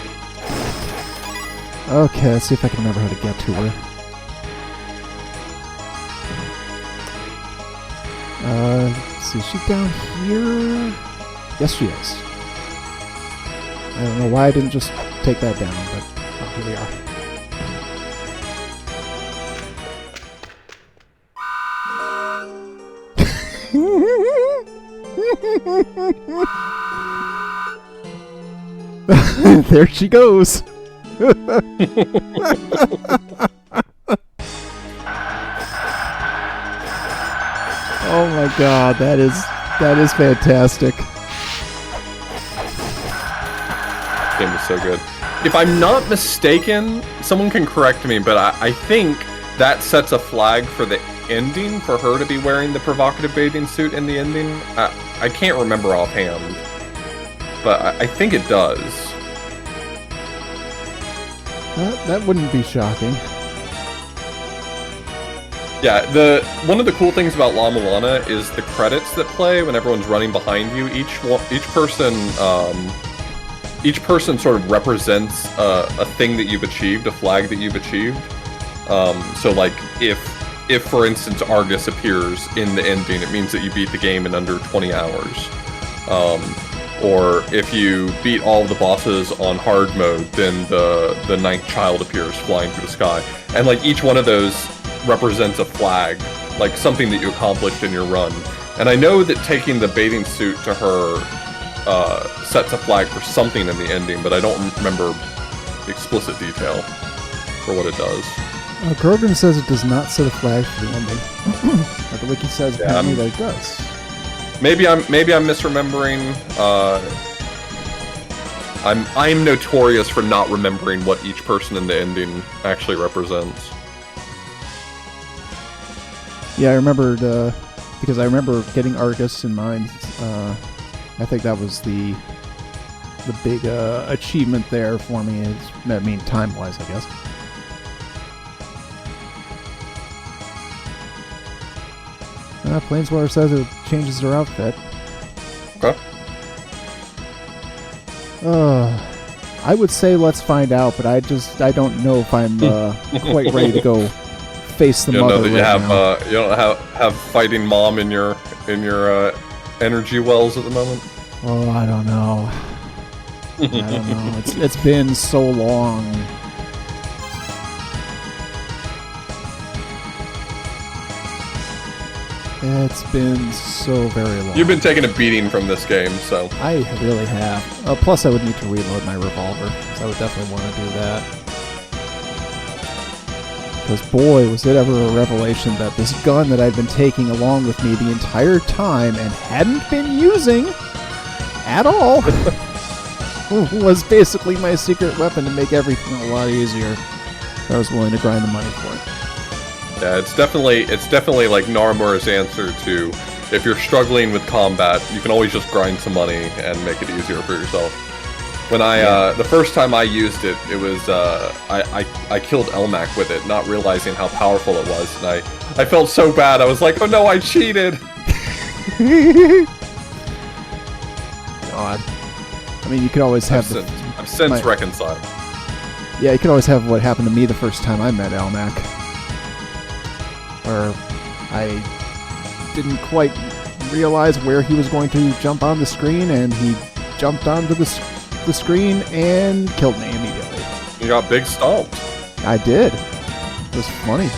Okay, let's see if I can remember how to get to her. Let's see, is she down here? Yes, she is. I don't know why I didn't just take that down, but here we are. There she goes. Oh my god, that is fantastic. Game is so good. If I'm not mistaken, someone can correct me, but I think that sets a flag for the ending for her to be wearing the provocative bathing suit in the ending. I can't remember offhand, but I think it does. That wouldn't be shocking. Yeah, one of the cool things about La Mulana is the credits that play when everyone's running behind you. Each person sort of represents a thing that you've achieved, a flag that you've achieved. So like if for instance Argus appears in the ending, it means that you beat the game in under 20 hours. Or if you beat all of the bosses on hard mode, then the ninth child appears flying through the sky. And like each one of those represents a flag, like something that you accomplished in your run. And I know that taking the bathing suit to her sets a flag for something in the ending, but I don't remember explicit detail for what it does. Grogan says it does not set a flag for the ending. But the wiki says apparently that it does. Maybe I'm misremembering. I'm notorious for not remembering what each person in the ending actually represents. Yeah, I remembered because I remember getting Argus in mind. I think that was the big achievement there for me. I mean, time-wise, I guess. Planeswalker says it changes her outfit. Okay. I would say let's find out, but I don't know if I'm quite ready to go face the mother right now. You don't have fighting mom in your energy wells at the moment. Oh, I don't know. I don't know. It's been so long. It's been so very long. You've been taking a beating from this game, so... I really have. Plus, I would need to reload my revolver, so I would definitely want to do that. Because, boy, was it ever a revelation that this gun that I'd been taking along with me the entire time and hadn't been using at all was basically my secret weapon to make everything a lot easier. I was willing to grind the money for it. Yeah, it's definitely like Narimura's answer to, if you're struggling with combat, you can always just grind some money and make it easier for yourself. When the first time I used it, it was, I killed Elmac with it, not realizing how powerful it was, and I felt so bad. I was like, oh no, I cheated! God. I mean, you could always have I've since reconciled. Yeah, you could always have what happened to me the first time I met Elmac. Or I didn't quite realize where he was going to jump on the screen, and he jumped onto the screen and killed me immediately. You got big stomped. I did. It was funny.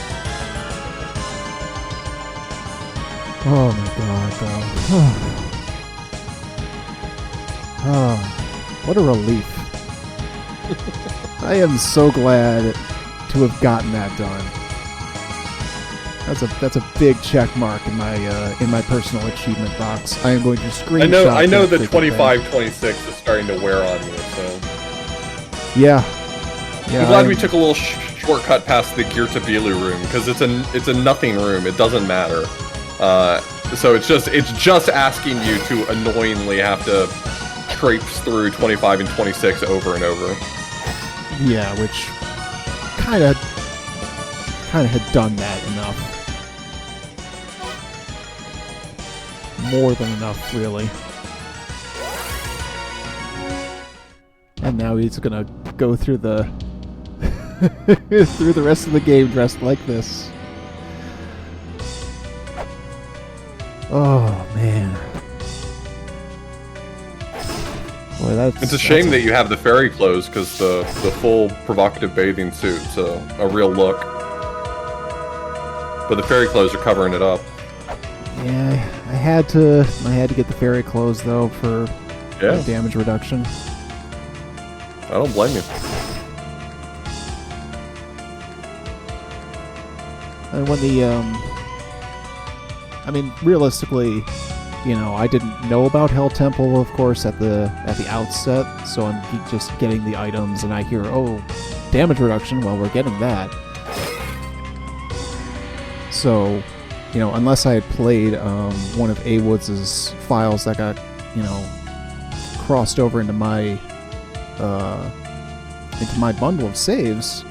Oh my god, though. Oh, what a relief. I am so glad to have gotten that done. That's a big check mark in my personal achievement box. I am going to screenshot. I know the 25-26 is starting to wear on you, so. Yeah. I'm glad we took a little shortcut past the Girtabilu room, because it's a nothing room. It doesn't matter. So it's just asking you to annoyingly have to traipse through 25 and 26 over and over. Yeah, which kind of had done that enough. More than enough, really. And now he's gonna go through the through the rest of the game dressed like this. Oh man. Boy, it's a shame that you have the fairy clothes, because the full provocative bathing suit's a real look. But the fairy clothes are covering it up. Yeah, I had to get the fairy clothes though for damage reduction. I don't blame you. And when I mean, realistically, you know, I didn't know about Hell Temple, of course, at the outset, so I'm just getting the items, and I hear, oh, damage reduction. Well, we're getting that. So, you know, unless I had played one of A. Woods' files that got, you know, crossed over into my bundle of saves,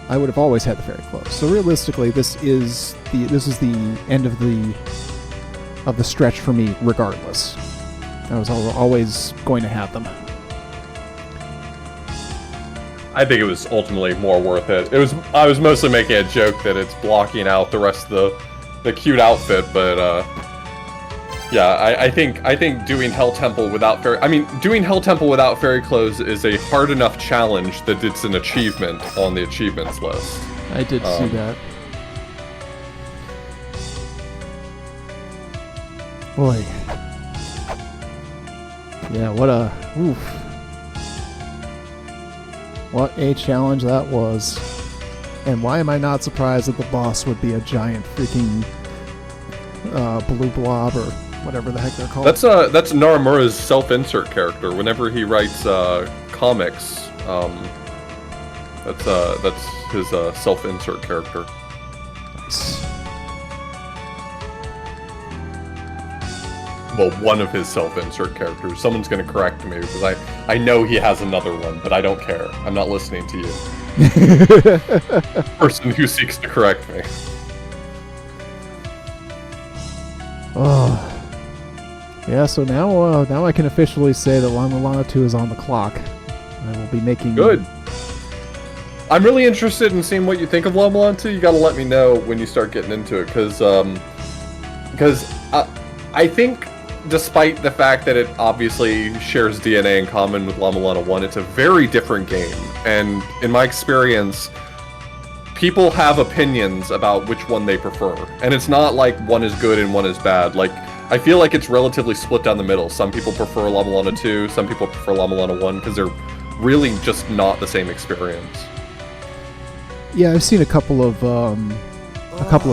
I would have always had the fairy clothes. So realistically, this is the end of the stretch for me, regardless. I was always going to have them. I think it was ultimately more worth it. I was mostly making a joke that it's blocking out the rest of the cute outfit, but yeah, I think doing Hell Temple without fairy clothes is a hard enough challenge that it's an achievement on the achievements list. I did see that. Boy. Yeah, what a challenge that was. And why am I not surprised that the boss would be a giant freaking blue blob or whatever the heck they're called? That's Narimura's self-insert character. Whenever he writes comics, that's his self-insert character. Nice. Well, one of his self-insert characters. Someone's going to correct me, because I know he has another one, but I don't care. I'm not listening to you. Person who seeks to correct me. Oh. Yeah, so now I can officially say that Mulana 2 is on the clock. I will be making... Good. I'm really interested in seeing what you think of Mulana 2. You gotta let me know when you start getting into it, because I think, despite the fact that it obviously shares DNA in common with Mulana 1, it's a very different game. And in my experience, people have opinions about which one they prefer. And it's not like one is good and one is bad. Like, I feel like it's relatively split down the middle. Some people prefer Mulana 2, some people prefer Mulana 1, because they're really just not the same experience. Yeah, I've seen a couple of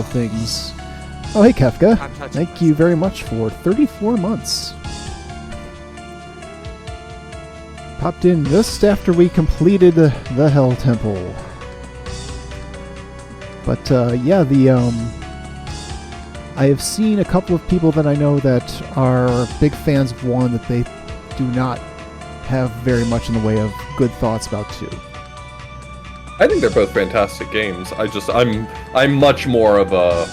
things. Oh, hey, Kefka. Thank you very much for 34 months. Popped in just after we completed the Hell Temple. But yeah, I have seen a couple of people that I know that are big fans of 1 that they do not have very much in the way of good thoughts about 2. I think they're both fantastic games. I'm much more of a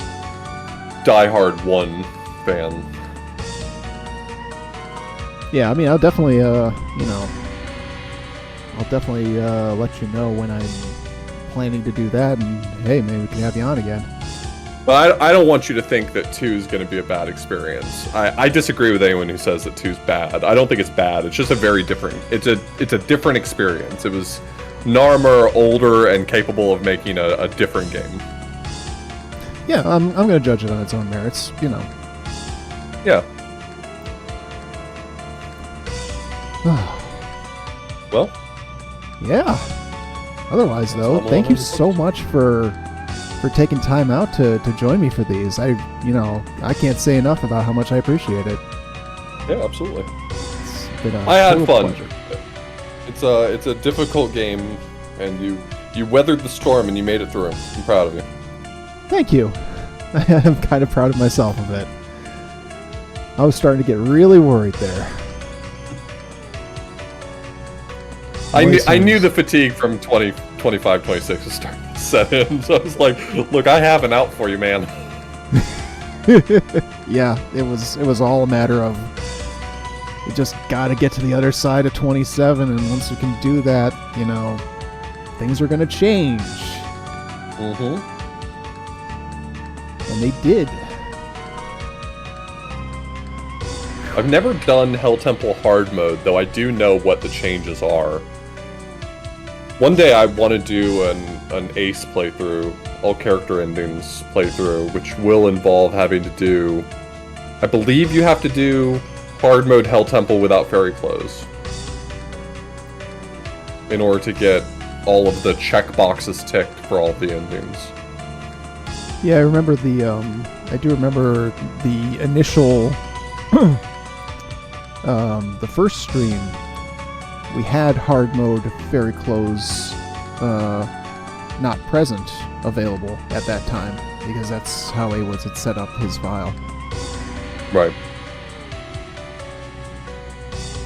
diehard 1 fan. Yeah, I mean, I'll definitely, I'll definitely let you know when I'm planning to do that, and hey, maybe we can have you on again. But I don't want you to think that 2 is going to be a bad experience. I disagree with anyone who says that 2 is bad. I don't think it's bad. It's just a very different. It's a different experience. It was Narmer, older, and capable of making a different game. Yeah, I'm going to judge it on its own merits. Yeah. Well. Yeah. Otherwise, though, thank you so much for taking time out to join me for these. I can't say enough about how much I appreciate it. Yeah, absolutely. I had fun. Pleasure. It's a difficult game, and you weathered the storm and you made it through. I'm proud of you. Thank you. I'm kind of proud of myself a bit. I was starting to get really worried there. I knew the fatigue from 25, 26 was starting to set in, so I was like, look, I have an out for you, man. Yeah, it was all a matter of we just got to get to the other side of 27, and once we can do that, things are going to change. Mm-hmm. And they did. I've never done Hell Temple hard mode, though I do know what the changes are. One day I want to do an ace playthrough, all character endings playthrough, which will involve having to do... I believe you have to do hard mode Hell Temple without fairy clothes in order to get all of the checkboxes ticked for all of the endings. Yeah, I remember I do remember the initial... the first stream, we had hard mode fairy clothes not present available at that time, because that's how A-Woods had set up his file. Right.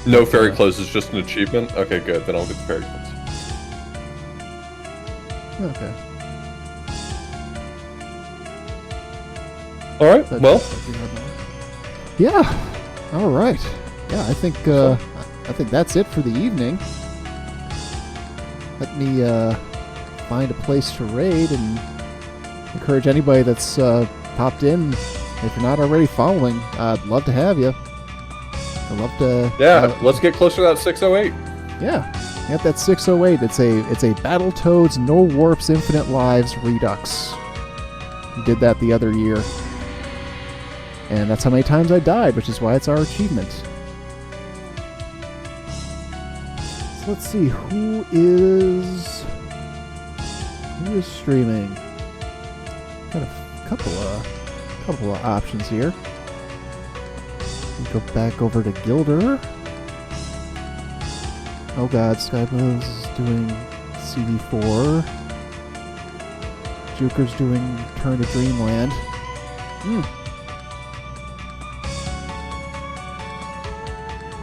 No fairy clothes is just an achievement? Okay, good, then I'll get the fairy clothes. Okay. Alright, well. Yeah, alright. Yeah, I think that's it for the evening. Let me find a place to raid and encourage anybody that's popped in. If you're not already following, I'd love to have you. I'd love to. Yeah, let's get closer to that 608. Yeah, at that 608. It's a Battletoads No Warps Infinite Lives Redux. We did that the other year, and that's how many times I died, which is why it's our achievement. Let's see, who is streaming? Got a couple of options here. Go back over to Gilder. Oh god, Skybuzz is doing CD4. Juker's doing Return to Dreamland.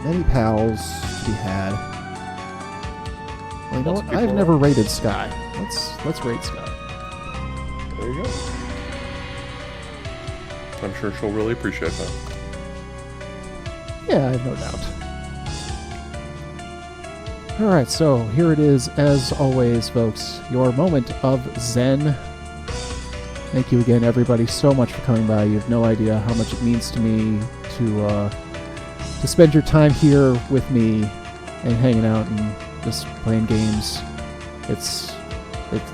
Many pals to be had. Well, you know what? I've never rated Sky. Let's rate Sky. There you go. I'm sure she'll really appreciate that. Yeah, I have no doubt. Alright, so here it is, as always, folks. Your moment of Zen. Thank you again, everybody, so much for coming by. You have no idea how much it means to me to spend your time here with me and hanging out and just playing games. It's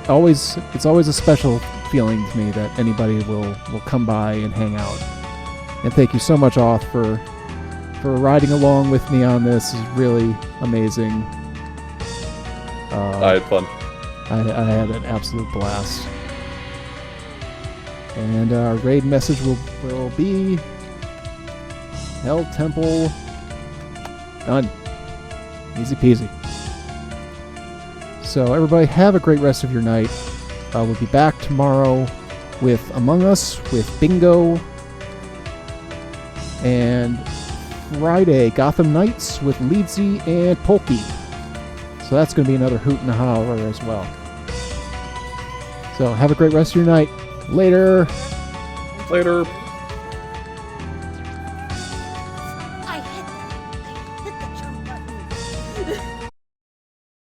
always a special feeling to me that anybody will come by and hang out. And thank you so much, Auth, for riding along with me on this. Is really amazing. I had fun. I had an absolute blast. And our raid message will be Hell Temple done. Easy peasy. So everybody have a great rest of your night. We'll be back tomorrow with Among Us, with Bingo, and Friday, Gotham Knights with Leedsy and Polky. So that's going to be another hoot and a holler as well. So have a great rest of your night. Later. Later.